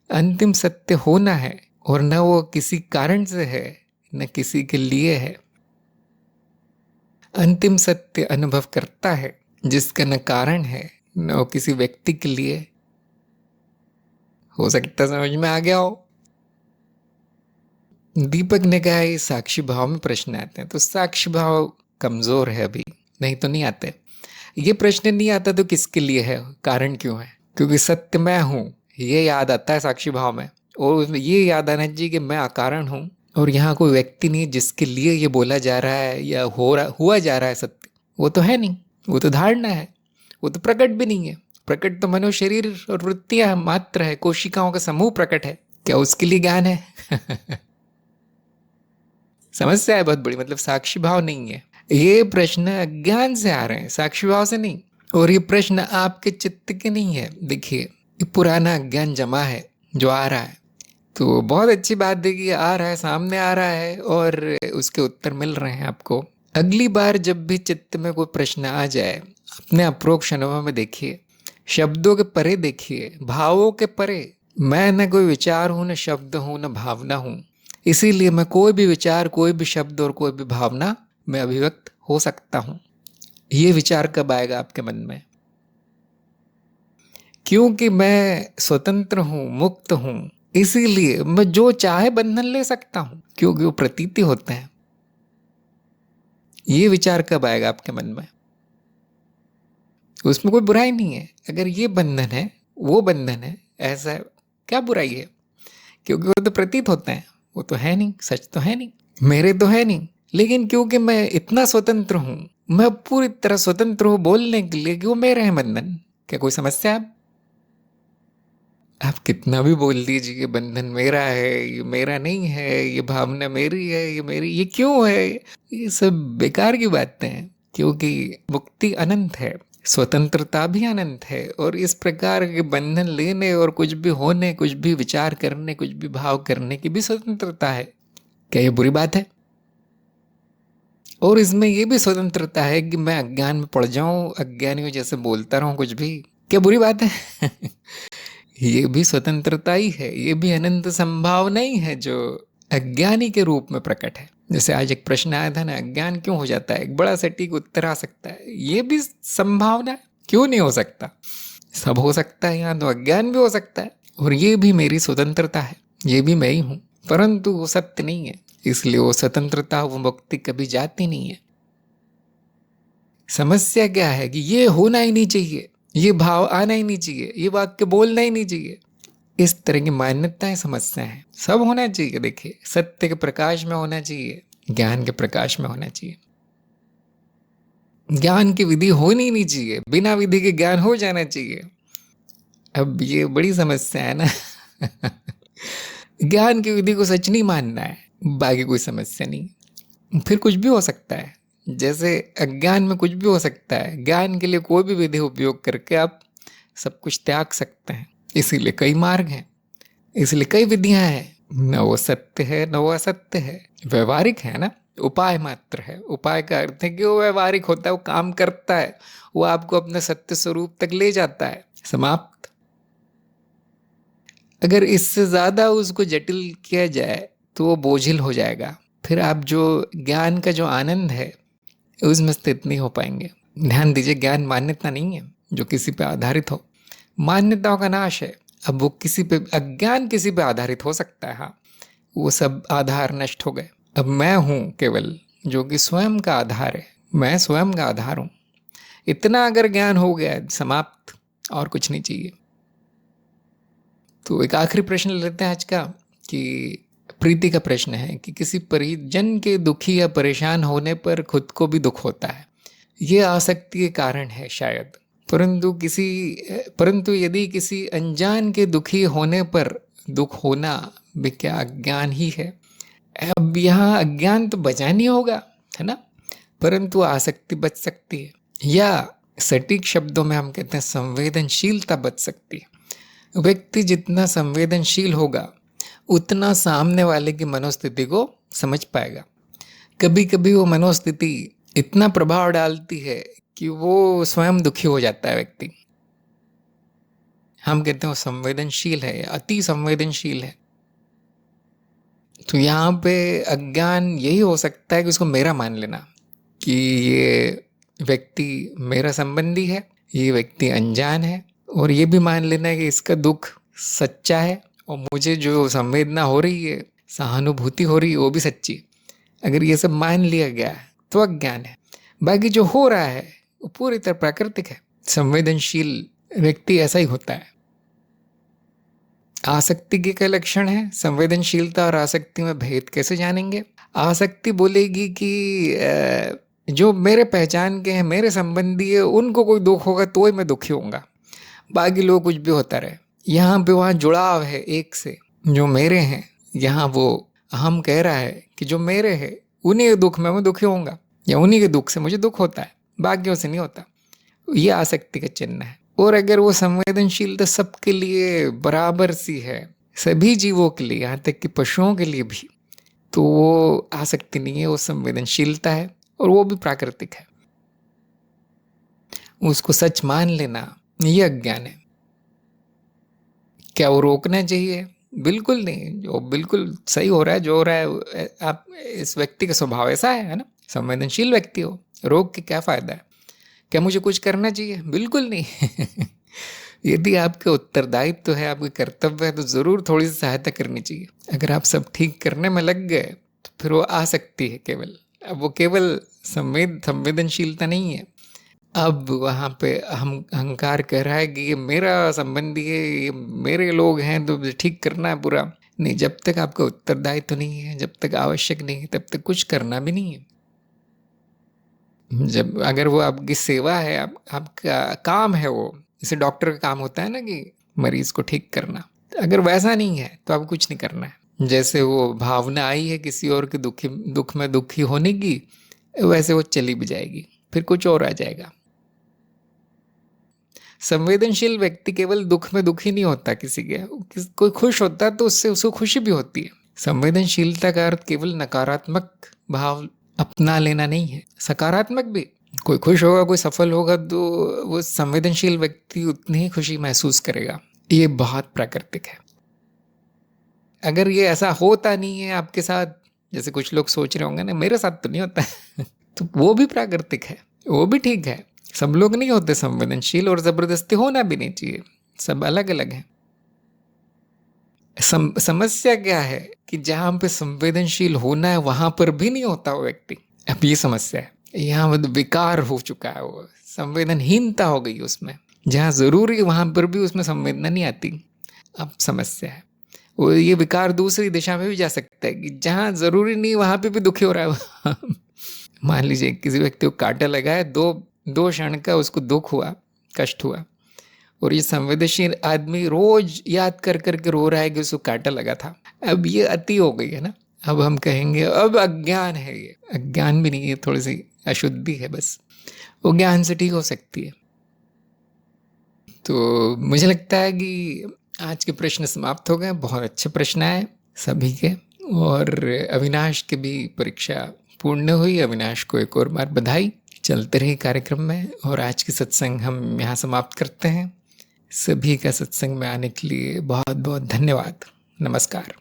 अंतिम सत्य होना है, और न वो किसी कारण से है न किसी के लिए है। अंतिम सत्य अनुभव करता है जिसका न कारण है न वो किसी व्यक्ति के लिए। हो सकता समझ में आ गया हो। दीपक ने कहा ये साक्षी भाव में प्रश्न आते हैं, तो साक्षी भाव कमजोर है अभी, नहीं तो नहीं आते। ये प्रश्न नहीं आता तो किसके लिए है, कारण क्यों है, क्योंकि सत्य मैं हूं ये याद आता है साक्षी भाव में, और ये याद आना चाहिए कि मैं अकारण हूं, और यहाँ कोई व्यक्ति नहीं जिसके लिए ये बोला जा रहा है या हुआ जा रहा है सत्य, वो तो है नहीं, वो तो धारणा है, वो तो प्रकट भी नहीं है। प्रकट तो मनो शरीर और वृत्तियां मात्र है, कोशिकाओं का समूह प्रकट है, क्या उसके लिए ज्ञान है। समस्या है बहुत बड़ी, मतलब साक्षी भाव नहीं है। ये प्रश्न अज्ञान से आ रहे हैं, साक्षी भाव से नहीं। और ये प्रश्न आपके चित्त के नहीं है। देखिए ये पुराना अज्ञान जमा है जो आ रहा है, तो बहुत अच्छी बात है कि आ रहा है, सामने आ रहा है और उसके उत्तर मिल रहे हैं आपको। अगली बार जब भी चित्त में कोई प्रश्न आ जाए, अपने अप्रोक्ष अनुभव में देखिए, शब्दों के परे देखिए, भावों के परे। मैं न कोई विचार हूं, न शब्द हूं, न भावना हूं, इसीलिए मैं कोई भी विचार, कोई भी शब्द और कोई भी भावना में अभिव्यक्त हो सकता हूं। ये विचार कब आएगा आपके मन में, क्योंकि मैं स्वतंत्र हूं, मुक्त हूं, इसीलिए मैं जो चाहे बंधन ले सकता हूं, क्योंकि वो प्रतीति होते हैं। ये विचार कब आएगा आपके मन में, उसमें कोई बुराई नहीं है। अगर ये बंधन है वो बंधन है, ऐसा क्या बुराई है, क्योंकि वो तो प्रतीत होते हैं, वो तो है नहीं, सच तो है नहीं, मेरे तो है नहीं। लेकिन क्योंकि मैं इतना स्वतंत्र हूं, मैं पूरी तरह स्वतंत्र हूं बोलने के लिए कि वो मेरे हैं बंधन, क्या कोई समस्या है? आप कितना भी बोल दीजिए बंधन मेरा है, ये मेरा नहीं है, ये भावना मेरी है, ये मेरी, ये क्यों है, ये सब बेकार की बातें हैं। क्योंकि मुक्ति अनंत है, स्वतंत्रता भी अनंत है, और इस प्रकार के बंधन लेने और कुछ भी होने, कुछ भी विचार करने, कुछ भी भाव करने की भी स्वतंत्रता है। क्या ये बुरी बात है? और इसमें ये भी स्वतंत्रता है कि मैं अज्ञान में पड़ जाऊं, अज्ञानियों जैसे बोलता रहूं कुछ भी, क्या बुरी बात है? ये भी स्वतंत्रता ही है, ये भी अनंत संभावना ही है जो अज्ञानी के रूप में प्रकट है। जैसे आज एक प्रश्न आया था ना, अज्ञान क्यों हो जाता है, एक बड़ा सटीक उत्तर आ सकता है, ये भी संभावना है, क्यों नहीं हो सकता, सब हो सकता है, यहाँ तो अज्ञान भी हो सकता है, और ये भी मेरी स्वतंत्रता है, ये भी मैं ही हूं, परंतु वो सत्य नहीं है, इसलिए वो स्वतंत्रता, वो मुक्ति कभी जाती नहीं है। समस्या क्या है कि ये होना ही नहीं चाहिए, ये भाव आना ही नहीं चाहिए, ये वाक्य बोलना ही नहीं चाहिए, इस तरह की मान्यताएं समस्या है। सब होना चाहिए, देखिए सत्य के प्रकाश में होना चाहिए, ज्ञान के प्रकाश में होना चाहिए। ज्ञान की विधि होनी नहीं चाहिए, बिना विधि के ज्ञान हो जाना चाहिए। अब ये बड़ी समस्या है ना। ज्ञान की विधि को सच नहीं मानना है, बाकी कोई समस्या नहीं। फिर कुछ भी हो सकता है, जैसे अज्ञान में कुछ भी हो सकता है। ज्ञान के लिए कोई भी विधि उपयोग करके आप सब कुछ त्याग सकते हैं। इसीलिए कई मार्ग हैं, इसलिए कई विधियां हैं। न वो सत्य है न वो असत्य है, व्यवहारिक है ना, उपाय मात्र है। उपाय का अर्थ है कि वो व्यवहारिक होता है, वो काम करता है, वो आपको अपने सत्य स्वरूप तक ले जाता है। समाप्त। अगर इससे ज्यादा उसको जटिल किया जाए तो वो बोझिल हो जाएगा। फिर आप जो ज्ञान का जो आनंद है उसमें स्थित नहीं हो पाएंगे। ध्यान दीजिए, ज्ञान मान्यता नहीं है जो किसी पे आधारित हो। मान्यताओं का नाश है। अब वो किसी पे, अज्ञान किसी पे आधारित हो सकता है, हाँ, वो सब आधार नष्ट हो गए। अब मैं हूं केवल जो कि स्वयं का आधार है, मैं स्वयं का आधार हूं। इतना अगर ज्ञान हो गया, समाप्त, और कुछ नहीं चाहिए। तो एक आखिरी प्रश्न लेते हैं आज का, कि प्रीति का प्रश्न है कि किसी परिजन के दुखी या परेशान होने पर खुद को भी दुख होता है। ये आसक्ति के कारण है शायद, परंतु यदि किसी अनजान के दुखी होने पर दुख होना भी क्या अज्ञान ही है? अब यहाँ अज्ञान तो बचा नहीं होगा, है ना, परंतु आसक्ति बच सकती है, या सटीक शब्दों में हम कहते हैं संवेदनशीलता बच सकती है। व्यक्ति जितना संवेदनशील होगा उतना सामने वाले की मनोस्थिति को समझ पाएगा। कभी कभी वो मनोस्थिति इतना प्रभाव डालती है कि वो स्वयं दुखी हो जाता है व्यक्ति। हम कहते हैं वो संवेदनशील है, अति संवेदनशील है। तो यहाँ पे अज्ञान यही हो सकता है कि उसको मेरा मान लेना, कि ये व्यक्ति मेरा संबंधी है, ये व्यक्ति अनजान है, और ये भी मान लेना कि इसका दुख सच्चा है और मुझे जो संवेदना हो रही है, सहानुभूति हो रही है, वो भी सच्ची है। अगर ये सब मान लिया गया तो अज्ञान है। बाकी जो हो रहा है वो पूरी तरह प्राकृतिक है। संवेदनशील व्यक्ति ऐसा ही होता है। आसक्ति के क्या लक्षण है? संवेदनशीलता और आसक्ति में भेद कैसे जानेंगे? आसक्ति बोलेगी कि जो मेरे पहचान के हैं, मेरे संबंधी है, उनको कोई दुख होगा तो ही मैं दुखी होऊंगा, बाकी लोग कुछ भी होता रहे। यहाँ पे वहाँ जुड़ाव है एक से, जो मेरे हैं। यहाँ वो हम कह रहा है कि जो मेरे है उन्हीं के दुख में मैं दुखी होऊंगा, या उन्हीं के दुख से मुझे दुख होता है, बाकियों से नहीं होता। ये आसक्ति का चिन्ह है। और अगर वो संवेदनशीलता सबके लिए बराबर सी है, सभी जीवों के लिए, यहाँ तक कि पशुओं के लिए भी, तो वो आसक्ति नहीं है, वो संवेदनशीलता है, और वो भी प्राकृतिक है। उसको सच मान लेना ये अज्ञान है। क्या वो रोकना चाहिए? बिल्कुल नहीं। जो बिल्कुल सही हो रहा है, जो हो रहा है, आप, इस व्यक्ति का स्वभाव ऐसा है ना, संवेदनशील व्यक्ति हो, रोक के क्या फायदा है? क्या मुझे कुछ करना चाहिए? बिल्कुल नहीं। यदि आपका उत्तरदायित्व तो है, आपका कर्तव्य है, तो जरूर थोड़ी सी सहायता करनी चाहिए। अगर आप सब ठीक करने में लग गए तो फिर वो आ सकती है केवल। अब वो केवल संवेदनशीलता नहीं है। अब वहाँ पे हम अहंकार कह रहा है कि ये मेरा संबंधी है, ये मेरे लोग हैं, तो ठीक करना है पूरा। नहीं, जब तक आपका उत्तरदायित्व तो नहीं है, जब तक आवश्यक नहीं है, तब तक कुछ करना भी नहीं है। जब अगर वो आपकी सेवा है, आपका काम है, वो जैसे डॉक्टर का काम होता है ना कि मरीज को ठीक करना, अगर वैसा नहीं है तो आपको कुछ नहीं करना है। जैसे वो भावना आई है किसी और के दुख में दुखी होने की, वैसे वो चली भी जाएगी, फिर कुछ और आ जाएगा। संवेदनशील व्यक्ति केवल दुख में दुखी नहीं होता किसी के, कोई खुश होता है तो उससे उसको खुशी भी होती है। संवेदनशीलता का अर्थ केवल नकारात्मक भाव अपना लेना नहीं है, सकारात्मक भी। कोई खुश होगा, कोई सफल होगा, तो वो संवेदनशील व्यक्ति उतनी ही खुशी महसूस करेगा। ये बहुत प्राकृतिक है। अगर ये ऐसा होता नहीं है आपके साथ, जैसे कुछ लोग सोच रहे होंगे ना, मेरे साथ तो नहीं होता है, तो वो भी प्राकृतिक है, वो भी ठीक है। सब लोग नहीं होते संवेदनशील, और जबरदस्ती होना भी नहीं चाहिए, सब अलग अलग हैं। समस्या क्या है कि जहां पे संवेदनशील होना है वहां पर भी नहीं होता वो व्यक्ति। अब ये समस्या है, यहाँ विकार हो चुका है, वो संवेदनहीनता हो गई उसमें। जहाँ जरूरी वहां पर भी उसमें संवेदना नहीं आती। अब समस्या है, वो ये विकार दूसरी दिशा में भी जा सकता है कि जहाँ जरूरी नहीं वहां पे भी दुखी हो रहा है। मान लीजिए किसी व्यक्ति को कांटा लगा है, दो क्षण का उसको दुख हुआ, कष्ट हुआ, और ये संवेदनशील आदमी रोज याद कर करके रो रहा है कि उसको कांटा लगा था। अब ये अति हो गई है ना। अब हम कहेंगे अब अज्ञान है, ये अज्ञान भी नहीं है, थोड़ी सी अशुद्धि है बस, वो ज्ञान से ठीक हो सकती है। तो मुझे लगता है कि आज के प्रश्न समाप्त हो गए। बहुत अच्छे प्रश्न आए सभी के, और अविनाश की भी परीक्षा पूर्ण हुई। अविनाश को एक और बार बधाई। चलते रही कार्यक्रम में, और आज की सत्संग हम यहाँ समाप्त करते हैं। सभी का सत्संग में आने के लिए बहुत बहुत धन्यवाद। नमस्कार।